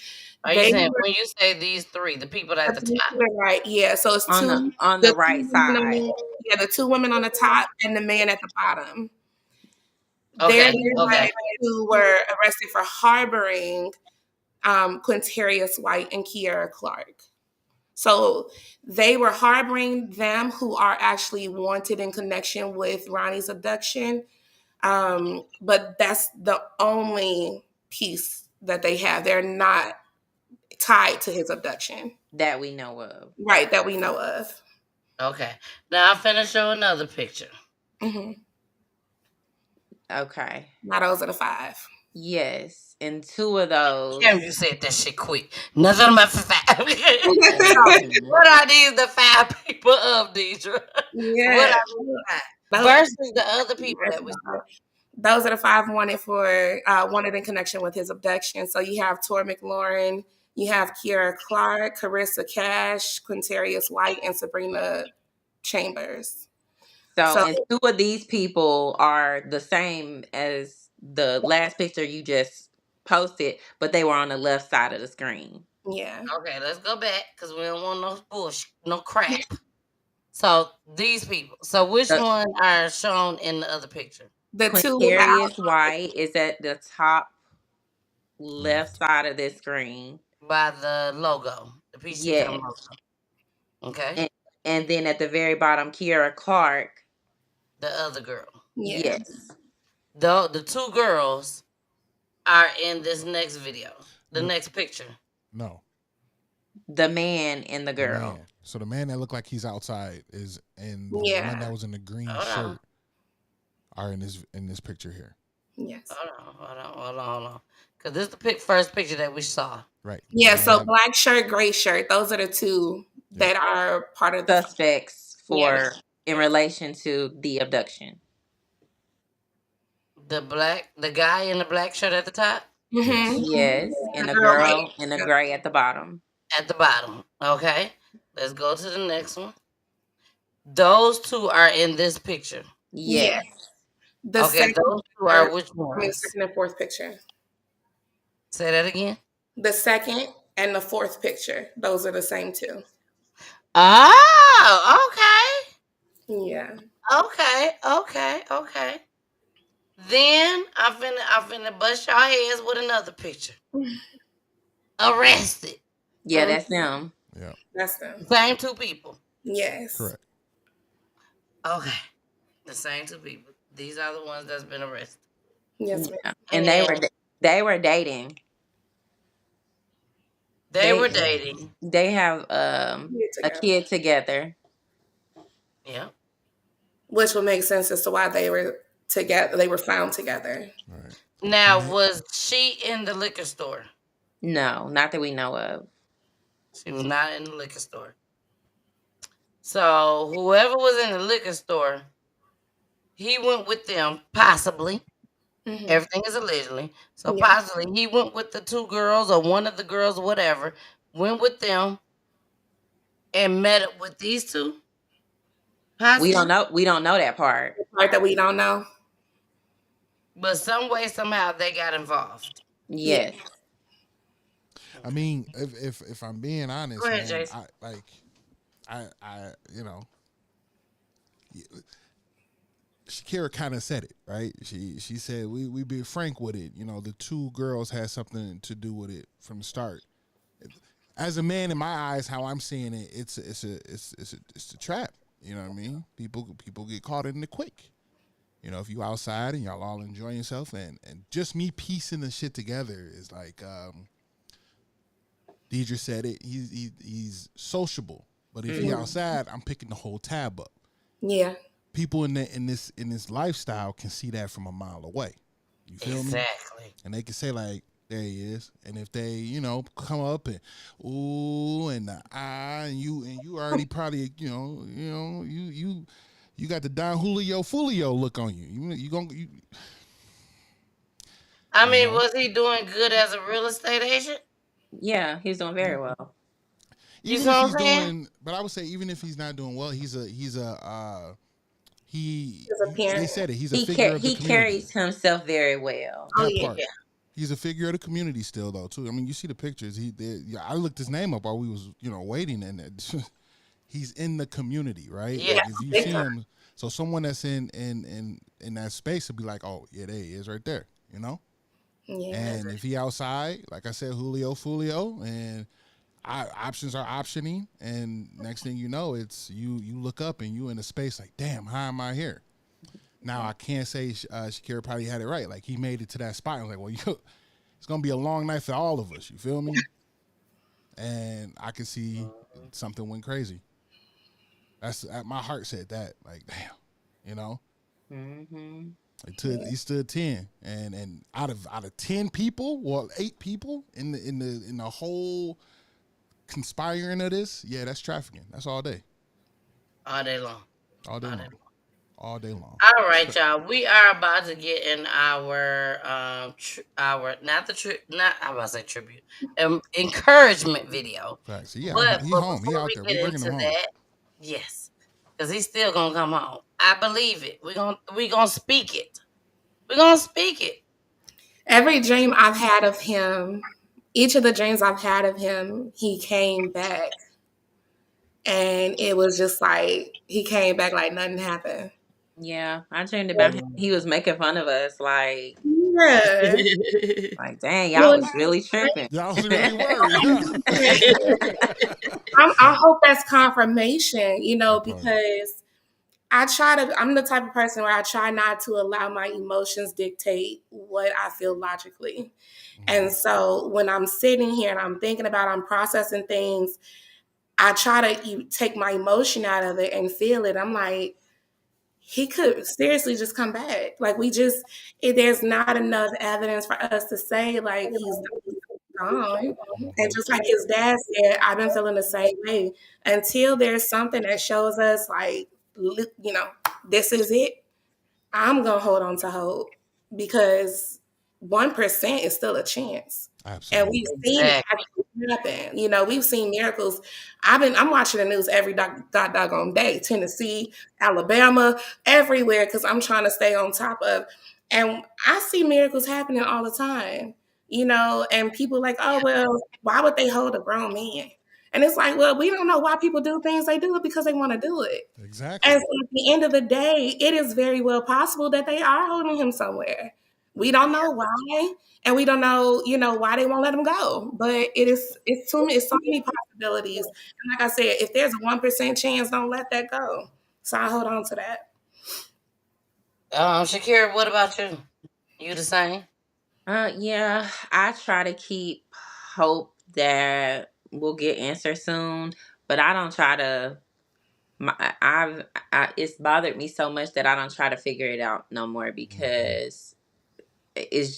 Are you saying when you say these 3, the people at the top? Right, yeah. So it's on two the right side. The 2 women on the top and the man at the bottom. Okay. They're the ones who were arrested for harboring Quintarius White and Kiera Clark. So they were harboring them who are actually wanted in connection with Ronnie's abduction. But that's the only piece that they have. They're not tied to his abduction. That we know of. Right, that we know of. Okay. Now I'm finna show another picture. Mm-hmm. Okay. Now those are the 5. Yes, and 2 of those. Damn, you said that shit quick. Nothing about 5. What are these? The 5 people of Deidre? Yeah. What are these 5? Versus the other people that we saw. Those are the 5 wanted in connection with his abduction. So you have Tor McLaurin, you have Kiera Clark, Carissa Cash, Quintarius White, and Sabrina Chambers. So and 2 of these people are the same as the last picture you just posted, but they were on the left side of the screen. Yeah. Okay, let's go back because we don't want no bullshit, no crap. So these people. So which one are shown in the other picture? The 2 Quintarius White is at the top left side of this screen by the logo, the Peachy Tea Tyme logo. Okay. And then at the very bottom, Kiera Clark, the other girl. Yes. The 2 girls are in this next video. The next picture. No. The man and the girl. So the man that looked like he's outside is, and the one that was in the green shirt are in this picture here. Yes. Hold on. Because this is the first picture that we saw. Right. Yeah, so black shirt, gray shirt. Those are the 2 that are part of the suspects in relation to the abduction. The guy in the black shirt at the top? Mm-hmm. Yes. And the girl in the gray at the bottom. At the bottom. Okay. Let's go to the next one. Those 2 are in this picture. Yes. Those 2 are which ones? Second and 4th picture. Say that again. The second and the 4th picture. Those are the same 2. Oh, okay. Yeah. Okay. Then I'm finna bust y'all heads with another picture. Arrested. Yeah, that's them. Yeah. That's them. Same 2 people. Yes. Correct. Okay. The same 2 people. These are the ones that's been arrested. Yes, ma'am. And they were dating. They were dating. They have a kid together. Yeah. Which would make sense as to why they were together. They were found together. Right. Now, was she in the liquor store? No, not that we know of. She was not in the liquor store. So whoever was in the liquor store, he went with them, possibly. Mhm. Everything is allegedly. So Yeah. possibly he went with the two girls or one of the girls or whatever, went with them and met up with these two. We Possibly. don't know. We don't know that part. Part that we don't know. But some way, somehow they got involved. Yeah. Yes. I mean, if I'm being Go honest, ahead, man, Jason. I Shakira kind of said it, right? She said we be frank with it. You know, the two girls had something to do with it from the start. As a man, in my eyes, how I'm seeing it, it's a trap. You know what I mean? People get caught in the quick. You know, if you outside and y'all all enjoying yourself, and just me piecing the shit together is like, Deidre said it. He's sociable, but if he outside, I'm picking the whole tab up. Yeah. People in this lifestyle can see that from a mile away. You feel me? Exactly. And they can say like, there he is. And if they, come up and ooh and the eye and you already probably, you got the Don Julio Fulio look on you. I mean, was he doing good as a real estate agent? Yeah, he's doing very well. You Even see if what he's I'm saying? doing, but I would say even if he's not doing well, he As a they parent. said it. He's a figure of the He community. carries himself very well. Oh That yeah. part. He's a figure of the community still, though. Too. I mean, you see the pictures. I looked his name up while we was, waiting, and he's in the community, right? Yeah. Like if you Big see time. him, so someone that's in that space would be like, oh yeah, there he is, right there, Yeah. And if he outside, like I said, Julio Fulio, and options are optioning, and next thing you know, it's you look up and you in a space like, damn, how am I here? Now I can't say Shakira probably had it right. Like he made it to that spot. I was like, well, it's gonna be a long night for all of us. You feel me? And I could see something went crazy. That's my heart said that. Like, damn, you know. Mm-hmm. He stood 10, and out of 10 people, well, 8 people in the whole conspiring of this, yeah, that's trafficking. That's all day. All day long. All day long. All day long. All right, y'all. We are about to get in our our not the not I was say tribute encouragement video. Facts. Yeah, But he but home. He before out we there. We get bringing into him home. that, yes, because he's still gonna come home. I believe it. We gonna speak it. We're gonna speak it. Every dream I've had of him, each of the dreams I've had of him, he came back. And it was just like he came back like nothing happened. Yeah, I dreamed about him. He was making fun of us, like Yeah. dang, y'all Well, was really tripping. Y'all was really worried. I hope that's confirmation, That part. because I'm the type of person where I try not to allow my emotions dictate what I feel logically. And so when I'm sitting here and I'm processing things, I try to take my emotion out of it and feel it. I'm like, he could seriously just come back. Like there's not enough evidence for us to say like he's gone. And just like his dad said, I've been feeling the same way. Until there's something that shows us like, this is it, I'm gonna hold on to hope, because 1% is still a chance. And Absolutely. we've seen it Exactly. happen. We've seen miracles. I'm watching the news every doggone day. Tennessee, Alabama, everywhere, because I'm trying to stay on top of. And I see miracles happening all the time. And people like, oh well, why would they hold a grown man? And it's like, well, we don't know why people do things. They do it because they want to do it. Exactly. And so at the end of the day, it is very well possible that they are holding him somewhere. We don't know why, and we don't know, why they won't let him go. But it's so many possibilities. And like I said, if there's a 1% chance, don't let that go. So I hold on to that. Shakira, what about you? You the same? Yeah, I try to keep hope that we'll get answers soon, but I don't try to. It's bothered me so much that I don't try to figure it out no more, because it's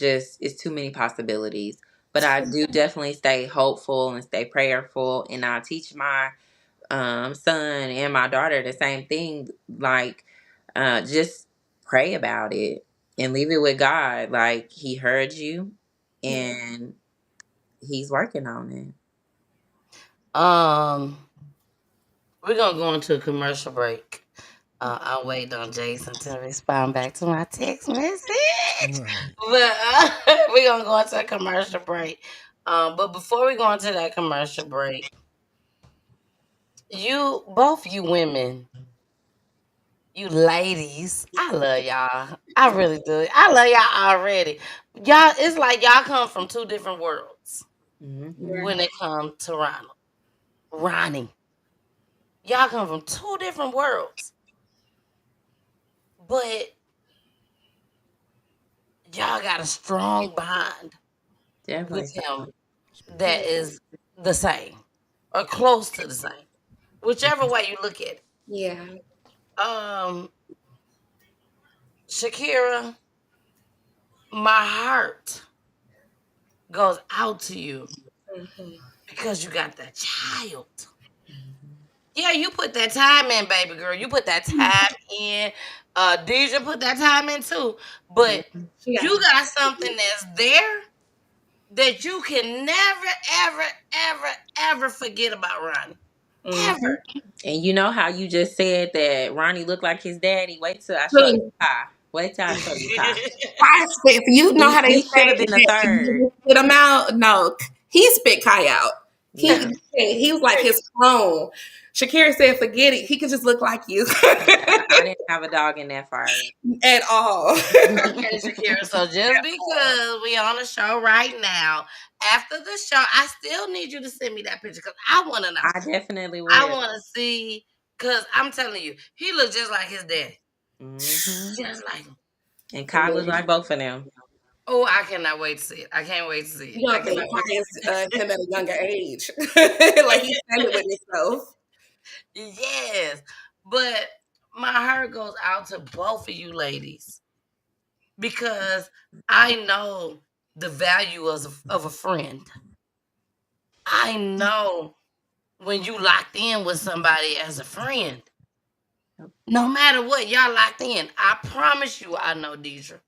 too many possibilities. But I do definitely stay hopeful and stay prayerful, and I teach my son and my daughter the same thing. Like, just pray about it and leave it with God. Like, He heard you, and He's working on it. We're gonna go into a commercial break. I'll wait on Jason to respond back to my text message. Right. But we're gonna go into a commercial break. But before we go into that commercial break, both you women, you ladies, I love y'all. I really do. I love y'all already. Y'all, it's like y'all come from two different worlds when it comes to Ronnie. Y'all come from two different worlds, but y'all got a strong bond Definitely. with him that is the same or close to the same, whichever way you look at it. Yeah. Um, Shakira, my heart goes out to you because you got that child. Yeah, you put that time in, baby girl. You put that time in. Deja put that time in too. But you got something that's there that you can never, ever, ever, ever forget about Ronnie. Ever. And you know how you just said that Ronnie looked like his daddy? Wait till I show you Kai. Wait till I show you Kai. I spit. You know how they He say should have been a that third. you spit him out. No, he spit Kai out. Yeah. He was like his clone. Shakira said, "Forget it. He could just look like you." I didn't have a dog in that fight. At all. Okay, Shakira. So just because we on the show right now, after the show, I still need you to send me that picture because I want to know. I definitely will. I want to see because I'm telling you, he looks just like his daddy. Just like him. And Kai looked like both of them. Oh, I cannot wait to see it. I can't wait to see it. You I don't think cannot wait. Kai is him at a younger age? Like he's standing with himself. Yes, but my heart goes out to both of you ladies because I know the value of a friend. I know when you locked in with somebody as a friend. No matter what, y'all locked in. I promise you, I know Deidre.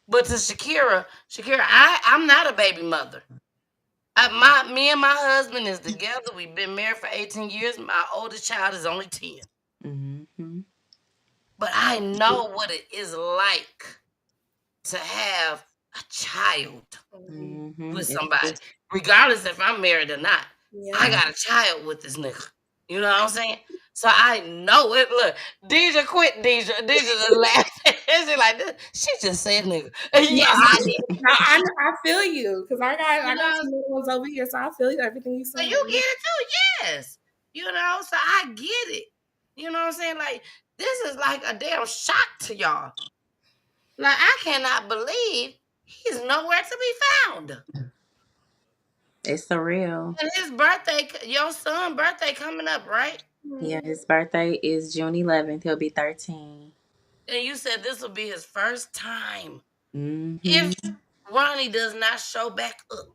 But to Shakira, I'm not a baby mother. Me and my husband is together. We've been married for 18 years. My oldest child is only 10. But I know what it is like to have a child with somebody, regardless if I'm married or not. I got a child with this nigga. You know what I'm saying? So I know it. Look, Deja quit. Deja just laughing. She's like, she just said nigga. Yes, I did. No, I feel you because I got some little ones over here, so I feel you everything you So saying. you get it too, yes. You know, so I get it. You know what I'm saying? Like, this is like a damn shock to y'all. Like, I cannot believe he's nowhere to be found. It's surreal. And his birthday, your son's birthday coming up, right? Yeah, his birthday is June 11th. He'll be 13. And you said this will be his first time. Mm-hmm. If Ronnie does not show back up,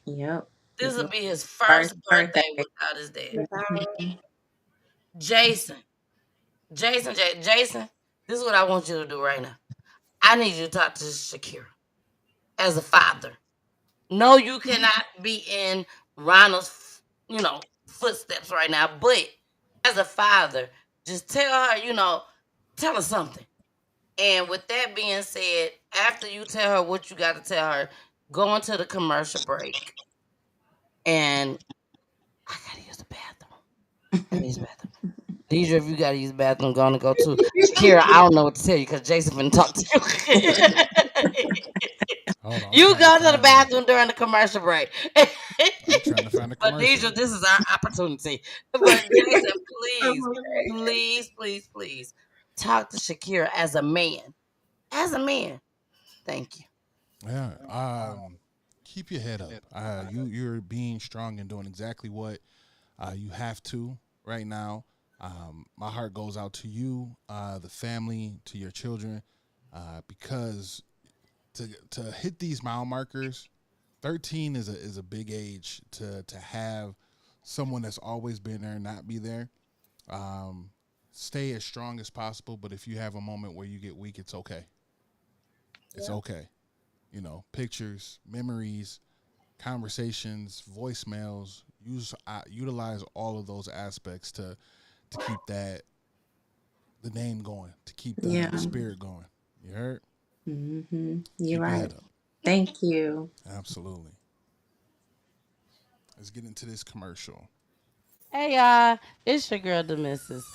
Yep. this will be his first birthday without his dad. Jason, Jason, this is what I want you to do right now. I need you to talk to Shakira as a father. No, you cannot be in Ronald's, footsteps right now. But as a father, just tell her, tell her something. And with that being said, after you tell her what you got to tell her, go into the commercial break. And I gotta use the bathroom. Deidre, if you gotta use the bathroom, gonna go too. Shakira, I don't know what to tell you because Jason finna talk to you. Hold on. You go to the bathroom during the commercial break. I'm trying to find a But commercial. Deidre, this is our opportunity. But Jason, please talk to Shakira as a man. As a man. Thank you. Yeah. Keep your head up. You're being strong and doing exactly what you have to right now. My heart goes out to you, the family, to your children, because to hit these mile markers, 13 is a big age to have someone that's always been there not be there. Um, Stay as strong as possible, but if you have a moment where you get weak, it's okay. It's okay. Pictures, memories, conversations, voicemails. Utilize all of those aspects to keep the name going, to keep Yeah. the spirit going. You heard? You're Keep your right. head up. Thank you. Absolutely. Let's get into this commercial. Hey y'all, it's your girl the missus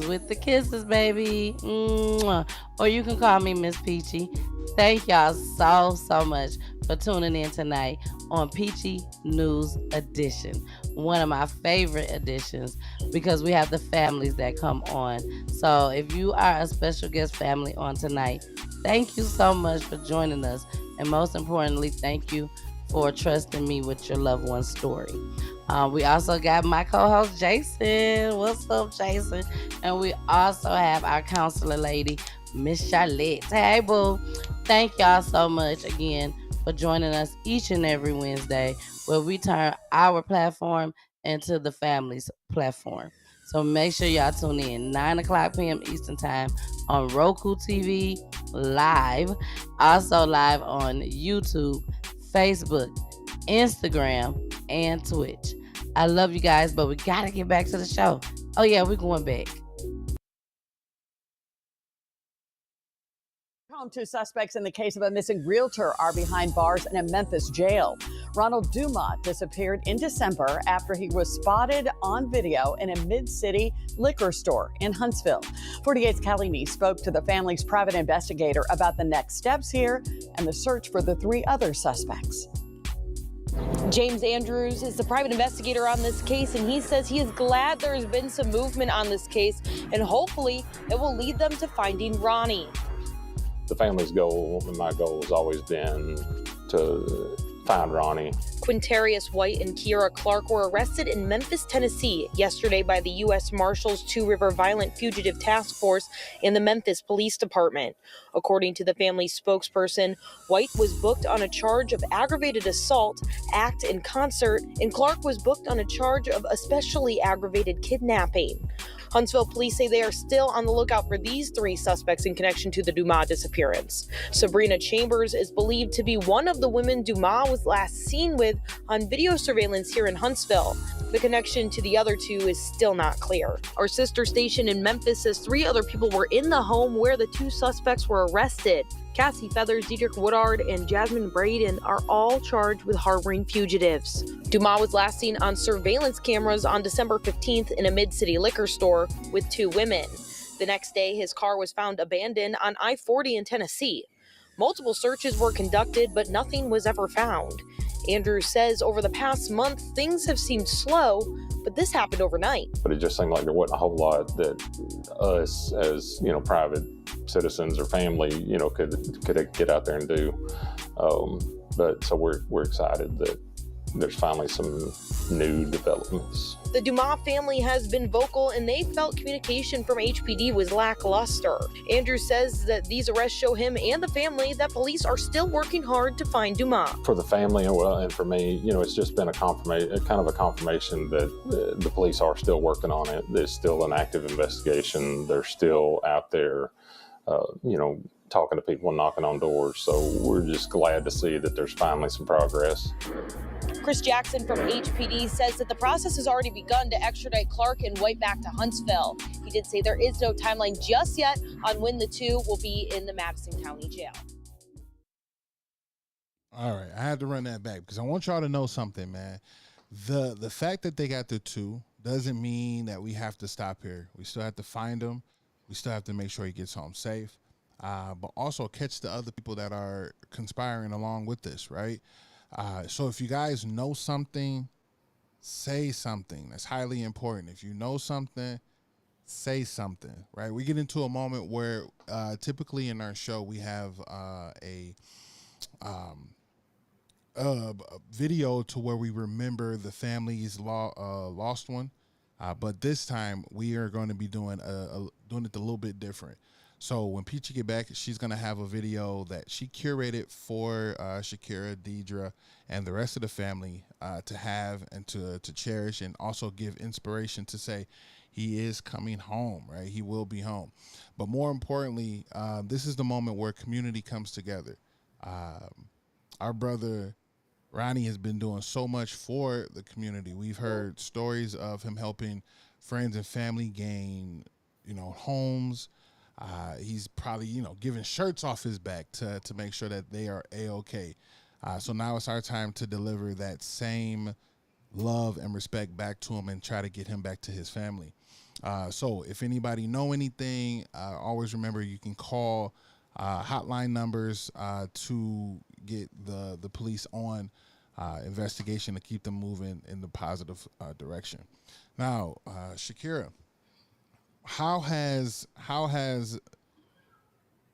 with the kisses, baby. Mwah. Or you can call me Miss Peachy. Thank y'all so much for tuning in tonight on Peachy News Edition, one of my favorite editions because we have the families that come on. So if you are a special guest family on tonight, thank you so much for joining us, and most importantly, thank you for trusting me with your loved one's story. We also got my co-host Jason. What's up, Jason? And we also have our counselor lady, Miss Charlotte. Hey, boo. Thank y'all so much again for joining us each and every Wednesday, where we turn our platform into the family's platform. So make sure y'all tune in 9 o'clock p.m. Eastern Time on Roku TV live, also live on YouTube, Facebook, Instagram, and Twitch. I love you guys, but we gotta get back to the show. Oh yeah, we're going back. Home two suspects in the case of a missing realtor are behind bars in a Memphis jail. Ronald Dumas disappeared in December after he was spotted on video in a mid-city liquor store in Huntsville. 48's Kelly Nee spoke to the family's private investigator about the next steps here and the search for the 3 other suspects. James Andrews is the private investigator on this case, and he says he is glad there has been some movement on this case, and hopefully it will lead them to finding Ronnie. The family's goal and my goal has always been to find Ronnie. Quintarius White and Kiera Clark were arrested in Memphis, Tennessee yesterday by the U.S. Marshals Two River Violent Fugitive Task Force and the Memphis Police Department. According to the family's spokesperson, White was booked on a charge of aggravated assault, act in concert, and Clark was booked on a charge of especially aggravated kidnapping. Huntsville police say they are still on the lookout for these 3 suspects in connection to the Dumas disappearance. Sabrina Chambers is believed to be one of the women Dumas was last seen with on video surveillance here in Huntsville. The connection to the other 2 is still not clear. Our sister station in Memphis says 3 other people were in the home where the 2 suspects were arrested. Cassie Feathers, Diedrich Woodard, and Jasmine Braden are all charged with harboring fugitives. Dumas was last seen on surveillance cameras on December 15th in a mid-city liquor store with 2 women. The next day, his car was found abandoned on I-40 in Tennessee. Multiple searches were conducted, but nothing was ever found. Andrews says over the past month, things have seemed slow, but this happened overnight. But it just seemed like there wasn't a whole lot that us as, private citizens or family, could get out there and do. But so we're excited that there's finally some new developments. The Dumas family has been vocal, and they felt communication from HPD was lackluster. Andrews says that these arrests show him and the family that police are still working hard to find Dumas. For the family and for me, it's just been a confirmation that the police are still working on it. There's still an active investigation. They're still out there, talking to people and knocking on doors. So we're just glad to see that there's finally some progress. Chris Jackson from HPD says that the process has already begun to extradite Clark and White back to Huntsville. He did say there is no timeline just yet on when the 2 will be in the Madison County Jail. All right, I had to run that back because I want y'all to know something, man. The fact that they got the 2 doesn't mean that we have to stop here. We still have to find him. We still have to make sure he gets home safe, but also catch the other people that are conspiring along with this, right? So if you guys know something, say something. That's highly important. If you know something, say something, right? We get into a moment where typically in our show we have a video to where we remember the family's lost one, but this time we are going to be doing it a little bit different. So when Peachy get back, she's gonna have a video that she curated for Shakira, Deidre, and the rest of the family to have and to cherish, and also give inspiration to say he is coming home, right? He will be home. But more importantly, this is the moment where community comes together. Our brother Ronnie has been doing so much for the community. We've heard stories of him helping friends and family gain, homes. He's probably, giving shirts off his back to make sure that they are A-OK. So now it's our time to deliver that same love and respect back to him and try to get him back to his family. So if anybody know anything, always remember you can call hotline numbers to get the police on investigation to keep them moving in the positive direction. Now, Shakira, how has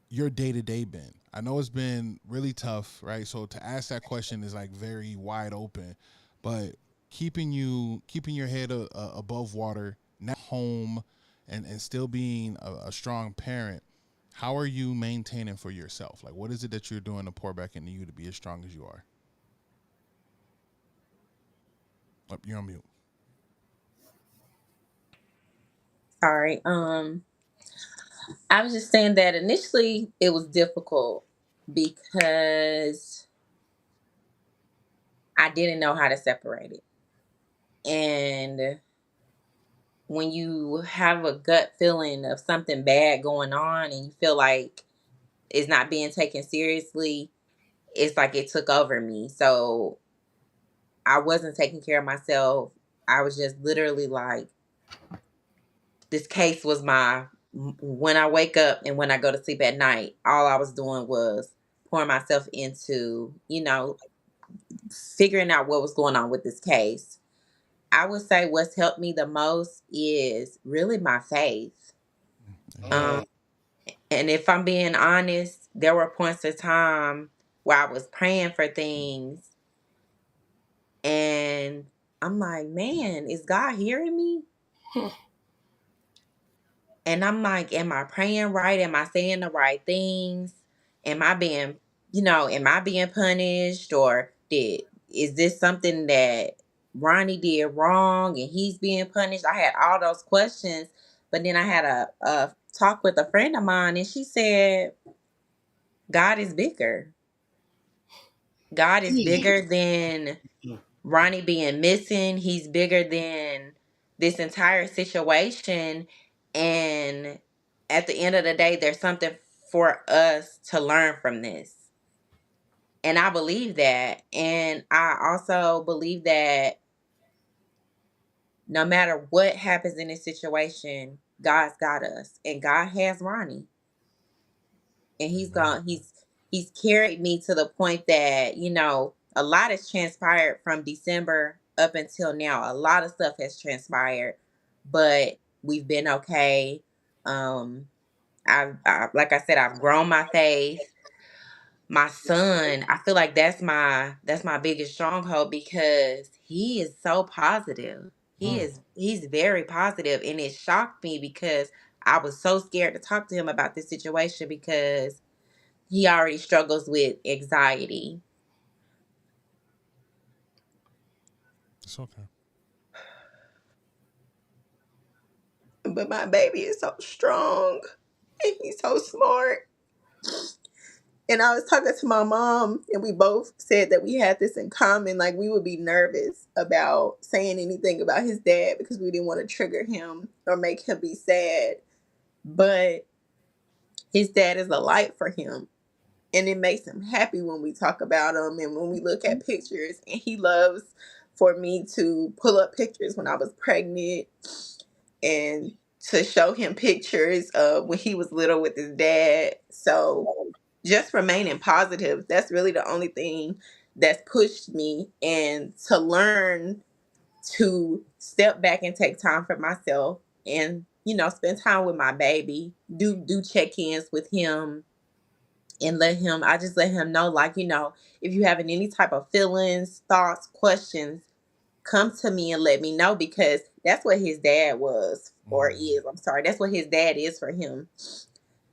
your day-to-day been? I know it's been really tough, right? So to ask that question is like very wide open, but keeping your head above water, now home, and still being a strong parent, how are you maintaining for yourself? Like, what is it that you're doing to pour back into you to be as strong as you are? Oh, you're on mute. Sorry. I was just saying that initially it was difficult because I didn't know how to separate it. And when you have a gut feeling of something bad going on and you feel like it's not being taken seriously, it's like it took over me. So I wasn't taking care of myself. I was just literally like, this case was when I wake up and when I go to sleep at night, all I was doing was pouring myself into, figuring out what was going on with this case. I would say what's helped me the most is really my faith. Um, and if I'm being honest, there were points of time where I was praying for things and I'm like, man, is God hearing me? And I'm like, am I praying right? Am I saying the right things? Am I being, am I being punished? Or is this something that Ronnie did wrong and he's being punished? I had all those questions. But then I had a talk with a friend of mine and she said, God is bigger. God is bigger than Ronnie being missing. He's bigger than this entire situation. And at the end of the day, there's something for us to learn from this. And I believe that. And I also believe that no matter what happens in this situation, God's got us. And God has Ronnie. And he's carried me to the point that, a lot has transpired from December up until now. A lot of stuff has transpired, but we've been okay. Like I said, I've grown my faith. My son, I feel like that's my biggest stronghold because he is so positive. He's very positive, and it shocked me because I was so scared to talk to him about this situation because he already struggles with anxiety. It's okay. But my baby is so strong and he's so smart. And I was talking to my mom, and we both said that we had this in common. Like, we would be nervous about saying anything about his dad because we didn't want to trigger him or make him be sad. But his dad is a light for him. And it makes him happy when we talk about him and when we look at pictures. And he loves for me to pull up pictures when I was pregnant and to show him pictures of when he was little with his dad. So just remaining positive, that's really the only thing that's pushed me, and to learn to step back and take time for myself and, spend time with my baby, do check-ins with him and I just let him know, like, if you having any type of feelings, thoughts, questions, come to me and let me know because that's what his dad was or is. I'm sorry. That's what his dad is for him.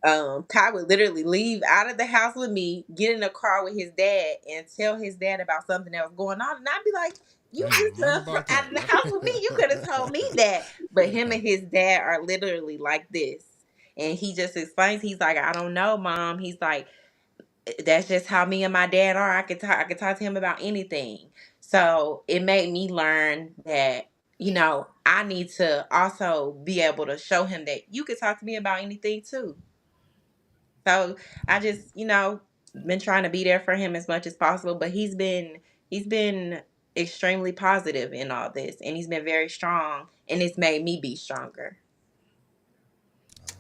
Ty would literally leave out of the house with me, get in a car with his dad, and tell his dad about something that was going on. And I'd be like, "You I just know nothing left from about out of the house with me. You could have told me that." But him and his dad are literally like this. And he just explains, he's like, "I don't know, Mom." He's like, "That's just how me and my dad are. I could talk to him about anything." So it made me learn that, I need to also be able to show him that you could talk to me about anything too. So I just, been trying to be there for him as much as possible, but he's been extremely positive in all this, and he's been very strong, and it's made me be stronger.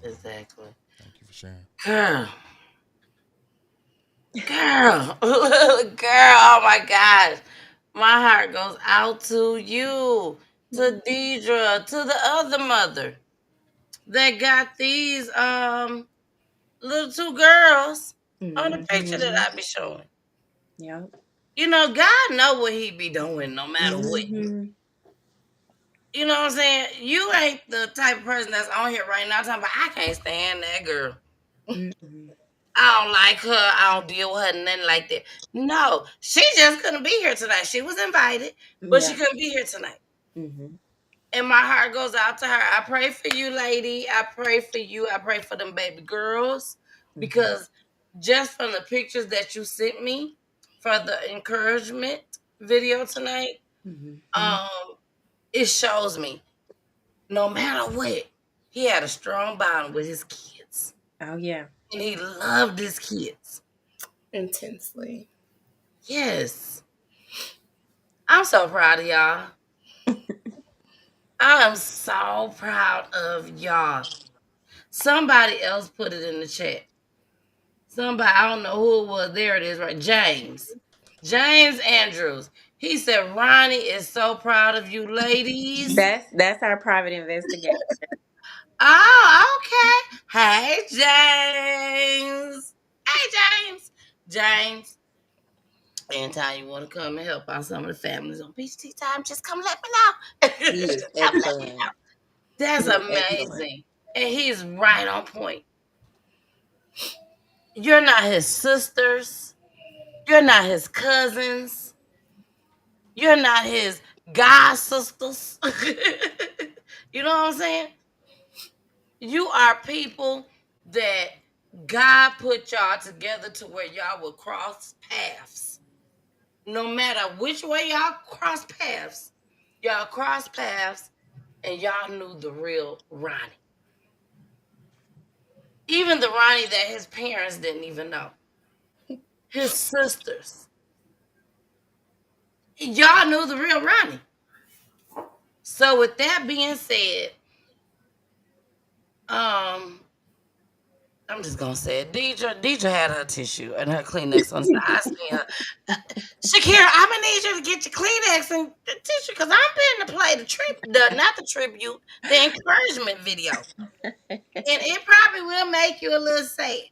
Exactly. Thank you for sharing. Girl. Girl. Girl, oh my gosh. My heart goes out to you, to Deidre, to the other mother that got these little two girls on the picture that Mhm. I be showing. Yep. God know what he be doing no matter what. Mhm. You know what I'm saying? You ain't the type of person that's on here right now talking about I can't stand that girl. Mhm. I don't like her. I don't deal with her, nothing like that. No, she just couldn't be here tonight. She was invited, but she Yeah. couldn't be here tonight. Mhm. And my heart goes out to her. I pray for you, lady. I pray for you. I pray for them baby girls. Mhm. Because just from the pictures that you sent me for the encouragement video tonight, Mhm. um, it shows me no matter what, he had a strong bond with his kids. Oh yeah. And he loved his kids. Intensely. Yes. I'm so proud of y'all. I am so proud of y'all. Somebody else put it in the chat. Somebody, I don't know who it was. There it is, right? James. James Andrews. He said, Ronnie is so proud of you ladies. That's our private investigator. Oh, okay. Hey, James. Hey, James. James. Anytime you want to come and help out some of the families on Peachy Tea Tyme, just come let me know. He is Just come let me know. excellent. That's He is excellent. amazing. And he's right on point. You're not his sisters. You're not his cousins. You're not his god sisters. You know what I'm saying? You are people that God put y'all together to where y'all will cross paths. No matter which way y'all cross paths, and y'all knew the real Ronnie. Even the Ronnie that his parents didn't even know. His sisters. Y'all knew the real Ronnie. So with that being said, I'm just gonna say it. Deidre had her tissue and her Kleenex on. I seen her. Shakira, I'm gonna need you to get your Kleenex and the tissue because I'm finna play not the tribute, the encouragement video, and it probably will make you a little sad.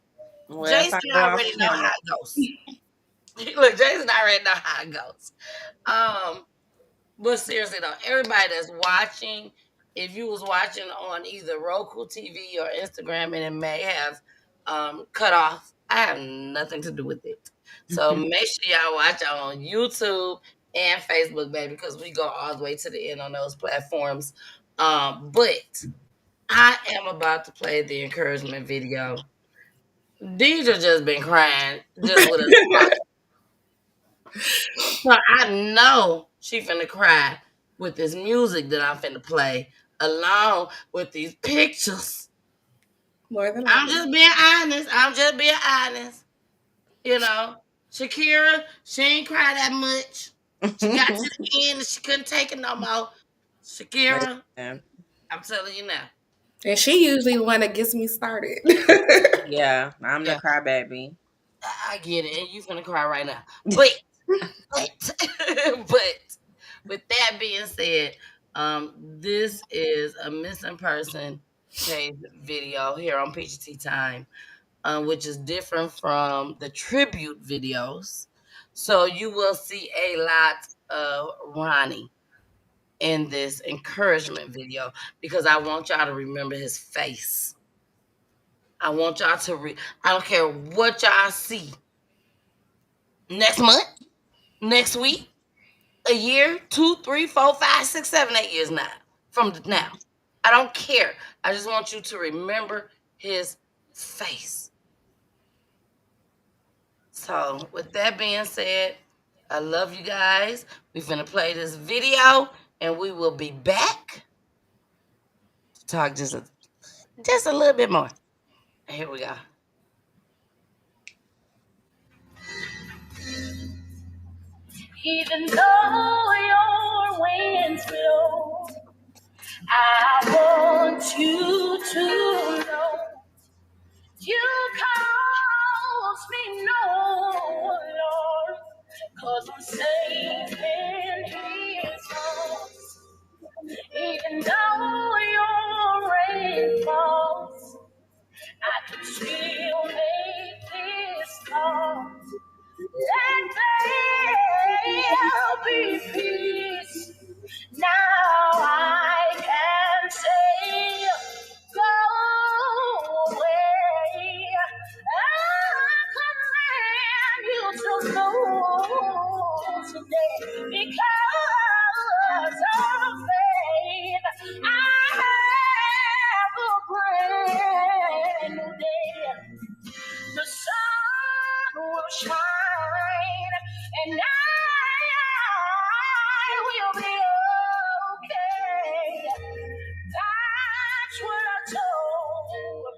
Well, if Jason I go off already know how camera. it goes. Look, Jason already know how it goes. But seriously though, everybody that's watching, if you was watching on either Roku TV or Instagram and it may have cut off, I have nothing to do with it. So make sure y'all watch on YouTube and Facebook, baby, because we go all the way to the end on those platforms. But I am about to play the encouragement video. Deidre just been crying just with us talking. So I know she finna cry with this music that I'm finna play, along with these pictures. More than I'm likely. just being honest. I'm just being honest. You know, Shakira, she ain't cry that much. She got to the end and she couldn't take it no more. Shakira, Yeah. I'm telling you now. And she usually the one that gets me started. Yeah, I'm the Yeah, crybaby. I get it. And you finna cry right now. But, but with that being said, this is a missing person case video here on Peachy Tea Tyme, which is different from the tribute videos. So you will see a lot of Ronnie in this encouragement video because I want y'all to remember his face. I want y'all to I don't care what y'all see. Next month, next week, a year, 2, 3, 4, 5, 6, 7, 8 years now. From now. I don't care. I just want you to remember his face. So, with that being said, I love you guys. We're finna play this video, and we will be back to talk just a little bit more. Here we go. Even though your winds blow, I want you to know you cause me no Lord, 'cause I'm safe in his arms. Even though your rain falls, I can still make this call. Let there be peace. Now I can say, go away. I command you to move today because of faith. I have a brand new day. The sun will shine, and I will be okay. That's what I told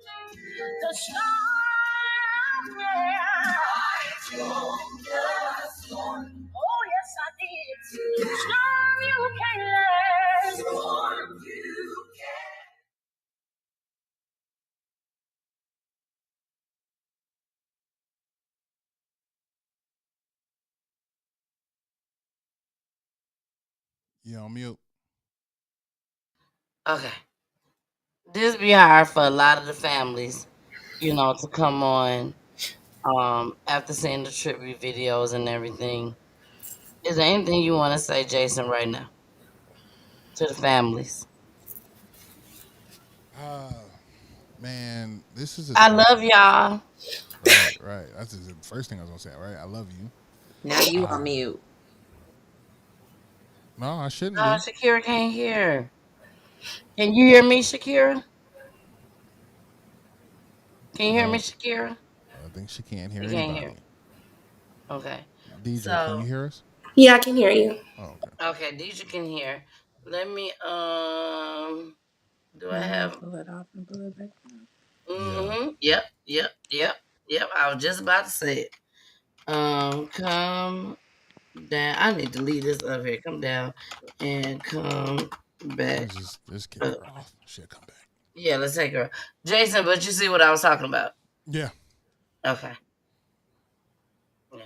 the storm. Yeah. I told the storm. Oh yes, I did. Storm, you can't last. Storm, you can't. You on mute. Okay. This be hard for a lot of the families, to come on after seeing the tribute videos and everything. Is there anything you want to say, Jason, right now to the families? Man, this is a I tough love one. y'all. Right. That's the first thing I was gonna say. Right, I love you. Now you Uh, on mute. no, I shouldn't No, be. Shakira can't hear. Can you hear me, Shakira? Can you hear me, No, Shakira? I think she can't hear You can't hear. anybody. Okay. Deidre, can you So, hear us? Yeah, I can hear you. Oh, okay. okay, Deidre can hear. Let me do I Maybe have pull it off and pull it back. Yeah. Yep. I was just about to say it. Come down. I need to leave this up here. Come down and come back Let's kick up. her off. She'll come back. Yeah, let's take her. Jason, but you see what I was talking about. Yeah. Okay. Yeah.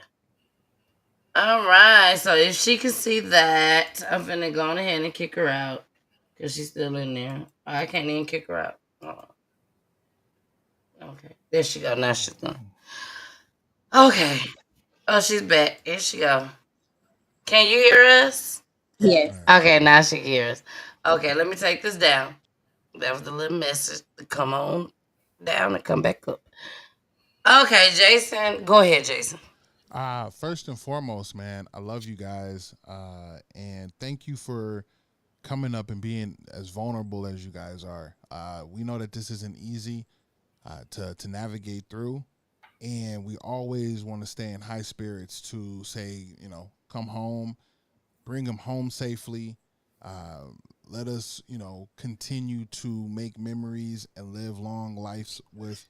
All right. So if she can see that, I'm finna go on ahead and kick her out. Because she's still in there. I can't even kick her out. Okay. There she go. Now she's gone. Okay. Oh, she's back. Here she go. Can you hear us? Yes. Okay, now she can hear us. Okay, let me take this down. That was the little message to come on down and come back up. Okay, Jason. Go ahead, Jason. First and foremost, man, I love you guys. And thank you for coming up and being as vulnerable as you guys are. We know that this isn't easy to navigate through, and we always want to stay in high spirits to say, come home, bring them home safely. Uh, Let us, continue to make memories and live long lives with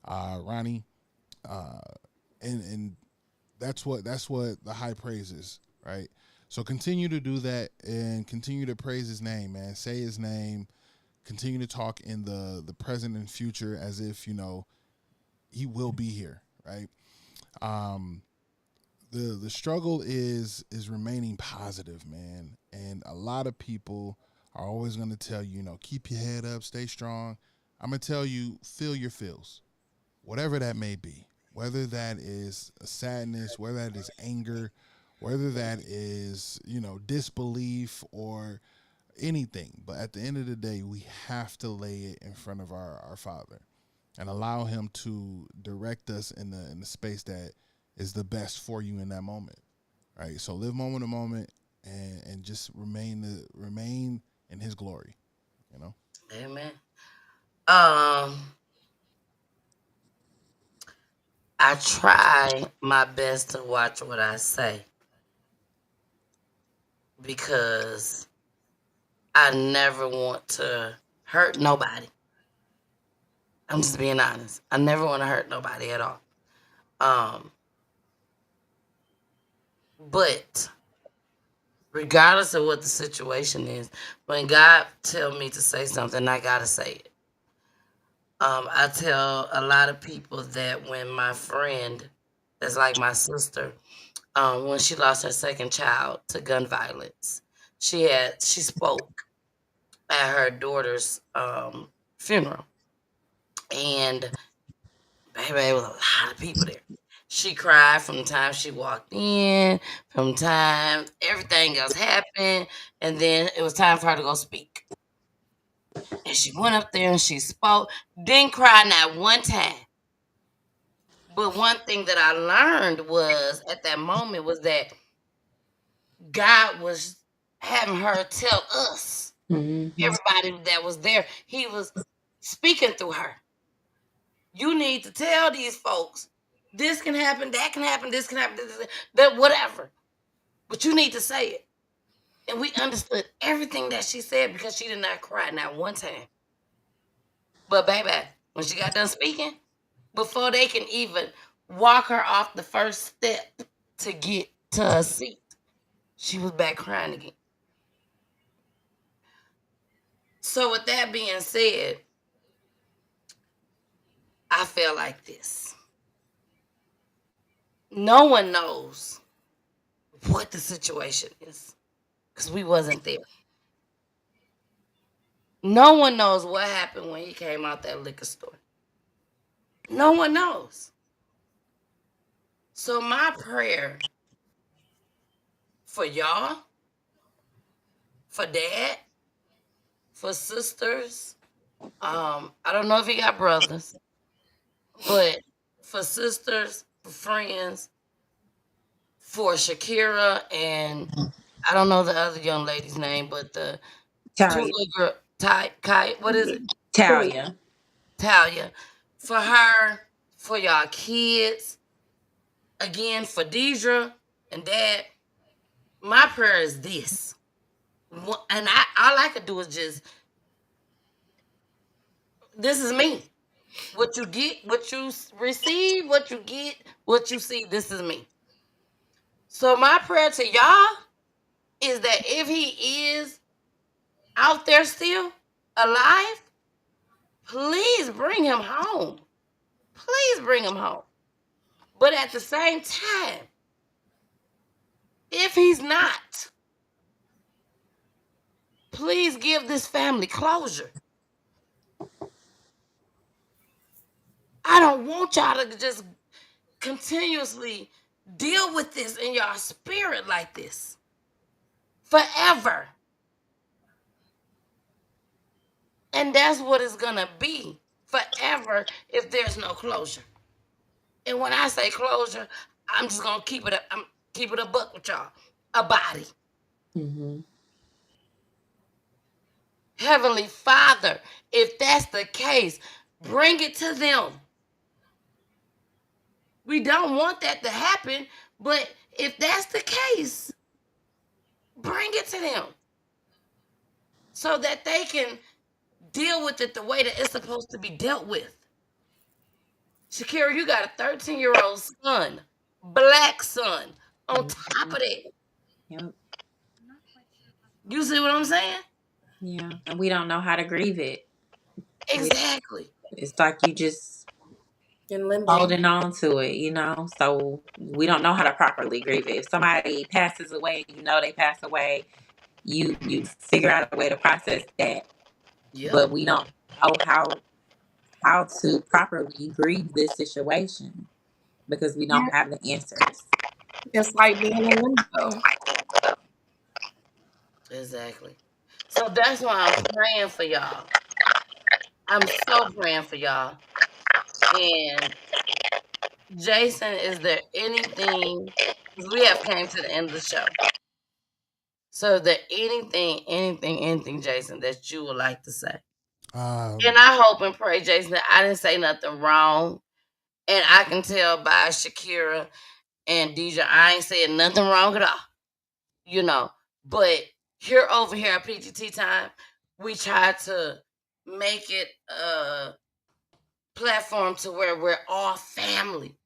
Ronnie. Uh, and that's what the high praise is, right? So continue to do that and continue to praise his name, man. Say his name. Continue to talk in the present and future as if he will be here, right? Um, the struggle is remaining positive, man. And a lot of people are always going to tell you, keep your head up, stay strong. I'm gonna tell you, feel your feels, whatever that may be. Whether that is a sadness, whether that is anger, whether that is disbelief or anything. But at the end of the day, we have to lay it in front of our Father. and allow him to direct us in the space that is the best for you in that moment, right? So live moment to moment, and just remain in his glory, you know. Amen. I try my best to watch what I say because I never want to hurt nobody. I'm just being honest. I never want to hurt nobody at all. Um, but regardless of what the situation is, when God tell me to say something, I gotta say it. I tell a lot of people that when my friend, that's like my sister, when she lost her second child to gun violence, she spoke at her daughter's funeral, and baby, there was a lot of people there. She cried from the time she walked in, from the time everything else happened, and then it was time for her to go speak. And she went up there and she spoke, didn't cry not one time. But one thing that I learned was at that moment was that God was having her tell us, everybody that was there, he was speaking through her. You need to tell these folks this can happen, that can happen, this can happen, that whatever. But you need to say it. And we understood everything that she said because she did not cry not one time. But baby, when she got done speaking, before they can even walk her off the first step to get to her seat, she was back crying again. So with that being said, I feel like this. No one knows what the situation is because we wasn't there. No one knows what happened when he came out that liquor store. No one knows. So my prayer for y'all, for dad, for sisters, I don't know if he got brothers, but for sisters, for friends, for Shakira, and I don't know the other young lady's name, but the two Talia. little girl, what is it? Talia. Talia. For her, for y'all kids, again, for Deidre and Dad, my prayer is this. And all I could do is just, this is me. What you get, what you receive, what you get, what you see, this is me. So my prayer to y'all is that if he is out there still alive, please bring him home. Please bring him home. But at the same time, if he's not, please give this family closure. I don't want y'all to just continuously deal with this in your spirit like this forever. And that's what it's gonna be forever if there's no closure. And when I say closure, I'm just gonna keep it a buck with y'all. A body. Heavenly Father, if that's the case, bring it to them. We don't want that to happen, but if that's the case, bring it to them so that they can deal with it the way that it's supposed to be dealt with. Shakira, you got a 13-year-old son, black son, on top of that. Yep. You see what I'm saying? Yeah. And we don't know how to grieve it. Exactly. It's like you just In limbo. holding on to it, you know? So we don't know how to properly grieve it. If somebody passes away, you know they pass away, you figure out a way to process that. Yep. But we don't know how to properly grieve this situation because we don't have the answers. It's like being in limbo. Exactly. So that's why I'm praying for y'all. I'm so praying for y'all And Jason, is there anything? 'Cause we have came to the end of the show. So, is there anything, Jason, that you would like to say? And I hope and pray, Jason, that I didn't say nothing wrong. And I can tell by Shakira and DJ, I ain't saying nothing wrong at all. You know, but over here at Peachy Tea Tyme, we try to make it a platform to where we're all family.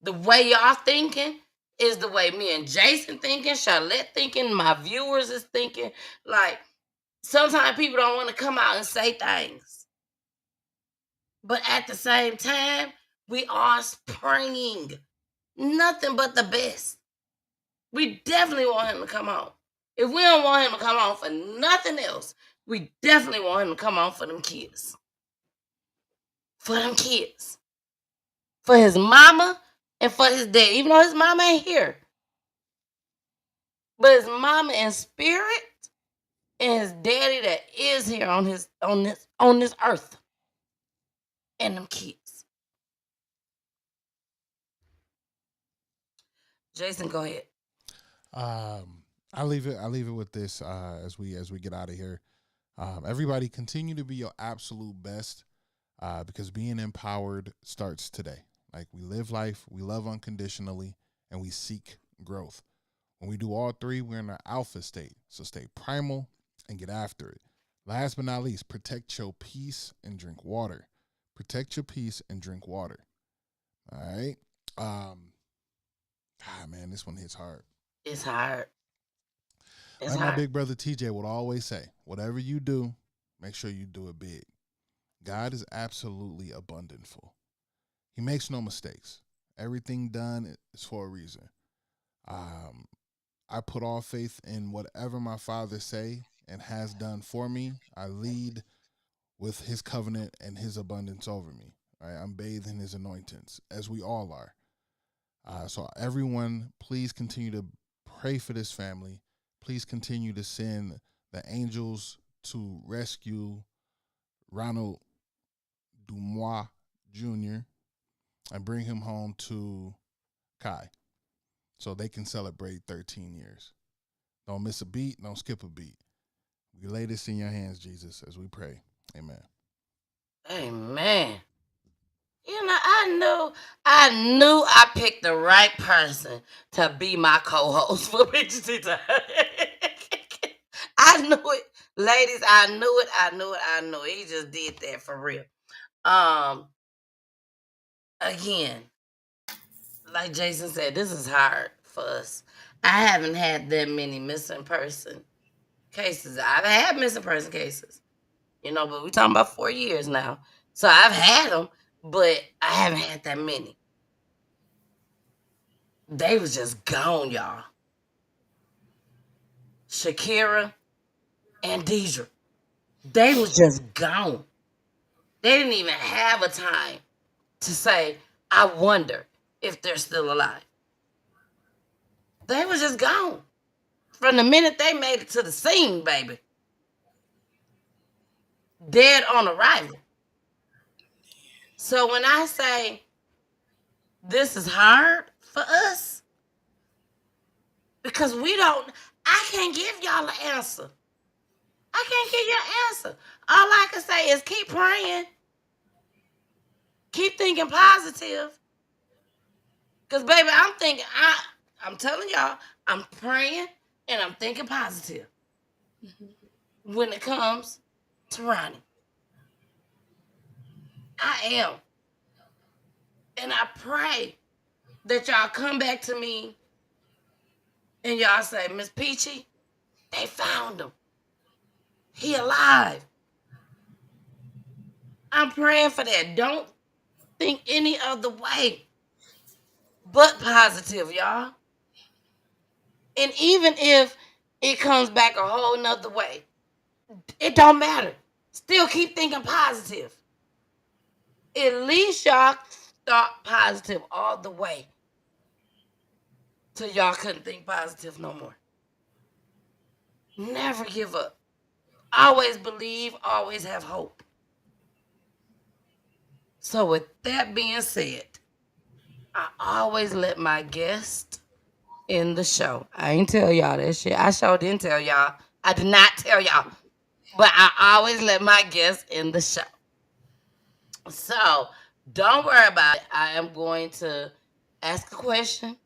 The way y'all thinking is the way me and Jason thinking, Charlotte thinking, my viewers is thinking. Like, sometimes people don't want to come out and say things. But at the same time, we are praying nothing but the best. We definitely want him to come on. If we don't want him to come on for nothing else, we definitely want him to come on for them kids. For them kids. For his mama and for his dad. Even though his mama ain't here. But his mama in spirit and his daddy that is here on this earth. And them kids. Jason, go ahead. I leave it with this as we get out of here. Everybody continue to be your absolute best because being empowered starts today. Like, we live life, we love unconditionally, and we seek growth. When we do all three, we're in our alpha state. So stay primal and get after it. Last but not least, protect your peace and drink water. Protect your peace and drink water. All right. Man, this one hits hard. It's hard. Like my big brother TJ would always say, whatever you do, make sure you do it big. God is absolutely abundantful. He makes no mistakes. Everything done is for a reason. I put all faith in whatever my father say and has done for me. I lead with his covenant and his abundance over me. Right? I'm bathed in his anointings, as we all are. So everyone, please continue to pray for this family. Please continue to send the angels to rescue Ronald Dumas Jr. and bring him home to Kai so they can celebrate 13 years. Don't miss a beat. Don't skip a beat. We lay this in your hands, Jesus, as we pray. Amen. Amen. You know, I knew I picked the right person to be my co-host for Peachy Tea Tyme. I knew it. Ladies, I knew it. He just did that for real. Again, like Jason said, this is hard for us. I haven't had that many missing person cases. I've had missing person cases, but we're talking about 4 years now. So I've had them, but I haven't had that many. They was just gone, y'all. Shakira and Deidre, they was just gone. They didn't even have a time to say, I wonder if they're still alive. They was just gone. From the minute they made it to the scene, baby. Dead on arrival. So when I say this is hard for us, because I can't give y'all an answer. I can't give you an answer. All I can say is keep praying. Keep thinking positive. Because, baby, I'm telling y'all, I'm praying and I'm thinking positive when it comes to Ronnie. I am. And I pray that y'all come back to me and y'all say, Miss Peachy, they found him. He alive. I'm praying for that. Don't think any other way but positive, y'all. And even if it comes back a whole nother way, it don't matter. Still keep thinking positive. At least y'all thought positive all the way till y'all couldn't think positive no more. Never give up. Always believe, always have hope. So with that being said, I always let my guest in the show. I ain't tell y'all that shit. I sure didn't tell y'all. I did not tell y'all. But I always let my guests in the show. So don't worry about it. I am going to ask a question.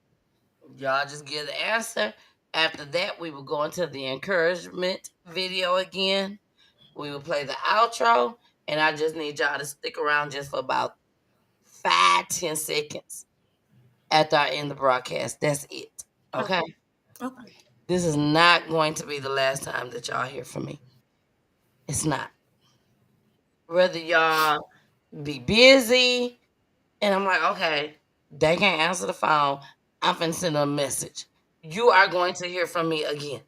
Y'all just give the answer. After that, we will go into the encouragement video again. We will play the outro. And I just need y'all to stick around just for about 5-10 seconds after I end the broadcast. That's it. Okay? Okay. This is not going to be the last time that y'all hear from me. It's not. Whether y'all be busy, and I'm like, okay, they can't answer the phone. I'm finna send them a message. You are going to hear from me again.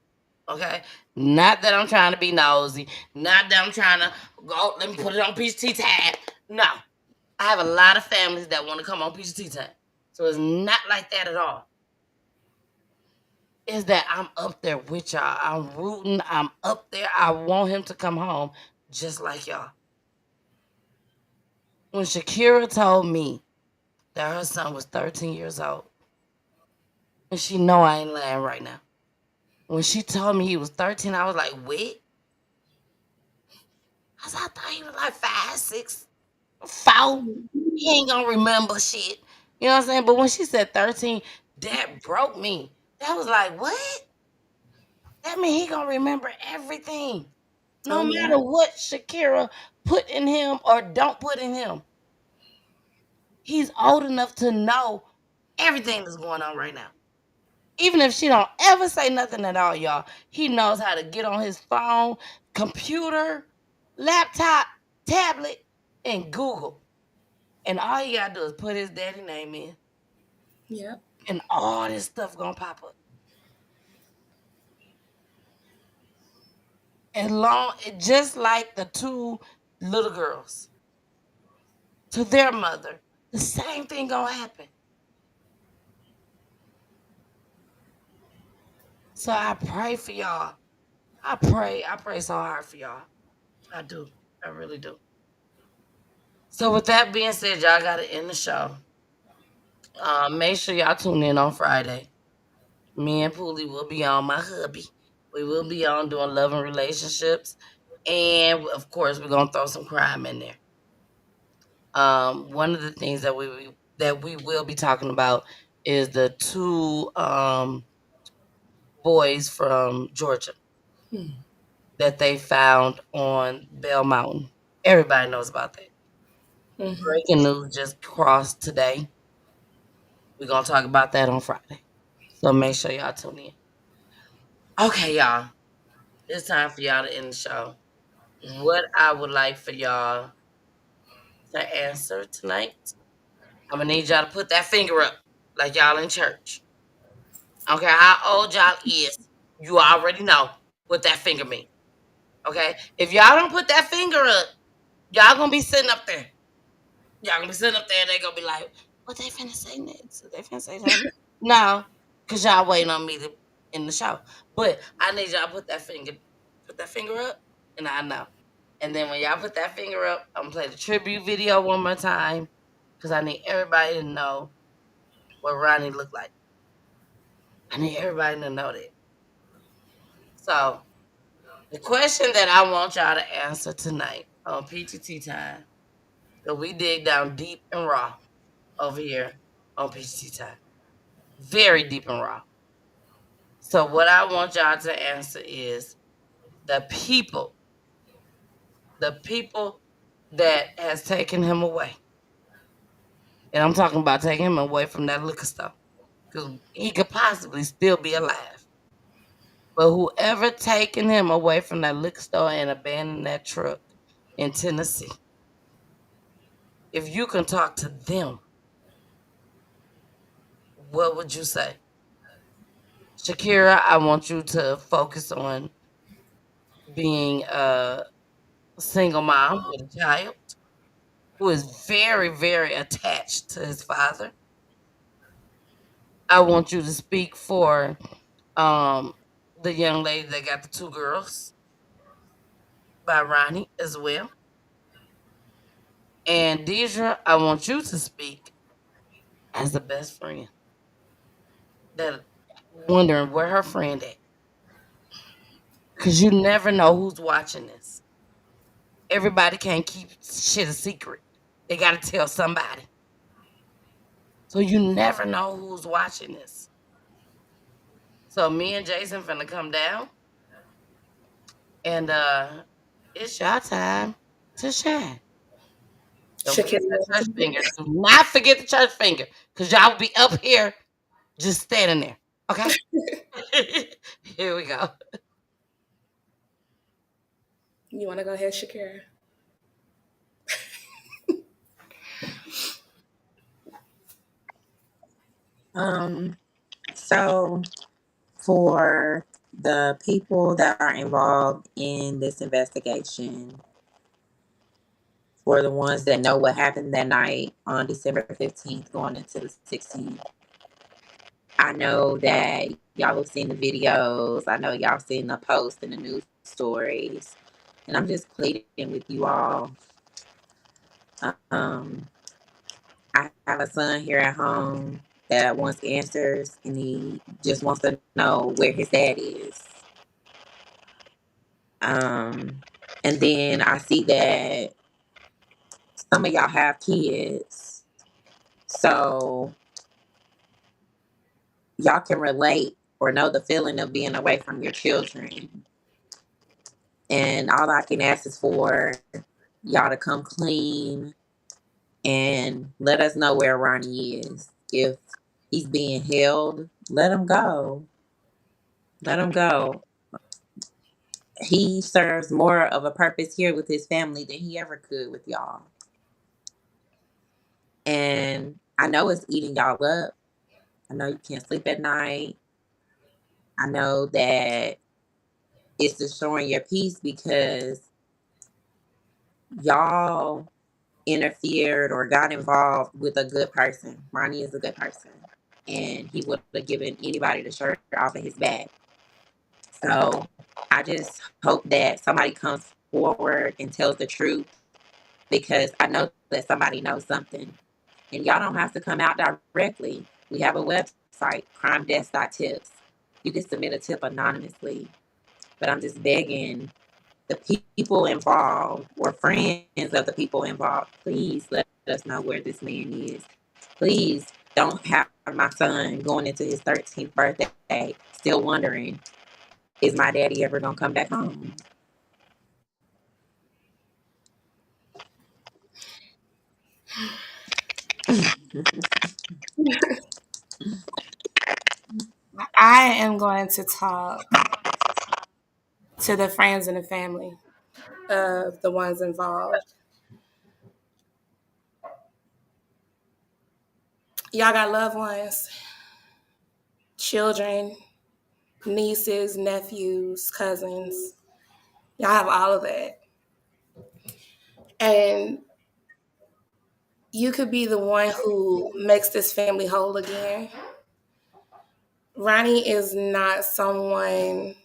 Okay? Not that I'm trying to be nosy. Not that I'm trying to go, let me put it on Peachy Tea Tyme. No. I have a lot of families that want to come on Peachy Tea Tyme. So it's not like that at all. Is that I'm up there with y'all. I'm rooting. I'm up there. I want him to come home just like y'all. When Shakira told me that her son was 13 years old, and she know I ain't lying right now. When she told me he was 13, I was like, wait. I thought he was like 5, 6, 4. He ain't gonna remember shit. You know what I'm saying? But when she said 13, that broke me. That was like, what? That means he gonna remember everything. No Oh, yeah. matter what Shakira put in him or don't put in him. He's old enough to know everything that's going on right now. Even if she don't ever say nothing at all, y'all, he knows how to get on his phone, computer, laptop, tablet, and Google. And all you gotta do is put his daddy name in, Yep. and all this stuff gonna pop up. Just like the two little girls to their mother, the same thing gonna happen. So I pray for y'all. I pray so hard for y'all. I do. I really do. So with that being said, y'all gotta end the show. Make sure y'all tune in on Friday. Me and Poolie will be on, my hubby. We will be on doing love and relationships. And of course, we're gonna throw some crime in there. One of the things that we will be talking about is the two boys from Georgia that they found on Bell Mountain. Everybody knows about that. Mhm. Breaking news just crossed today. We're gonna talk about that on Friday. So make sure y'all tune in. Okay, y'all. It's time for y'all to end the show. What I would like for y'all to answer tonight, I'm gonna need y'all to put that finger up like y'all in church. I don't care how old y'all is, you already know what that finger means. Okay? If y'all don't put that finger up, y'all gonna be sitting up there. Y'all gonna be sitting up there and they gonna be like, what they finna say next? They finna say something? No, because y'all waiting on me to in the show. But I need y'all to put that finger up, and I know. And then when y'all put that finger up, I'm gonna play the tribute video one more time. Because I need everybody to know what Ronnie looked like. I need everybody to know that. So the question that I want y'all to answer tonight on Peachy Tea Tyme, because we dig down deep and raw over here on Peachy Tea Tyme. Very deep and raw. So what I want y'all to answer is the people that has taken him away. And I'm talking about taking him away from that liquor store. Because he could possibly still be alive. But whoever taken him away from that liquor store and abandoned that truck in Tennessee, if you can talk to them, what would you say? Shakira, I want you to focus on being a single mom with a child who is very, very attached to his father. I want you to speak for um, the young lady that got the two girls by Ronnie as well. And Deidre, I want you to speak as the best friend that wondering where her friend at. Because you never know who's watching this. Everybody can't keep shit a secret. They got to tell somebody. So you never know who's watching this. So me and Jason finna come down. And it's your time to shine. Don't forget that church finger. Do not forget the church finger. Because y'all will be up here just standing there. Okay? Here we go. You want to go ahead, Shakira? So for the people that are involved in this investigation, for the ones that know what happened that night on December 15th going into the 16th, I know that y'all have seen the videos. I know y'all seen the posts and the news stories. And I'm just pleading with you all. Um, I have a son here at home that wants answers, and he just wants to know where his dad is. And then I see that some of y'all have kids, so y'all can relate or know the feeling of being away from your children. And all I can ask is for y'all to come clean and let us know where Ronnie is. If he's being held, let him go. Let him go. He serves more of a purpose here with his family than he ever could with y'all. And I know it's eating y'all up. I know you can't sleep at night. I know that it's destroying your peace because y'all interfered or got involved with a good person. Ronnie is a good person. And he would have given anybody the shirt off of his back. So I just hope that somebody comes forward and tells the truth, because I know that somebody knows something. And y'all don't have to come out directly. We have a website, crimedesk.tips. You can submit a tip anonymously. But I'm just begging the people involved or friends of the people involved, please let us know where this man is. Please don't have my son going into his 13th birthday still wondering, is my daddy ever going to come back home? I am going to talk to the friends and the family of the ones involved. Y'all got loved ones, children, nieces, nephews, cousins. Y'all have all of that. And you could be the one who makes this family whole again. Ronnie is not someone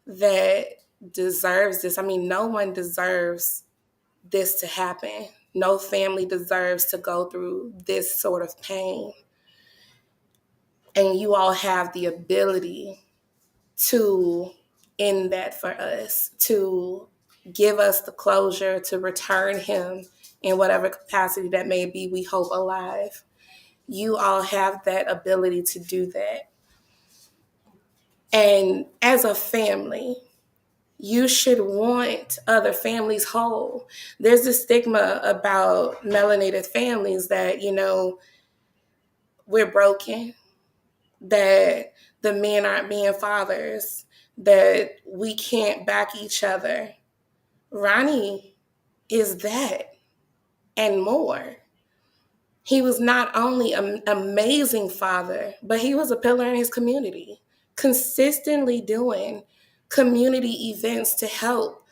that deserves this. I mean, no one deserves this to happen. No family deserves to go through this sort of pain. And you all have the ability to end that for us, to give us the closure, to return him in whatever capacity that may be, we hope, alive. You all have that ability to do that. And as a family, you should want other families whole. There's this stigma about melanated families that, we're broken, that the men aren't being fathers, that we can't back each other. Ronnie is that and more. He was not only an amazing father, but he was a pillar in his community, consistently doing community events to help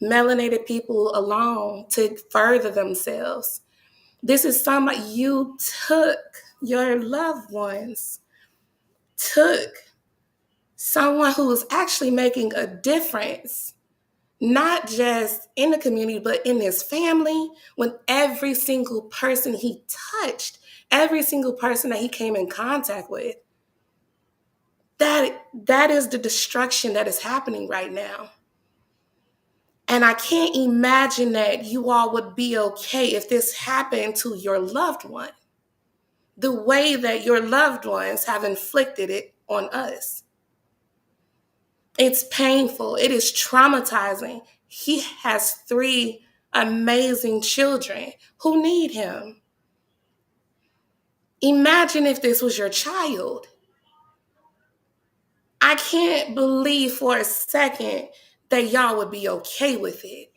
melanated people along to further themselves. This is somebody you took, your loved ones took someone who was actually making a difference, not just in the community, but in his family, when every single person he touched, every single person that he came in contact with, that is the destruction that is happening right now. And I can't imagine that you all would be okay if this happened to your loved one, the way that your loved ones have inflicted it on us. It's painful. It is traumatizing. He has 3 amazing children who need him. Imagine if this was your child. I can't believe for a second that y'all would be okay with it.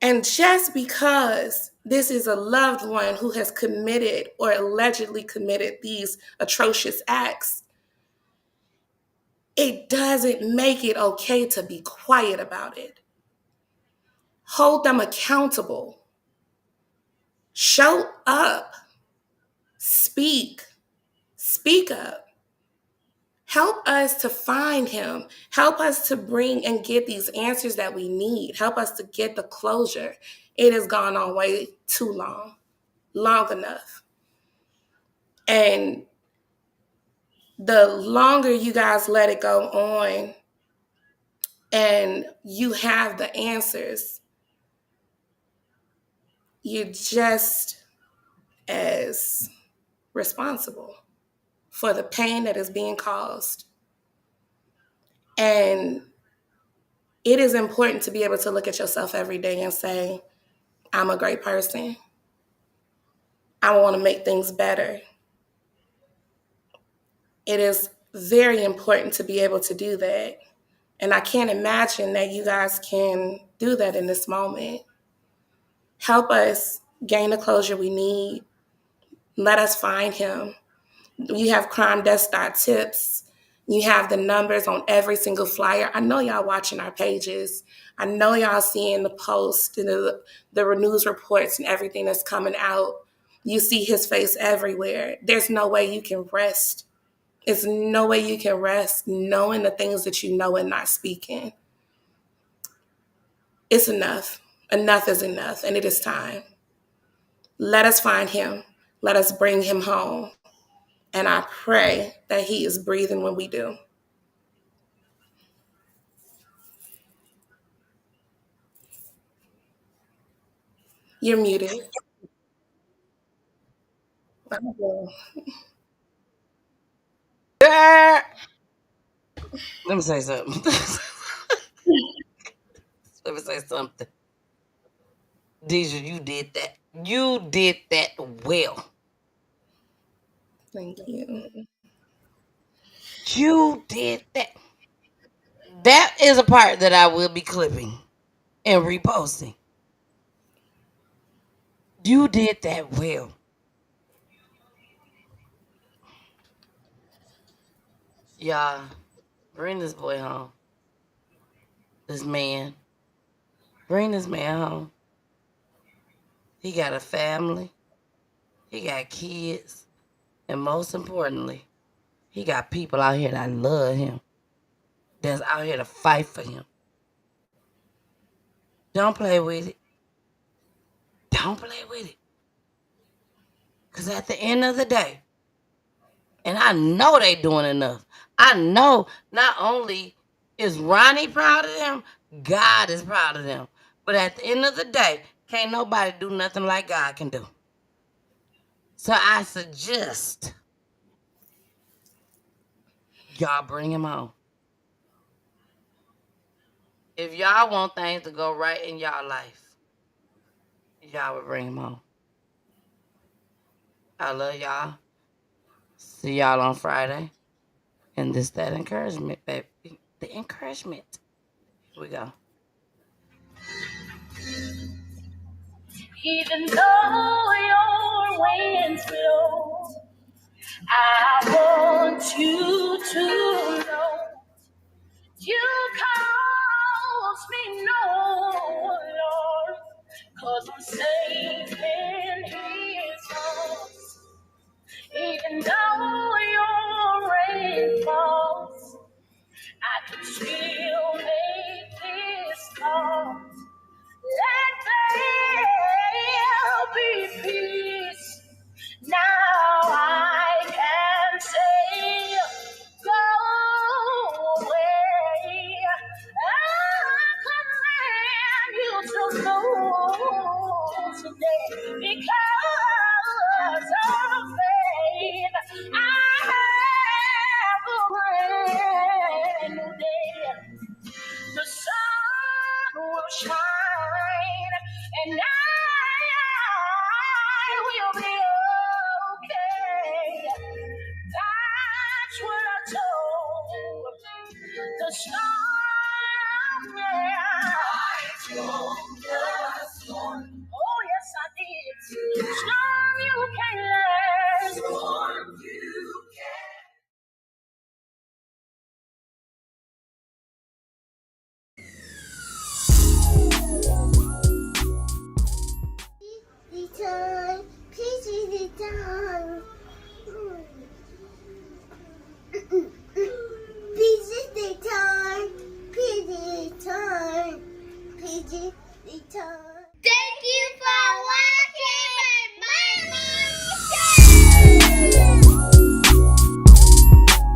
And just because this is a loved one who has committed or allegedly committed these atrocious acts, it doesn't make it okay to be quiet about it. Hold them accountable. Show up. Speak. Speak up. Help us to find him. Help us to bring and get these answers that we need. Help us to get the closure. It has gone on way too long enough. And the longer you guys let it go on and you have the answers, you're just as responsible for the pain that is being caused. And it is important to be able to look at yourself every day and say, I'm a great person. I want to make things better. It is very important to be able to do that. And I can't imagine that you guys can do that in this moment. Help us gain the closure we need. Let us find him. You have crimedesk.tips. You have the numbers on every single flyer. I know y'all watching our pages. I know y'all seeing the posts and the news reports and everything that's coming out. You see his face everywhere. There's no way you can rest. There's no way you can rest knowing the things that you know and not speaking. It's enough. Enough is enough, and it is time. Let us find him. Let us bring him home. And I pray that he is breathing when we do. You're muted. Let me say something. Let me say something. Deja, you did that. You did that well. Thank you. You did that. That is a part that I will be clipping and reposting. You did that well. Y'all, bring this boy home. This man. Bring this man home. He got a family. He got kids. And most importantly, he got people out here that love him. That's out here to fight for him. Don't play with it. Don't play with it. Because at the end of the day, and I know they doing enough. I know not only is Ronnie proud of them, God is proud of them. But at the end of the day, can't nobody do nothing like God can do. So I suggest y'all bring him home. If y'all want things to go right in y'all life, y'all would bring him home. I love y'all. See y'all on Friday. And this, that encouragement, baby. The encouragement. Here we go. Even though your winds blow, I want you to know you cause me no Lord, 'cause I'm safe in his arms. Even though your rain falls, I can still make this shine, and I will be okay. That's what I told the storm. Yeah. I told the storm. Oh yes, I did. Storm, you can't last. Storm, you can't. Peachy Tea Tyme, Peachy Tea Tyme.